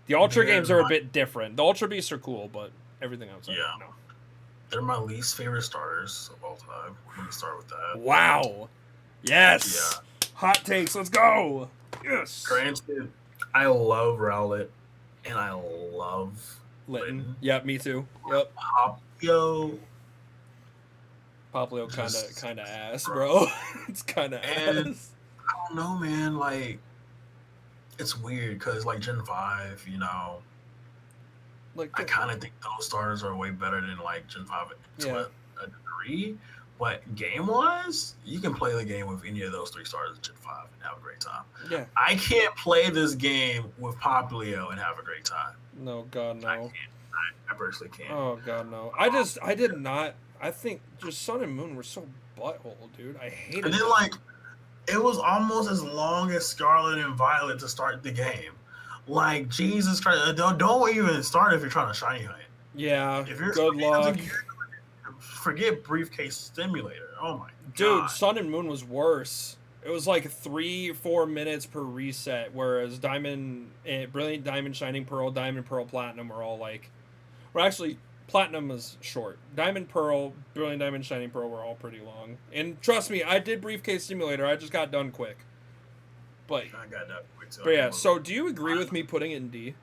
The Ultra They're games are a my bit different. The Ultra Beasts are cool, but everything outside, yeah. no. They're my least favorite starters of all time. Let me start with that. Wow. Yes. Yeah. Hot takes. Let's go. Yes. Granted, I love Rowlet and I love Litten. Litten. Yep, me too. Yep. Popio Poplio just kind of ass, bro. bro. It's kind of And ass. I don't know, man. Like it's weird because like Gen 5, Like I the kind of think those starters are way better than like Gen 5 to yeah a degree. But game wise, you can play the game with any of those three starters at Gen 5 and have a great time. yeah. I can't play this game with Poplio and have a great time. No God I no. can't. I personally can't. Oh God no. Um, I did not. I think just Sun and Moon were so butthole, dude. I and hated then them. like it was almost as long as Scarlet and Violet to start the game. Like Jesus Christ, don't even start if you're trying to shiny hunt. Yeah. If you're Good shiny luck, hunting, forget briefcase stimulator. Oh my dude. god. Sun and Moon was worse. It was like 3-4 minutes per reset, whereas Brilliant Diamond, Shining Pearl, Diamond Pearl, Platinum were all like, well, actually, Platinum was short. Diamond Pearl, Brilliant Diamond, Shining Pearl were all pretty long. And trust me, I did Briefcase Simulator. I just got done quick. But I got that quick too. but yeah. So do you agree with me putting it in D?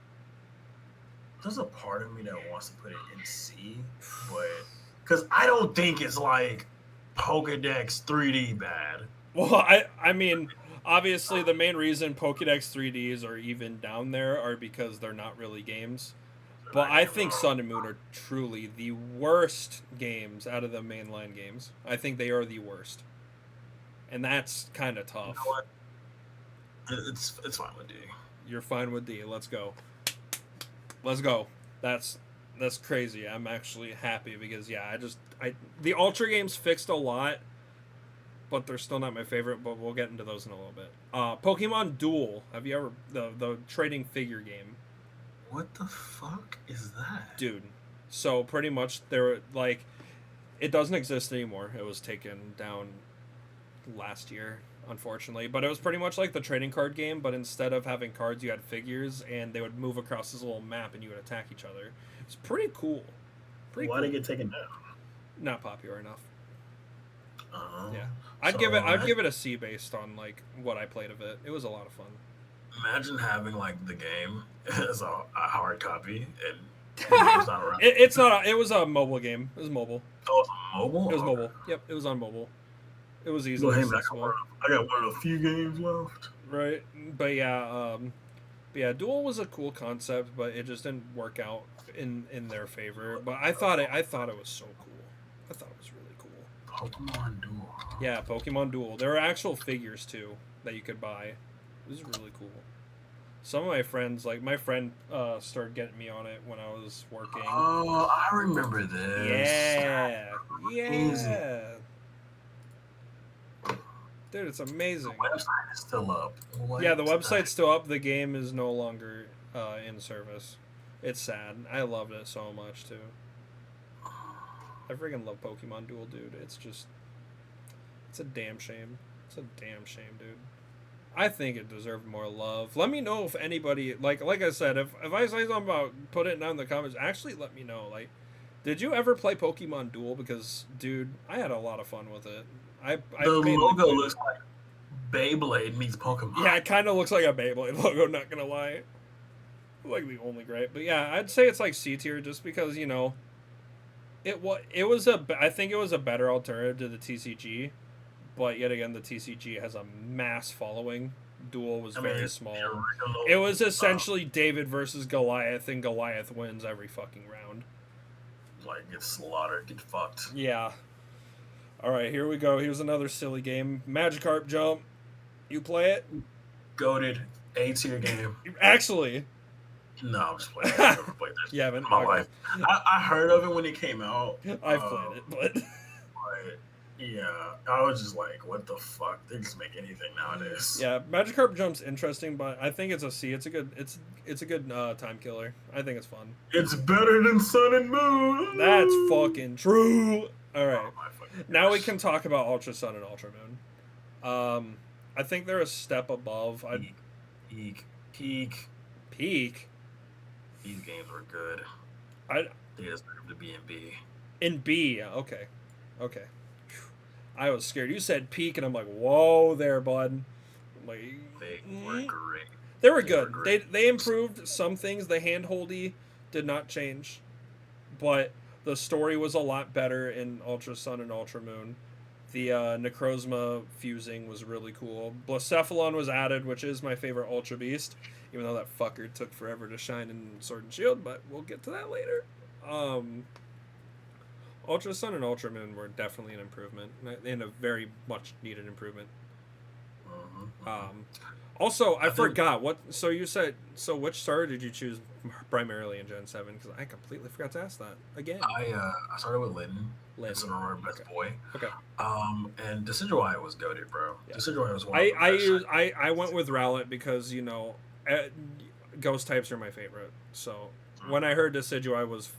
There's a part of me that wants to put it in C, but because I don't think it's like Pokedex 3D bad. Well, I mean, obviously the main reason Pokédex 3Ds are even down there are because they're not really games. They're But not I games at think all. Sun and Moon are truly the worst games out of the mainline games. I think they are the worst, and that's kind of You know tough. what? It's fine with D. You're fine with D. Let's go. Let's go. That's that's crazy. I'm actually happy because yeah, I the Ultra games fixed a lot, but they're still not my favorite. But we'll get into those in a little bit. Pokemon Duel. Have you ever the trading figure game, What the fuck is that? dude? So pretty much there like it doesn't exist anymore. It was taken down last year, unfortunately. But it was pretty much like the trading card game, but instead of having cards, you had figures, and they would move across this little map, and you would attack each other. It's pretty cool. Pretty Why cool. did it get taken down? Not popular enough. Um, Yeah, so I'd give it a C based on like what I played of it. It was a lot of fun. imagine having like the game as a hard copy and the game's not around. It's not. It was a mobile game. It was mobile. Oh, it's mobile. It was Okay. mobile. Yep, it was on mobile. It was Well, easily hey, man, accessible. I got one of the few games left. Right, but yeah, Duel was a cool concept, but it just didn't work out in their favor. But I thought it was so cool. I thought it was really cool. Pokemon Duel. Yeah, Pokemon Duel. There were actual figures too that you could buy. It was really cool. Some of my friends, like my friend, started getting me on it when I was working. Oh, I remember this. Yeah, Amazing. yeah, dude, it's The amazing. website is still up. Yeah, What the the website's still up. The game is no longer in service. It's sad. I loved it so much too. I freaking love Pokemon Duel, dude. It's just, it's a damn shame. It's a damn shame, dude. I think it deserved more love. Let me know if anybody like I said, if I say something about put it down in the comments, actually let me know. Like, did you ever play Pokemon Duel? Because dude, I had a lot of fun with it. I The mainly logo played looks it. like Beyblade meets Yeah, Pokemon. it kind of looks like a Beyblade logo. Not gonna lie, like the only great. But yeah, I'd say it's like C tier just because it was I think it was a better alternative to the TCG, but yet again the TCG has a mass following. Duel was I mean, very the small. It original, was essentially David versus Goliath, and Goliath wins every fucking round. like, get slaughtered, get fucked. Yeah. All right, here we go. Here's another silly game. Magikarp Jump. You play it? Goated A tier game. Actually, No, I'm just playing. I've never played this you haven't. in my Okay. life. I heard of it when it came out. I've played it, but But yeah, I was just like, what the fuck? They just make anything nowadays. yeah, Magikarp Jump's interesting, but I think it's a C. It's a good time killer. I think it's fun. It's better than Sun and Moon. That's fucking true. All right, Oh my fucking now we gosh. can talk about Ultra Sun and Ultra Moon. I think they're a step above. I Peak. peak. These games were good. I They deserve to be in B. in B. Okay, okay. I was scared. You said peak, and I'm like, whoa, there, bud. I'm like, They were great. they were They were good. great. They improved some things. The handholdy did not change, but the story was a lot better in Ultra Sun and Ultra Moon. The Necrozma fusing was really cool. Blacephalon was added, which is my favorite Ultra Beast, even though that fucker took forever to shine in Sword and Shield, but we'll get to that later. Ultra Sun and Ultra Moon were definitely an improvement, and a very much needed improvement. Mhm. Also, I think- forgot what. So you said. So which star did you choose primarily in Gen 7? Because I completely forgot to ask that again. I started with Litten. Litten. It's our best Okay. boy. Okay. And Decidueye was goated, bro. Yeah. Decidueye was one of the best. I went with Rowlet because ghost types are my favorite. So when I heard Decidueye was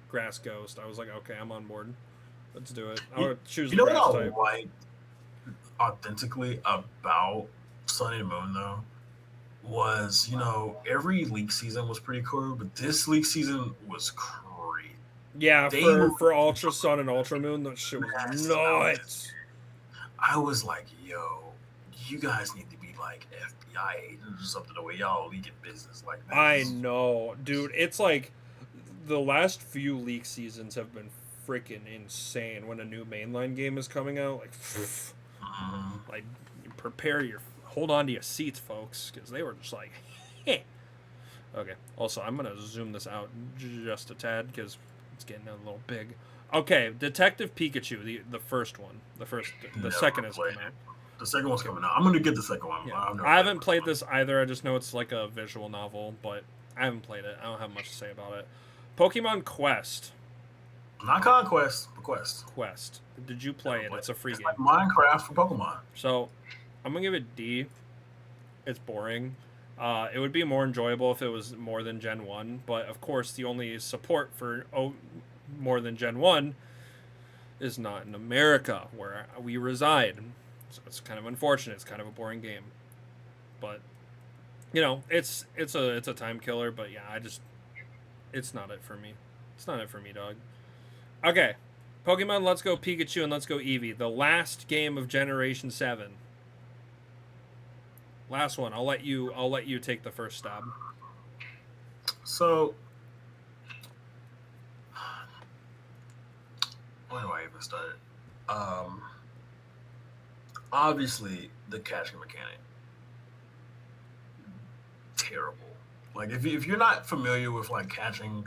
grass ghost, I was like, okay, I'm on board. Let's do it. I would choose You know grass what I type. like authentically about Sun and Moon though was, every league season was pretty cool, but this league season was crazy. Yeah, They for were- Ultra Sun and Ultra Moon, that shit was nuts. I was like, yo, you guys need to be like FBI agents or something the way y'all leaking business like this. I know, dude. It's like the last few league seasons have been freaking insane. When a new mainline game is coming out, like hold on to your seats, folks, because they were just like, heh. Okay. Also, I'm gonna zoom this out just a tad because it's getting a little big. Okay, Detective Pikachu, the first one, the Never second has played come out. The second one's coming out. I'm gonna get the second one. Yeah. I've never I haven't the played first this either. I just know it's like a visual novel, but I haven't played it. I don't have much to say about it. Pokemon Quest. one. Not Conquest, but Quest. Did you play it? It's a free It's game. like Minecraft for Pokemon. So I'm gonna give it D. It's boring. It would be more enjoyable if it was more than Gen 1, but of course the only support for more than Gen 1 is not in America where we reside. So it's kind of unfortunate. It's kind of a boring game. But it's a time killer, but yeah, it's not it for me. It's not it for me, dog. Okay. Pokemon Let's Go Pikachu and Let's Go Eevee, the last game of Generation 7. Last one. I'll let you take the first stab. So, where do I even start? Obviously, the catching mechanic, terrible. Like, if you're not familiar with like catching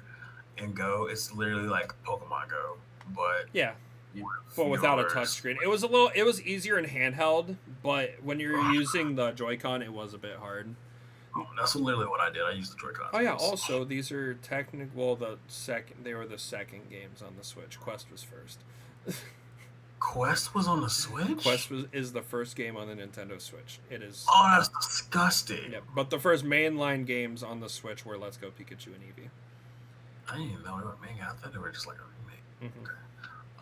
and Go, it's literally like Pokemon Go, but Yeah, with but without a yours. touchscreen. It was easier in handheld, but when you're using the Joy-Con, it was a bit hard. That's literally what I did. I used the Oh yeah. Joy-Cons. Also, these are technical. The second they were the second games on the Switch. Quest was first. Quest was on the Quest Switch? is the first game on the Nintendo Switch. It is. Oh, that's disgusting. Yeah, but the first mainline games on the Switch were Let's Go Pikachu and Eevee. I didn't even know they were making. I thought they were just like a remake. Mm-hmm. Okay.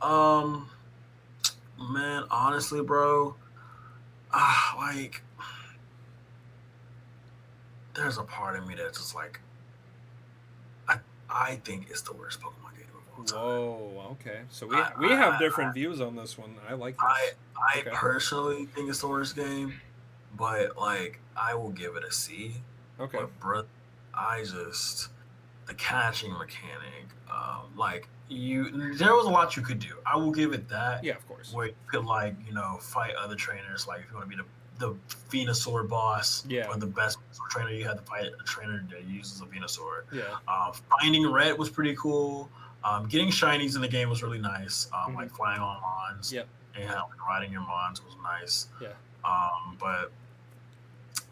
Um, man, honestly, bro, like, there's a part of me that's just like, I, I think it's the worst Pokemon game of all time. Whoa. Okay. So we have different views on this one. I like I, this. I Okay. personally think it's the worst game, but like, I will give it a C. Okay. But bro, I just the catching mechanic, like there was a lot you could do. I will give it that. Yeah, of course. Where you could like fight other trainers. Like if you want to be the Venusaur boss, Yeah. or the best trainer, you had to fight a trainer that uses a Venusaur. Yeah. Finding Red was pretty cool. Getting shinies in the game was really nice. Like flying on Mons. Yep. And like, riding your Mons was nice. Yeah. But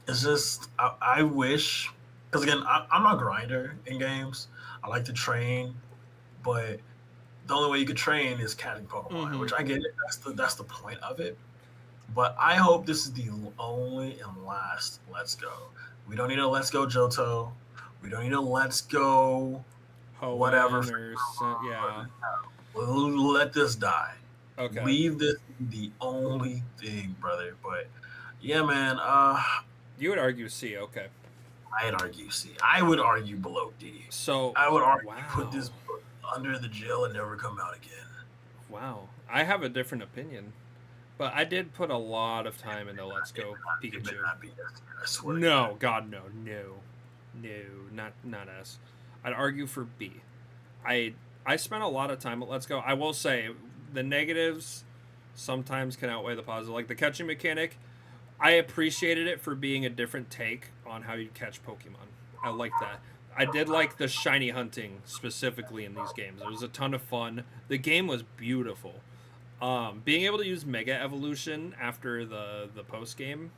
it's just I wish, because again I'm not a grinder in games. I like to train, but the only way you could train is catching Pokemon, which I get it. That's the point of it. But I hope this is the only and last Let's Go. We don't need a Let's Go Johto. We don't need a Let's Go whatever. Yeah. Let this die. Okay. Leave this the only thing, brother. But yeah, man. You would argue C. Okay. I'd argue C. I would argue below D. So I would argue put this book under the jail and never come out again. Wow. I have a different opinion. But I did put a lot of time into Let's Go Pikachu. I swear. No, God, no, not S. I'd argue for B. I spent a lot of time at Let's Go. I will say the negatives sometimes can outweigh the positive. Like the catching mechanic, I appreciated it for being a different take on how you catch Pokemon. I like that. I did like the shiny hunting specifically in these games. It was a ton of fun. The game was beautiful. Being able to use Mega Evolution after the post game,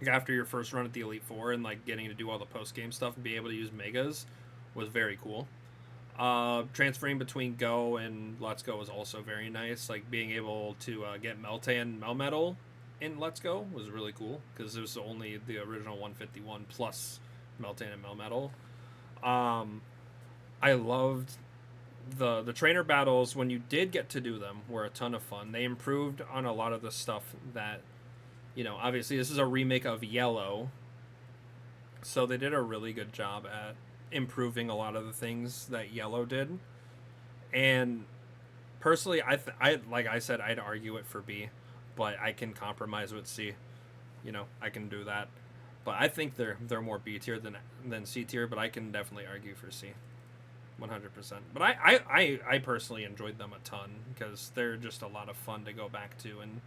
like after your first run at the Elite Four, and like getting to do all the post game stuff and be able to use Megas was very cool. Transferring between Go and Let's Go was also very nice. Like being able to get Meltan and Melmetal in Let's Go was really cool because it was only the original 151 plus Meltan and Melmetal. I loved the trainer battles when you did get to do them were a ton of fun. They improved on a lot of the stuff that, obviously this is a remake of Yellow, so they did a really good job at improving a lot of the things that Yellow did. And personally, I like I said, I'd argue it for B, but I can compromise with C. I can do that. But I think they're more B tier than C tier, but I can definitely argue for C. 100%. But I personally enjoyed them a ton because they're just a lot of fun to go back to, and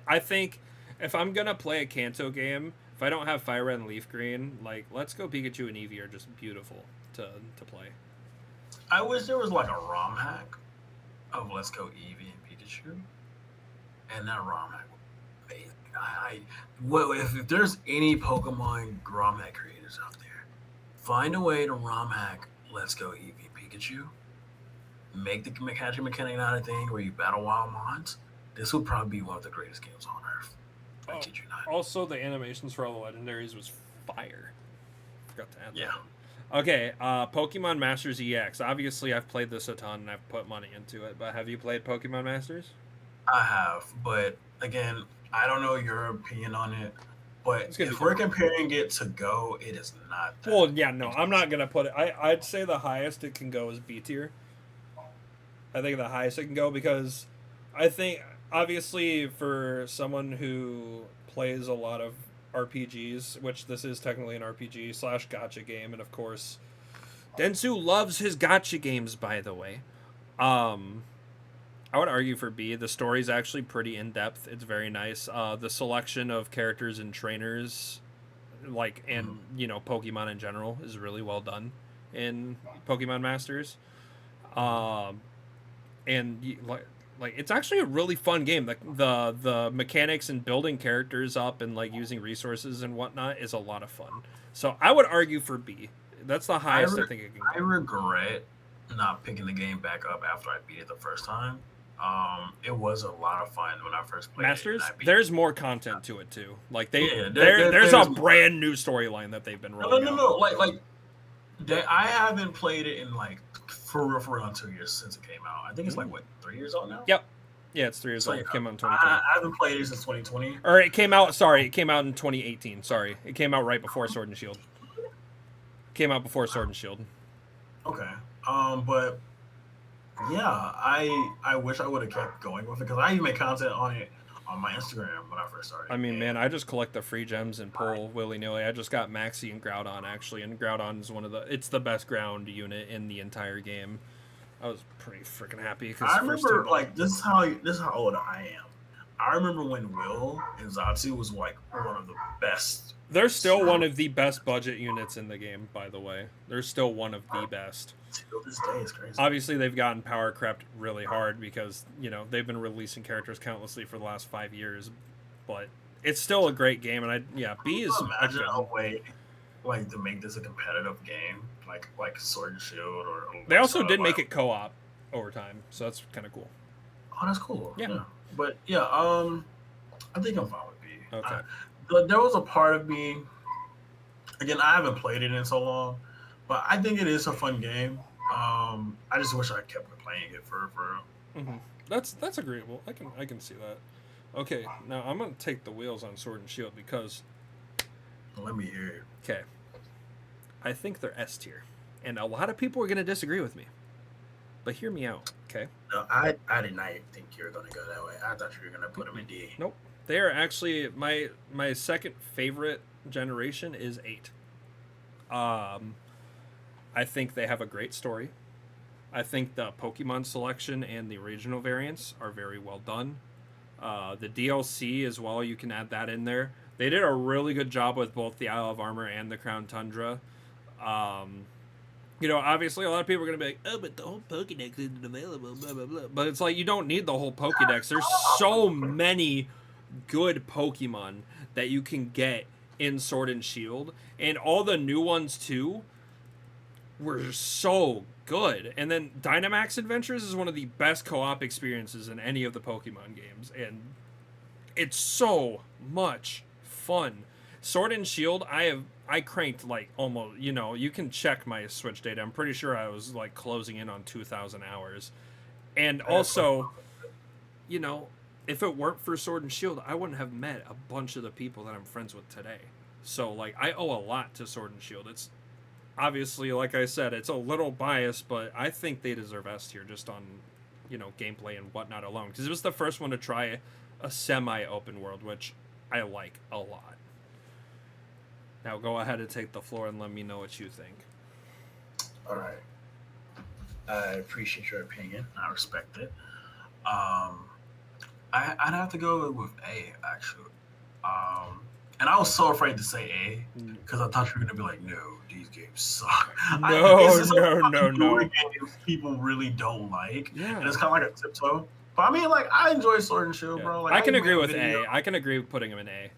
I think if I'm gonna play a Kanto game, if I don't have Fire Red and Leaf Green, like Let's Go Pikachu and Eevee are just beautiful to play. I wish there was like a ROM hack of Let's Go Eevee and Pikachu, and that ROM hack would be amazing. If there's any Pokemon ROM hack creators out there, find a way to ROM hack Let's Go Eevee Pikachu. Make the catching mechanic not a thing where you battle wild mons. This would probably be one of the greatest games on earth. I kid you not. Also, the animations for all the legendaries was fire. Forgot to add that. Yeah. Okay, Pokemon Masters EX. Obviously, I've played this a ton and I've put money into it, but have you played Pokemon Masters? I have, but again, I don't know your opinion on it. But if we're comparing it to Go, it is not that. Well, yeah, no, I'm not going to put it. I'd say the highest it can go is B tier. I think the highest it can go because I think, obviously, for someone who plays a lot of RPGs, which this is technically an RPG / gacha game, and of course, Densu loves his gacha games, by the way. I would argue for B. The story's actually pretty in-depth. It's very nice. The selection of characters and trainers, and Pokemon in general, is really well done in Pokemon Masters. And like it's actually a really fun game. The mechanics and building characters up and like using resources and whatnot is a lot of fun. So I would argue for B. That's the I highest I think it can I go. regret not picking the game back up after I beat it the first time. It was a lot of fun when I first played it, and Masters, I beat it. there's more content to it too. Like Yeah, there's a there's more. brand new storyline that they've been No, no, rolling no, out. no. I haven't played it in like for real 2 years since it came out. I think it's like what 3 years old now. Yep. Yeah, it's 3 years So old. yeah, It came out in 2020. I haven't played it since 2020. Or it came out. Sorry, it came out in 2018. Sorry, it came out right before Sword and Shield. Came out before Sword and Shield. Okay. But yeah, I wish I would have kept going with it because I even made content on it on my Instagram when I first started. I mean, man, And I just collect the free gems and pull willy nilly. I just got Maxi and Groudon actually, and Groudon is one of the. It's the best ground unit in the entire game. I was pretty freaking happy because I first time. remember like this is how old I am. I remember when Will and Zatsu was like one of the best. They're still one of the best budget units in the game, by the way. They're still one of the best. Till this day is crazy. Obviously, they've gotten power crept really hard because, they've been releasing characters countlessly for the last 5 years. But it's still a great game, and B is. Imagine a way like to make this a competitive game, like Sword and Shield or. They also did make it co-op over time, so that's kind of cool. Oh, that's cool. Yeah. But yeah, I think I'm fine with B. Okay. There was a part of me. Again, I haven't played it in so long, but I think it is a fun game. I just wish I kept playing it for real. Mm-hmm. That's agreeable. I can see that. Okay, now I'm gonna take the wheels on Sword and Shield because. Let me hear it. Okay. I think they're S tier, and a lot of people are gonna disagree with me, but hear me out. Okay. No, I did not think you were gonna go that way. I thought you were gonna put them in D. Nope. They are actually my second favorite generation is 8. I think they have a great story. I think the Pokemon selection and the regional variants are very well done. The DLC as well, you can add that in there. They did a really good job with both the Isle of Armor and the Crown Tundra. Obviously a lot of people are going to be like, oh, but the whole Pokedex isn't available, blah, blah, blah. But it's like, you don't need the whole Pokedex. There's so many good Pokemon that you can get in Sword and Shield. And all the new ones, too, were so good. And then Dynamax Adventures is one of the best co-op experiences in any of the Pokemon games. And it's so much fun. Sword and Shield, I cranked like almost, you can check my Switch data. I'm pretty sure I was like closing in on 2,000 hours. And also, if it weren't for Sword and Shield, I wouldn't have met a bunch of the people that I'm friends with today. So like I owe a lot to Sword and Shield. It's obviously, like I said, it's a little biased, but I think they deserve S tier just on, gameplay and whatnot alone. Because it was the first one to try a semi-open world, which I like a lot. Now go ahead and take the floor and let me know what you think. All right. I appreciate your opinion. I respect it. I'd have to go with A, actually. And I was so afraid to say A because I thought you were going to be like, no, these games suck. No. Games people really don't like. Yeah. And it's kind of like a tiptoe. But I mean, like, I enjoy Sword and Shield, bro. Like, I can agree with A. I can agree with putting him in A.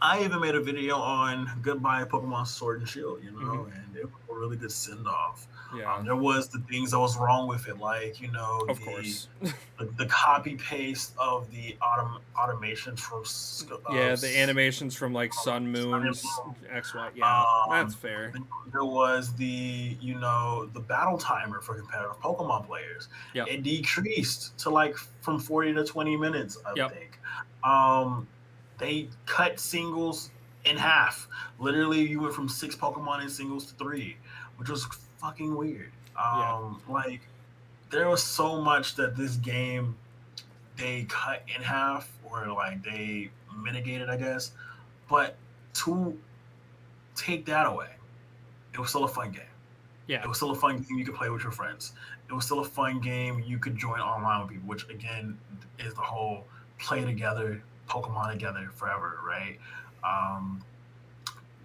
I even made a video on Goodbye Pokemon Sword and Shield, and it was a really good send off. Yeah. There was the things that was wrong with it, like of course, the copy paste of the automations from the animations from like Sun, Moons, XY. Yeah, that's fair. There was the the battle timer for competitive Pokemon players. Yep. It decreased to like from 40 to 20 minutes, I think. They cut singles in half. Literally, you went from 6 Pokemon in singles to 3, which was fucking weird. Like, there was so much that this game they cut in half, or like they mitigated, I guess. But to take that away, it was still a fun game. Yeah, it was still a fun game you could play with your friends. It was still a fun game you could join online with people, which again is the whole play together. Pokemon together forever, right?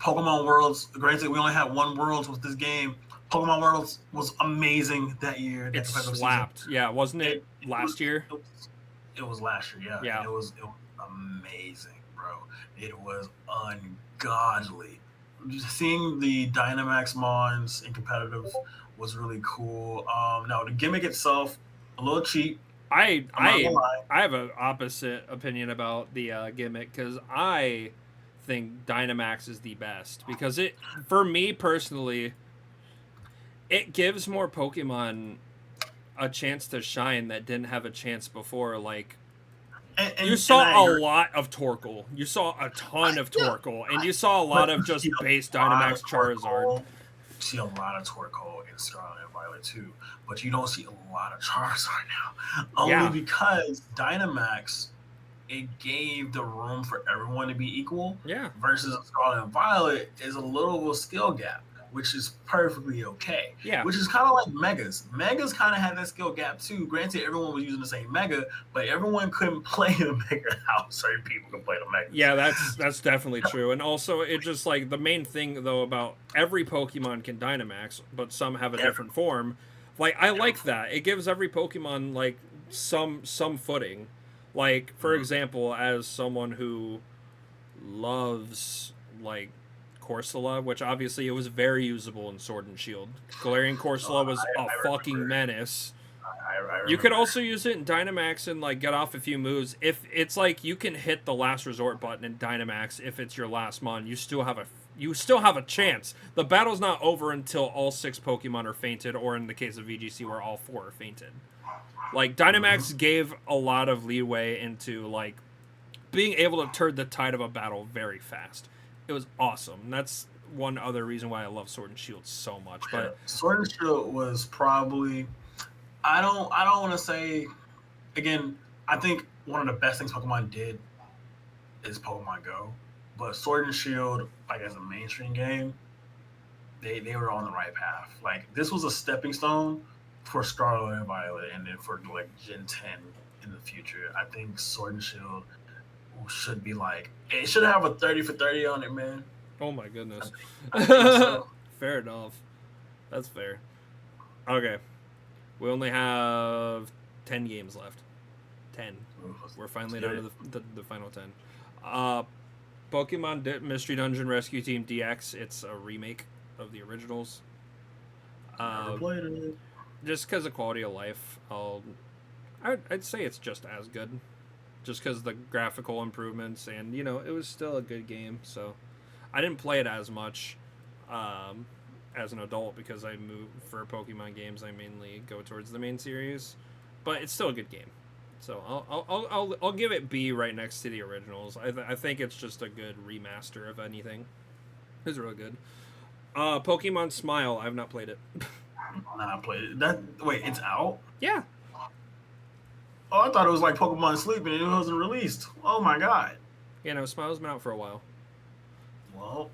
Pokemon Worlds. Granted, we only had one Worlds with this game, Pokemon Worlds was amazing that year. That It competitive season. slapped. Yeah, wasn't it It was last year? it was it was last year, yeah, and Yeah. it was amazing, bro. It was ungodly. Just seeing the Dynamax Mons in competitive was really cool. Now the gimmick itself, a little cheap. I I'm not gonna I lie. I have an opposite opinion about the gimmick because I think Dynamax is the best because it, for me personally, it gives more Pokemon a chance to shine that didn't have a chance before. Like you And I saw a agree. lot of Torkoal, you saw a ton of Yeah, Torkoal, and you saw a but lot of you see just base a lot of Dynamax Charizard. Torkoal. You see a lot of Torkoal in Scarlet and Violet too, but you don't see a lot of Charizard now. Only Yeah, because Dynamax, it gave the room for everyone to be equal, yeah, versus Scarlet and Violet is a little of a skill gap, which is perfectly okay. yeah. Which is kind of like Megas. Megas kind of had that skill gap too. Granted, everyone was using the same Mega, but everyone couldn't play the Mega how certain people could play the Megas. Yeah, that's definitely true. And also it just like the main thing though about every Pokemon can Dynamax, but some have a different form. Like I like that. It gives every Pokemon like some footing. Like for Mhm. example, as someone who loves like Corsola, which obviously it was very usable in Sword and Shield. Galarian Corsola was a I fucking remember. menace. I You could remember. also use it in Dynamax and like get off a few moves. If it's like you can hit the last resort button in Dynamax if it's your last mon, you still have a chance. The battle's not over until all 6 Pokemon are fainted, or in the case of VGC where all 4 are fainted. Like Hmm. Dynamax gave a lot of leeway into like being able to turn the tide of a battle very fast. It was awesome. And that's one other reason why I love Sword and Shield so much. Yeah, But Sword and Shield was probably. I don't want to say again. I think one of the best things Pokemon did is Pokemon Go, but Sword and Shield, like as a mainstream game, they were on the right path. Like this was a stepping stone for Scarlet and Violet, and then for like Gen 10 in the future. I think Sword and Shield should be like it should have a 30 for 30 on it, man. oh my goodness. I think so. Fair enough. That's fair. Okay. We only have 10 games left. 10. We're Let's finally get down to it. the final 10. Uh, Mystery Dungeon Rescue Team DX. It's a remake of the originals. Never Uh, played it. just because of quality of life, I'd say it's just as good. Just because the graphical improvements, and it was still a good game. So I didn't play it as much um, as an adult because I move for Pokemon games. I mainly go towards the main series, but it's still a good game. So I'll give it B right next to the originals. I think it's just a good remaster of anything. It's really good. Pokemon Smile. I've not played it. Nah, I played it. That wait, it's out. Yeah, Oh, I thought it was like Pokemon Sleep and it wasn't released. Oh my god. Smile's been out for a while. Well,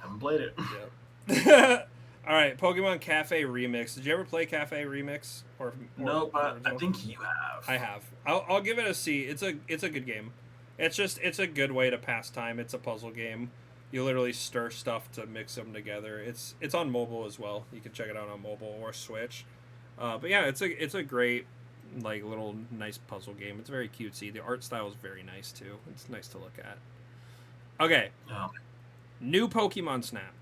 haven't played it. Yep. All right, Pokemon Cafe Remix. Did you ever play Cafe Remix or No, but I original? think you have. I have. I'll give it a C. It's a good game. It's a good way to pass time. It's a puzzle game. You literally stir stuff to mix them together. It's on mobile as well. You can check it out on mobile or Switch. But yeah, it's a great like little nice puzzle game. It's very cutesy. The art style is very nice too. It's nice to look at. Okay, No, new Pokemon Snap.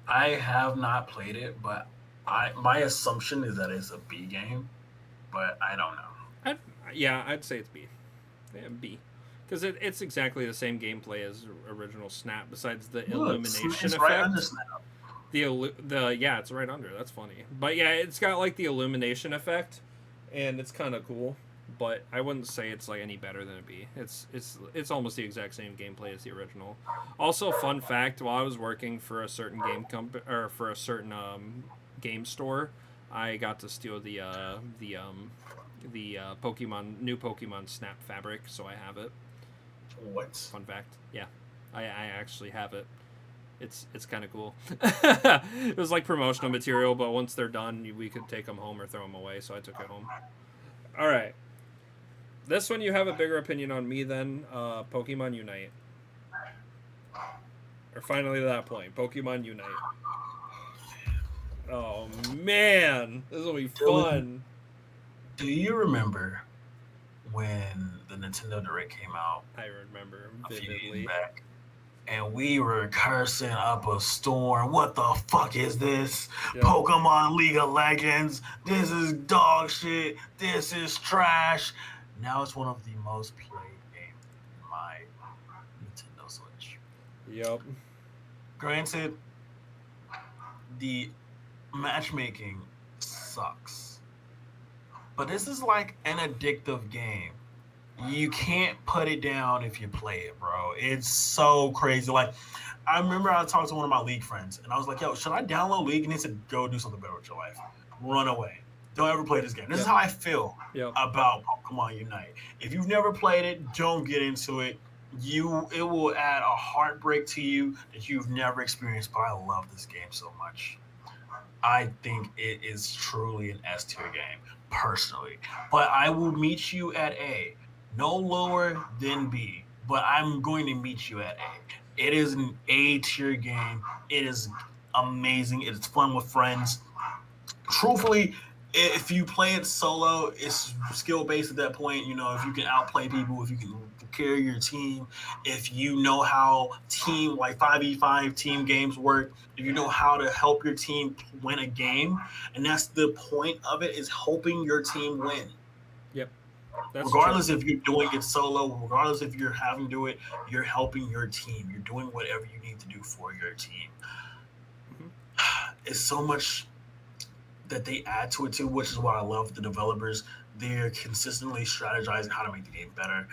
I have not played it, but I my assumption is that it's a B game, but I don't know. I'd, yeah, I'd say it's B. Yeah, B. Because it's exactly the same gameplay as original Snap, besides the Look, illumination it's right under effect. Snap. The yeah, it's right under. That's funny. But yeah, it's got like the illumination effect, and it's kind of cool. But I wouldn't say it's like any better than a B. It's almost the exact same gameplay as the original. Also, fun fact: while I was working for a certain or for a certain game store, I got to steal the Pokemon new Pokemon Snap fabric, so I have it. What? Fun fact. Yeah, I actually have it. It's kind of cool. It was like promotional material, but once they're done, we could take them home or throw them away. So I took it home. All right, this one you have a bigger opinion on me than Pokemon Unite. We're finally to that point. Pokemon Unite. Oh man, this will be Dylan, fun. do you remember when the Nintendo Direct came out I remember a few years vividly. back? And we were cursing up a storm. What the fuck is this? Yep. Pokemon League of Legends. This is dog shit. This is trash. Now it's one of the most played games in my Nintendo Switch. Yep. Granted, the matchmaking sucks, but this is like an addictive game. You can't put it down if you play it, bro. It's so crazy. Like, I remember I talked to one of my League friends, and I was like, "Yo, should I download League?" And he said, "Go do something better with your life. Run away. Don't ever play this game." This is how I feel Yep. about Pokemon Unite. If you've never played it, don't get into it. It will add a heartbreak to you that you've never experienced. But I love this game so much. I think it is truly an S tier game, personally. But I will meet you at A. No lower than B. But I'm going to meet you at A. It is an A tier game. It is amazing. It is fun with friends. Truthfully, if you play it solo, it's skill based at that point. You know, if you can outplay people, if you can carry your team, if you know how team like 5v5 team games work, if you know how to help your team win a game, and that's the point of it, is helping your team win. Yep. That's Regardless true. if you're doing it solo, regardless if you're having to do it, you're helping your team. You're doing whatever you need to do for your team. Mm-hmm. It's so much that they add to it too, which is why I love the developers. They're consistently strategizing how to make the game better.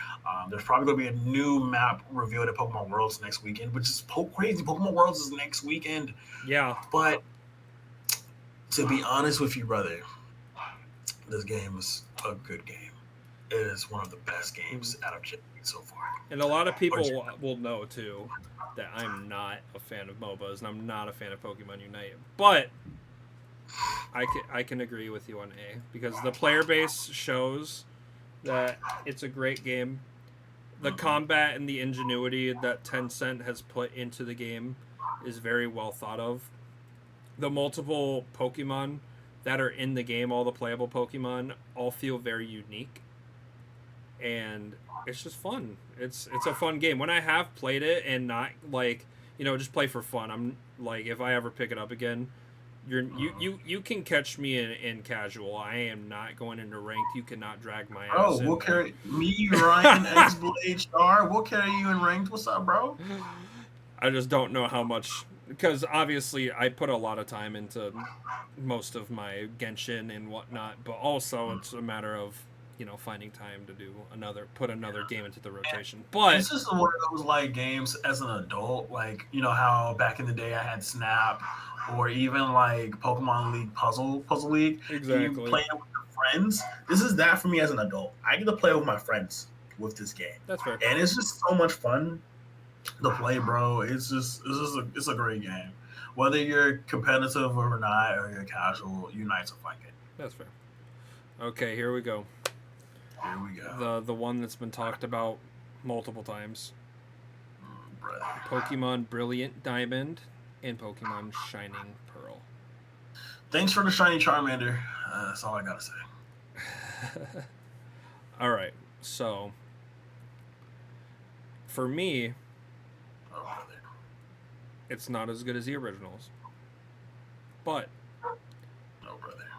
There's probably going to be a new map revealed at Pokemon Worlds next weekend, which is crazy. Pokemon Worlds is next weekend. Yeah. But to be honest with you, brother, this game is a good game. It is one of the best games out of Gen 8 so far. And a lot of people will know too that I'm not a fan of MOBAs and I'm not a fan of Pokemon Unite. But I can agree with you on A because the player base shows that it's a great game. The combat and the ingenuity that Tencent has put into the game is very well thought of. The multiple Pokemon that are in the game, all the playable Pokemon, all feel very unique. And it's just fun. It's a fun game. When I have played it and not like, just play for fun, I'm like, if I ever pick it up again, you can catch me in casual. I am not going into ranked. You cannot drag my ass in we'll there. carry me, Ryan, X Blade Star. We'll carry you in ranked. What's up, bro? I just don't know how much, because obviously I put a lot of time into most of my Genshin and whatnot, but also it's a matter of finding time to put another game into the rotation. But it's just one of those like games as an adult, like how back in the day I had Snap, or even like Pokemon League Puzzle League. exactly. And you play it with your friends. This is that for me as an adult. I get to play with my friends with this game. That's fair. And it's just so much fun to play, bro. It's a great game. Whether you're competitive or not, or you're casual, Unite's a fun game. That's fair. Okay, here we go. Here we go. The one that's been talked about multiple times. Brother. Pokemon Brilliant Diamond and Pokemon Shining Pearl. Thanks for the shiny Charmander. That's all I gotta say. All right, so for me, it's not as good as the originals, but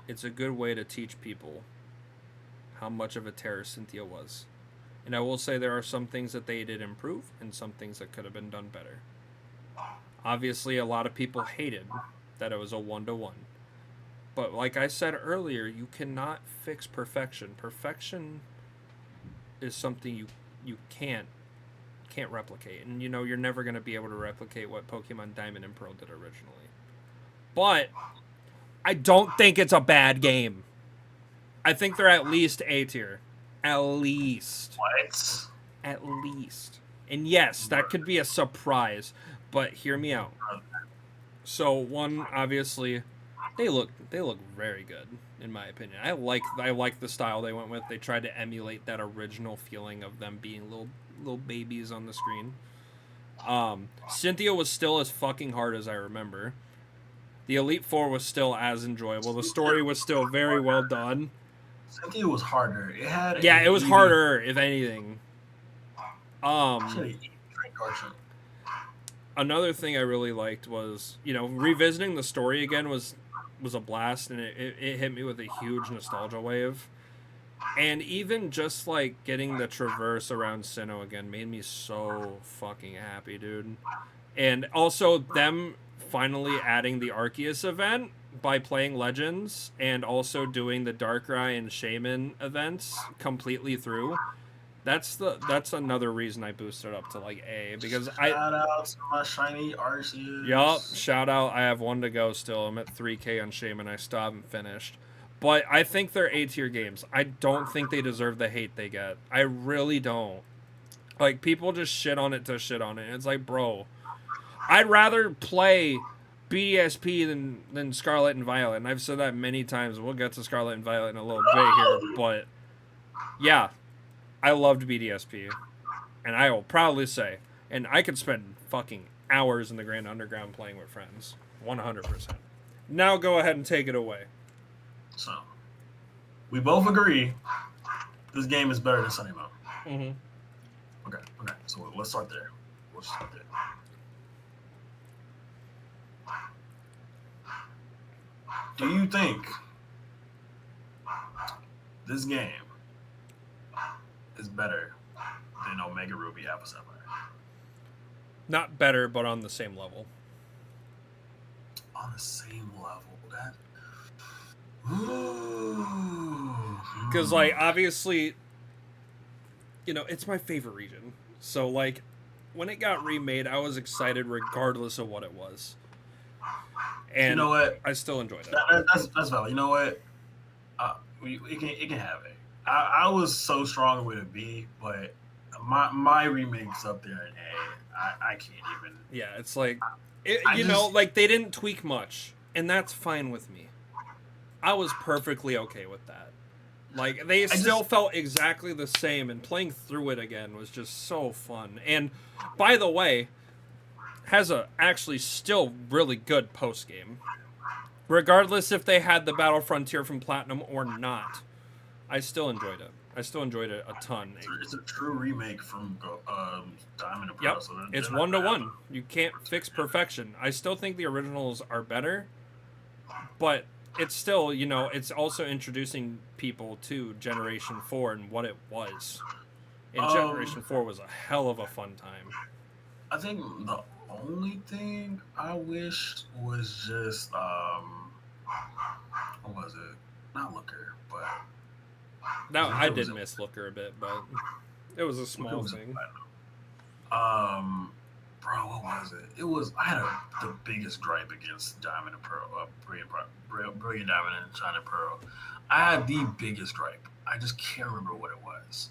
it's a good way to teach people how much of a terror Cynthia was. And I will say there are some things that they did improve and some things that could have been done better. Obviously, a lot of people hated that it was a 1-to-1. But like I said earlier, you cannot fix perfection. Perfection is something you can't replicate. And you're never going to be able to replicate what Pokemon Diamond and Pearl did originally. But I don't think it's a bad game. I think they're at least A tier. At least. What? At least. And yes, that could be a surprise, but hear me out. So one, obviously, they look very good in my opinion. I like the style they went with. They tried to emulate that original feeling of them being little babies on the screen. Cynthia was still as fucking hard as I remember. The Elite Four was still as enjoyable. The story was still very well done. Cynthia was harder. It had Yeah, an it was easy. harder, if anything. Should have eaten drink cartridge. Another thing I really liked was, revisiting the story again was a blast, and it hit me with a huge nostalgia wave. And even just like getting the traverse around Sinnoh again made me so fucking happy, dude. And also them finally adding the Arceus event by playing Legends and also doing the Darkrai and Shaman events completely through. That's another reason I boosted up to like A, because Shout out to my shiny yup, Arceus. shout out. I have one to go still. I'm at 3K on Shaman. I still haven't finished. But I think they're A tier games. I don't think they deserve the hate they get. I really don't. Like, people just shit on it to shit on it. It's like, bro, I'd rather play BDSP than Scarlet and Violet. And I've said that many times. We'll get to Scarlet and Violet in a little bit here. But, yeah, I loved BDSP. And I will proudly say, and I could spend fucking hours in the Grand Underground playing with friends. 100%. Now go ahead and take it away. So, we both agree this game is better than Sunny Moon. Mm-hmm. Okay. So let's start there. Do you think this game is better than Omega Ruby Alpha Sapphire? Not better, but on the same level. On the same level, that. Because, like, obviously, it's my favorite region. So, like, when it got remade, I was excited regardless of what it was. And you know what? I still enjoyed it. That's valid. You know what? It can have it. I was so strong with a B, but my remake's up there in A. I can't even. Yeah, it's like, they didn't tweak much, and that's fine with me. I was perfectly okay with that. Like, they still felt exactly the same, and playing through it again was just so fun. And, by the way, has a actually still really good post game. Regardless if they had the Battle Frontier from Platinum or not, I still enjoyed it. I still enjoyed it a ton. It's a true remake from Diamond and Pearl. Yep, So it's 1-to-1. You can't fix perfection. I still think the originals are better, but it's still, it's also introducing people to Generation 4 and what it was. And Generation 4 was a hell of a fun time. I think the only thing I wish was just what was it? Not Looker, but now I did miss Looker a bit, but it was a small thing. Bro, what was it? It was I had the biggest gripe against Diamond and Pearl, Brilliant Diamond and Shining Pearl. I had the biggest gripe. I just can't remember what it was.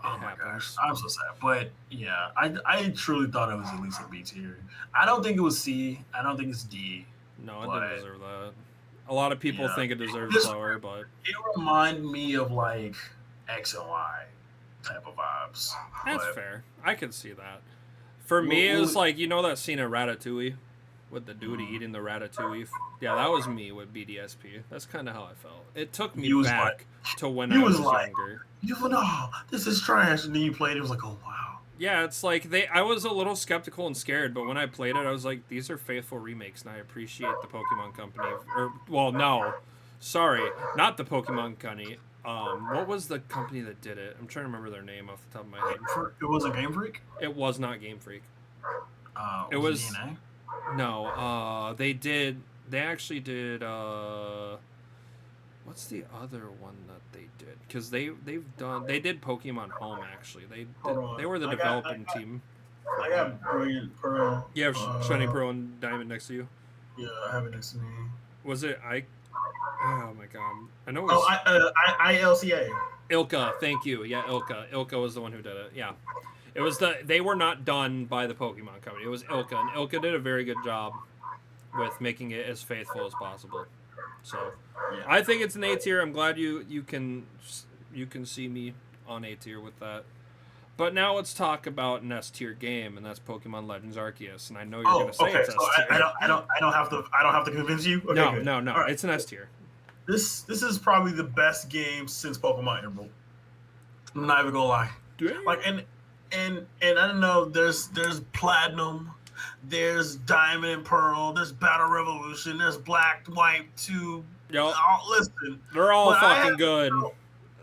Oh my gosh, I'm so sad. But yeah, I truly thought it was at least a B tier. I don't think it was C. I don't think it's D. No, it didn't deserve that. A lot of people think it deserves lower, but it reminded me of like X and Y type of vibes. That's fair. I can see that. For me, it was like, that scene of Ratatouille with the dude eating the ratatouille. Yeah, that was me with BDSP. That's kind of how I felt. It took me back to when I was younger. You were no, this is trash, and then you played it. It was like, oh wow. Yeah, it's like I was a little skeptical and scared, but when I played it, I was like, these are faithful remakes, and I appreciate the Pokemon Company. No, sorry, not the Pokemon Company. What was the company that did it? I'm trying to remember their name off the top of my head. It wasn't Game Freak? It was not Game Freak. It was DNA? No, they actually did, what's the other one that they did? Because they did Pokemon Home, actually. They were the developing team. I got Brilliant Pearl. You have Shiny Pearl and Diamond next to you? Yeah, I have it next to me. Was it oh my god. I know it was... ILCA. Ilka, thank you. Yeah, Ilka. Ilka was the one who did it. Yeah. It was they were not done by the Pokemon Company. It was Ilka, and Ilka did a very good job with making it as faithful as possible. So, yeah. I think it's an A tier. I'm glad you can see me on A tier with that. But now let's talk an S tier game, and that's Pokemon Legends Arceus. And I know you're gonna Oh, say okay. it's So S tier. I don't have to convince you. Okay, good. No. All right. It's an S tier. This is probably the best game since Pokemon Emerald. I'm not even gonna lie. Like and I don't know. There's Platinum, there's Diamond and Pearl, there's Battle Revolution, there's Black, White 2. Yep. Listen, They're all but fucking good.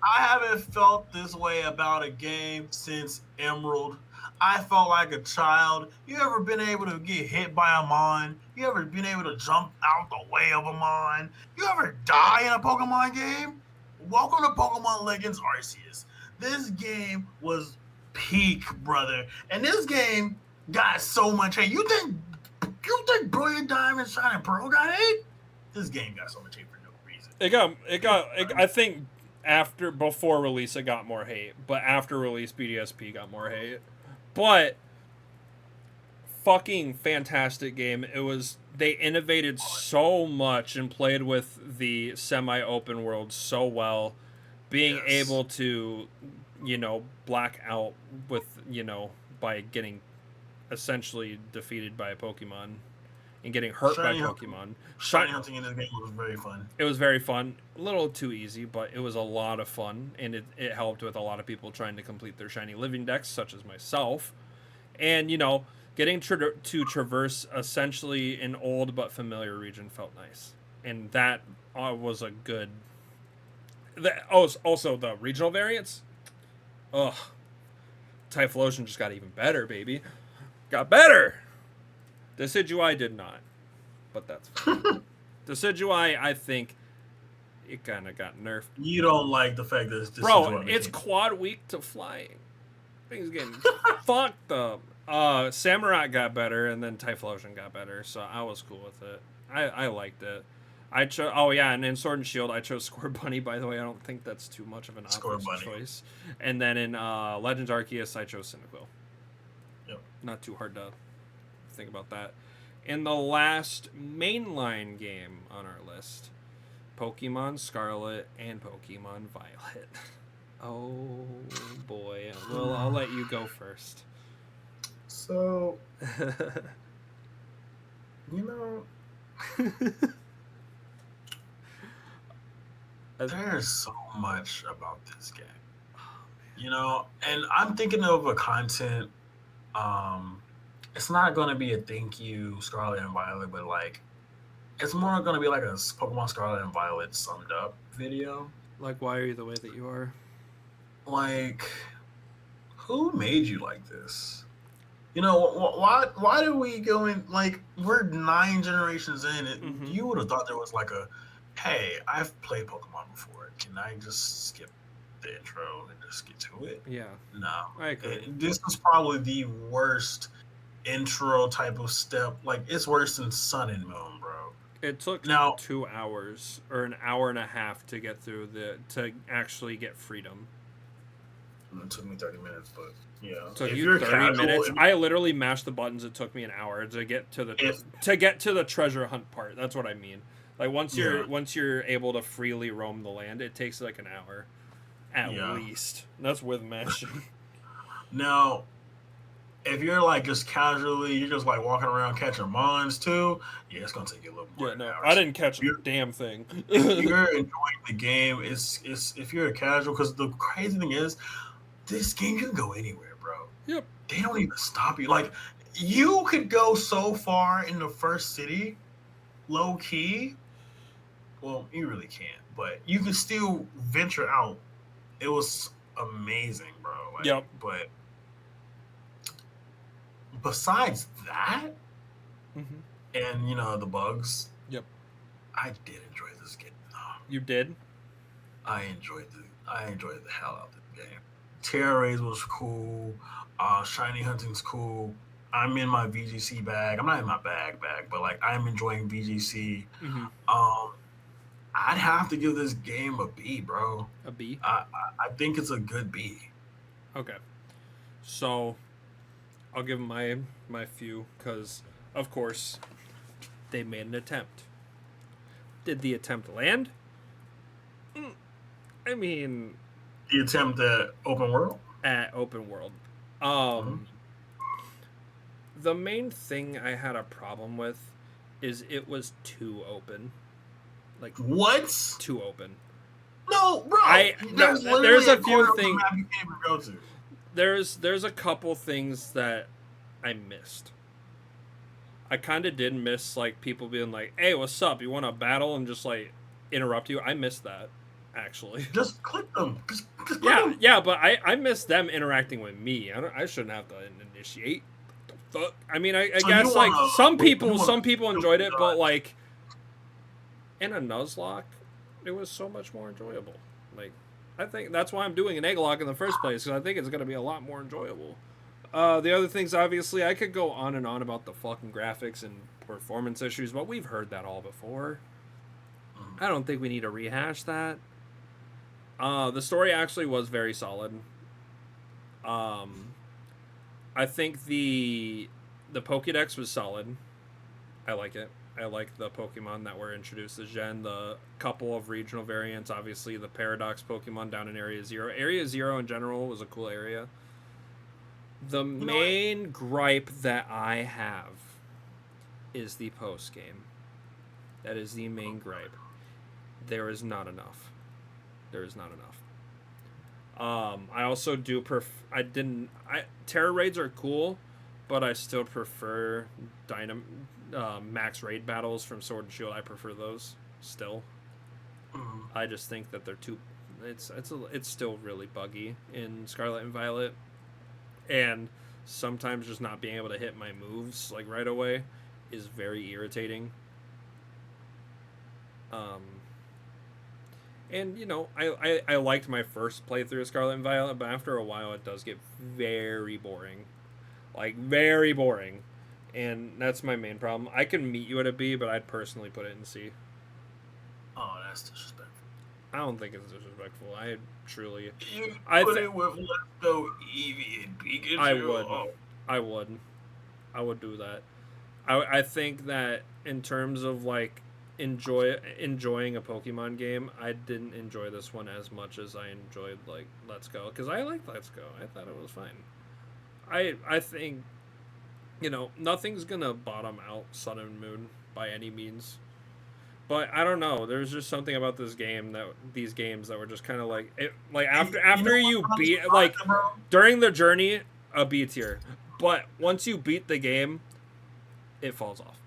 I haven't felt this way about a game since Emerald. I felt like a child. You ever been able to get hit by a mon? You ever been able to jump out the way of a mon? You ever die in a Pokemon game? Welcome to Pokemon Legends Arceus. This game was peak, brother. And this game got so much hate. You think Brilliant Diamond, Shining Pearl got hate? This game got so much hate for no reason. I think before release it got more hate, but after release BDSP got more hate. But fucking fantastic game. They innovated so much and played with the semi-open world so well, being able to, black out with, by getting essentially defeated by a Pokemon and getting hurt by Pokemon. Shiny hunting in this game was very fun. It was very fun. A little too easy, but it was a lot of fun, and it helped with a lot of people trying to complete their shiny living decks, such as myself. And, getting to traverse essentially an old but familiar region felt nice. And that was a good... Also, the regional variants. Ugh. Typhlosion just got even better, baby. Got better! Decidueye did not. But that's fine. Decidueye, I think, it kind of got nerfed. You don't like the fact that Bro, it's quad weak to flying. Things getting fucked up. Samurott got better, and then Typhlosion got better, so I was cool with it. I liked it. And in Sword and Shield, I chose Scorbunny, by the way. I don't think that's too much of an obvious choice. And then in Legends Arceus, I chose Cyndaquil. Yep. Not too hard to think about that. In the last mainline game on our list, Pokemon Scarlet and Pokemon Violet. Oh boy. Well, I'll let you go first. So, there's so much about this game. And I'm thinking of a content, it's not going to be a thank you Scarlet and Violet, but it's more going to be like a Pokemon Scarlet and Violet summed up video. Why are you the way that you are? Who made you like this? Why did we go in, we're 9 generations in, and you would have thought there was hey, I've played Pokemon before. Can I just skip the intro and just get to it? Yeah. No. I agree. This was probably the worst intro type of step. It's worse than Sun and Moon, bro. It took 2 hours or an hour and a half to get through to actually get freedom. It took me 30 minutes, but yeah. So if you're 30 minutes. I literally mashed the buttons. It took me an hour to get to the treasure hunt part. That's what I mean. Once you're able to freely roam the land, it takes an hour, at least. And that's with mashing. Now, if you're just casually, you're just walking around catching mons too. Yeah, it's gonna take you a little more. Yeah, no, I didn't catch a damn thing. If you're enjoying the game, it's if you're a casual, because the crazy thing is, this game you can go anywhere, bro. Yep. They don't even stop you. You could go so far in the first city, low key. Well, you really can't, but you can still venture out. It was amazing, bro. Yep. But besides that, and the bugs. Yep. I did enjoy this game. You did? I enjoyed the hell out of the game. Terra Rays was cool. Shiny hunting's cool. I'm in my VGC bag. I'm not in my bag, but I'm enjoying VGC. I'd have to give this game a B, bro. A B? I think it's a good B. Okay. So, I'll give my few, because, of course, they made an attempt. Did the attempt land? I mean... The attempt at open world? At open world. Um, the main thing I had a problem with is it was too open. Like what? Too open. No, bro. There's a few corner of the things. map you can't even go to. There's a couple things that I missed. I kind of did miss like people being like, "Hey, what's up? You want to battle?" and just like interrupt you. I missed that actually. Just click them. Just click them. Yeah, but I miss them interacting with me. I shouldn't have to initiate. The fuck. I mean, I So guess like some people enjoyed it, but dodge. like in a Nuzlocke, it was so much more enjoyable. Like, I think that's why I'm doing an egg lock in the first place, because I think it's going to be a lot more enjoyable. The other things, obviously, I could go on and on about the fucking graphics and performance issues, but we've heard that all before. I don't think we need to rehash that. The story actually was very solid. I think the Pokédex was solid. I like it. I like the Pokemon that were introduced this gen. The couple of regional variants, obviously the Paradox Pokemon down in Area Zero. Area Zero in general was a cool area. The main gripe that I have is the post game. That is the main gripe. There is not enough. There is not enough. I also do Terror Raids are cool, but I still prefer max raid battles from Sword and Shield. I prefer those still. I just think that they're too. It's still really buggy in Scarlet and Violet, and sometimes just not being able to hit my moves like right away is very irritating. And you know, I liked my first playthrough of Scarlet and Violet, but after a while it does get very boring, like very boring. And that's my main problem. I can meet you at a B, but I'd personally put it in C. Oh, that's disrespectful. I don't think it's disrespectful. I truly. You put it with Let's Go Eevee and Pikachu. I would. I would do that. I think that in terms of like enjoying a Pokemon game, I didn't enjoy this one as much as I enjoyed like Let's Go, because I liked Let's Go. I thought it was fine. I think, you know, nothing's gonna bottom out Sun and Moon by any means. But I don't know. There's just something about these games that were just kind of like it. Like after you beat like during the journey, a B tier. But once you beat the game, it falls off.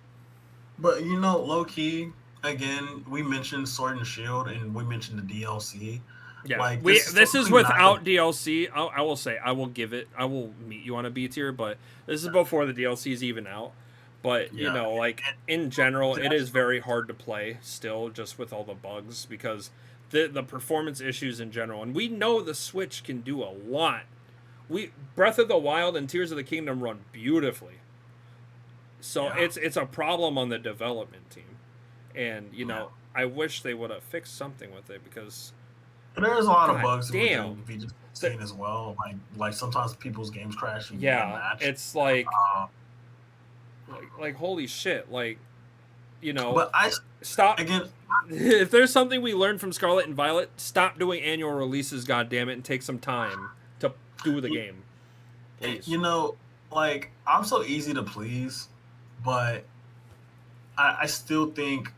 But you know, low key, again, we mentioned Sword and Shield, and we mentioned the DLC. Yeah, like this is without DLC. I will say I will meet you on a B tier, but this is before the DLC is even out. But you know, like in general, it is very hard to play still, just with all the bugs, because the performance issues in general, and we know the Switch can do a lot. Breath of the Wild and Tears of the Kingdom run beautifully. So it's a problem on the development team, and you know, I wish they would have fixed something with it, because there's a lot of bugs that would be just seen as well. Like sometimes people's games crash. It's like holy shit, like, you know. But I stop again. If there's something we learned from Scarlet and Violet, stop doing annual releases, goddammit, and take some time to do the game. Please. You know, like, I'm so easy to please, but I still think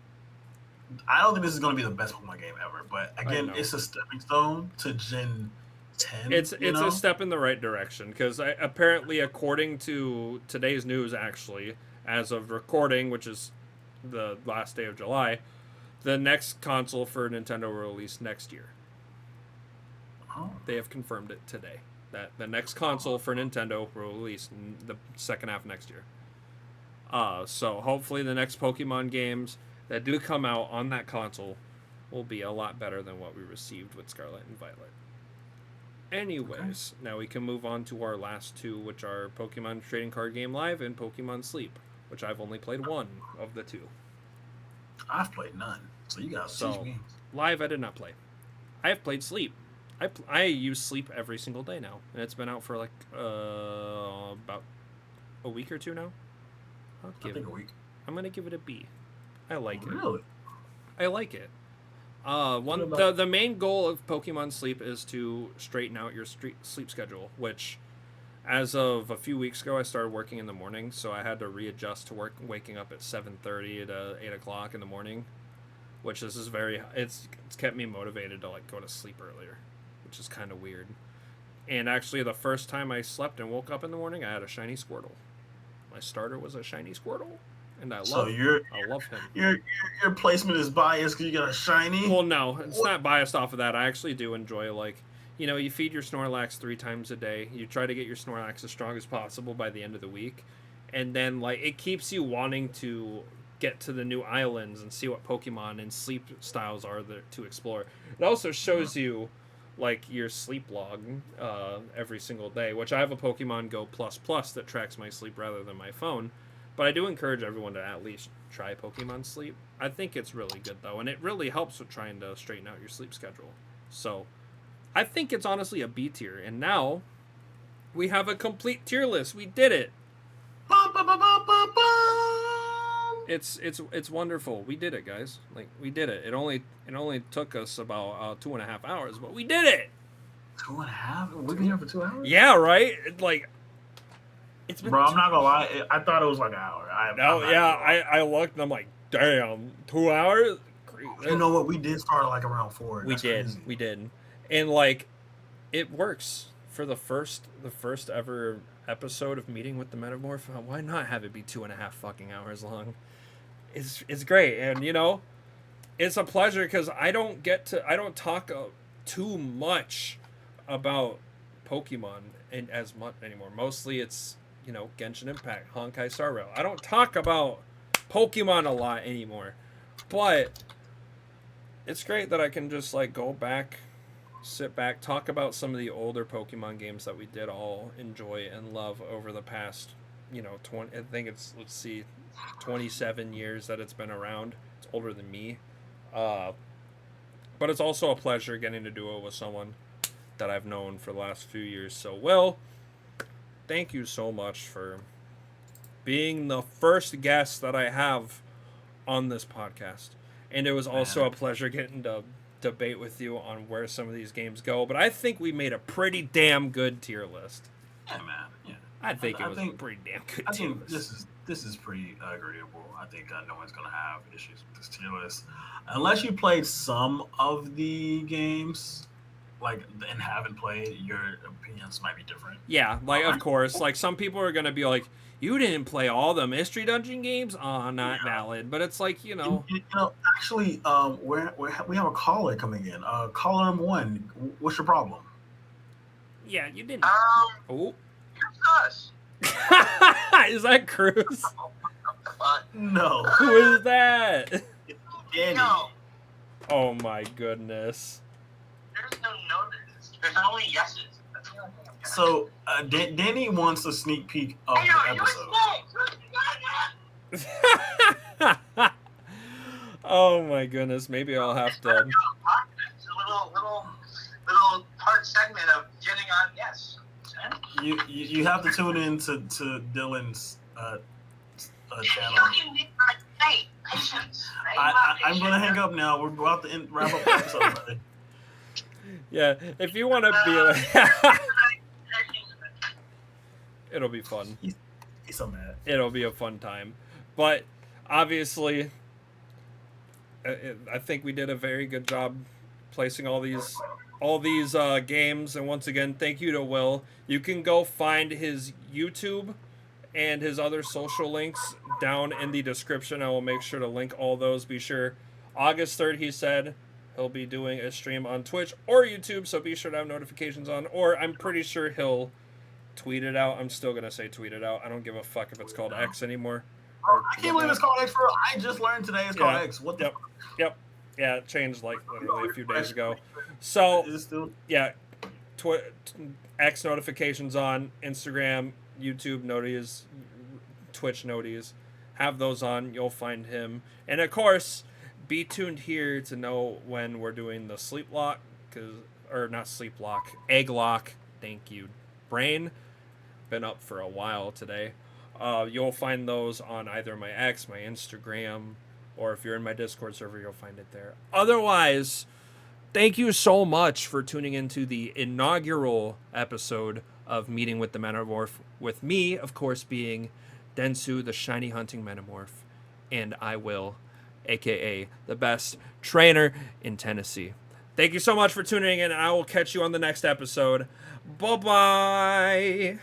I don't think this is going to be the best Pokemon game ever. But again, it's a stepping stone to Gen 10. It's a step in the right direction, because apparently, according to today's news, actually, as of recording, which is the last day of July, the next console for Nintendo will release next year. Oh. They have confirmed it today that the next console for Nintendo will release in the second half of next year. So hopefully the next Pokemon games that do come out on that console will be a lot better than what we received with Scarlet and Violet. Anyways, now we can move on to our last two, which are Pokemon Trading Card Game Live and Pokemon Sleep, which I've only played one of the two. I've played none, so you guys teach me. Live, I did not play. I have played Sleep. I use Sleep every single day now, and it's been out for like about a week or two now. I think a week. I'm gonna give it a B. I like it. Really? I like it. The main goal of Pokemon Sleep is to straighten out your sleep schedule, which, As of a few weeks ago, I started working in the morning, so I had to readjust to waking up at 7:30 to 8 o'clock in the morning, which is very it's kept me motivated to like go to sleep earlier, which is kind of weird. And actually, the first time I slept and woke up in the morning, I had a shiny Squirtle. My starter was a shiny Squirtle, and So I love him. your placement is biased because you got a shiny. Well, no, it's not biased off of that. I actually do enjoy like, you feed your Snorlax 3 times a day. You try to get your Snorlax as strong as possible by the end of the week, and then like it keeps you wanting to get to the new islands and see what Pokemon and sleep styles are there to explore. It also shows you like your sleep log every single day, which I have a Pokemon Go Plus Plus that tracks my sleep rather than my phone. But I do encourage everyone to at least try Pokemon Sleep. I think it's really good though, and it really helps with trying to straighten out your sleep schedule. So I think it's honestly a B tier, and now we have a complete tier list. We did it. Bum, bum, bum, bum, bum, bum. It's wonderful. We did it, guys. Like we did it. It only took us about 2.5 hours, but we did it. 2.5? We've been here for 2 hours. Yeah, right. Like it's been. Bro, I'm not gonna lie. I thought it was like an hour. I looked and I'm like, damn, 2 hours. You know what? We did start like around 4. We did, and like, it works for the first ever episode of Meeting with the Metamorph. Why not have it be 2.5 fucking hours long? It's great, and it's a pleasure because I don't talk too much about Pokemon and as much anymore. Mostly it's Genshin Impact, Honkai Star Rail. I don't talk about Pokemon a lot anymore, but it's great that I can just like go back, sit back, talk about some of the older Pokemon games that we did all enjoy and love over the past 20. I think it's 27 years that it's been around. It's older than me, but it's also a pleasure getting to do it with someone that I've known for the last few years. So, Will, thank you so much for being the first guest that I have on this podcast. And it was also a pleasure getting to debate with you on where some of these games go. But I think we made a pretty damn good tier list. Yeah, man. Yeah. I think it was a pretty damn good tier list. This is pretty agreeable. I think no one's gonna have issues with this tier list, unless you played some of the games, like and haven't played. Your opinions might be different. Yeah, like of course, like some people are gonna be like, "You didn't play all the Mystery Dungeon games." Not valid. But it's like actually, we have a caller coming in. Caller number 1. What's your problem? Yeah, you didn't. It's us. Is that Cruz? No. Who is that? Danny. No, Oh my goodness. there's no there's only yeses. So Danny wants a sneak peek of Hey, the are you episode. Oh my goodness. Maybe I'll have to. It's a little part segment of getting on yes. You have to tune in to Dylan's channel. You need my patience. I'm gonna hang up now. We're about to wrap up the episode already. Yeah, if you want to be like, it'll be fun. He's so mad. It'll be a fun time. But obviously, I think we did a very good job placing all these games. And once again, thank you to Will. You can go find his YouTube and his other social links down in the description. I will make sure to link all those. Be sure August 3rd, he said he'll be doing a stream on Twitch or YouTube, so be sure to have notifications on. Or I'm pretty sure he'll tweet it out. I'm still gonna say tweet it out. I don't give a fuck if it's called X anymore. I can't believe it's called X, bro. I just learned today it's called X. What the Yep. Yeah, it changed like literally a few days ago. So is it still? Yeah, X notifications on, Instagram, YouTube noties, Twitch noties. Have those on. You'll find him. And of course, be tuned here to know when we're doing the sleep lock, egg lock. Thank you, brain. Been up for a while today. You'll find those on either my X, my Instagram, or if you're in my Discord server, you'll find it there. Otherwise, thank you so much for tuning into the inaugural episode of Meeting with the Metamorph, with me, of course, being Densu, the shiny hunting Metamorph, and iWill, aka the best trainer in Tennessee. Thank you so much for tuning in, and I will catch you on the next episode. Bye-bye!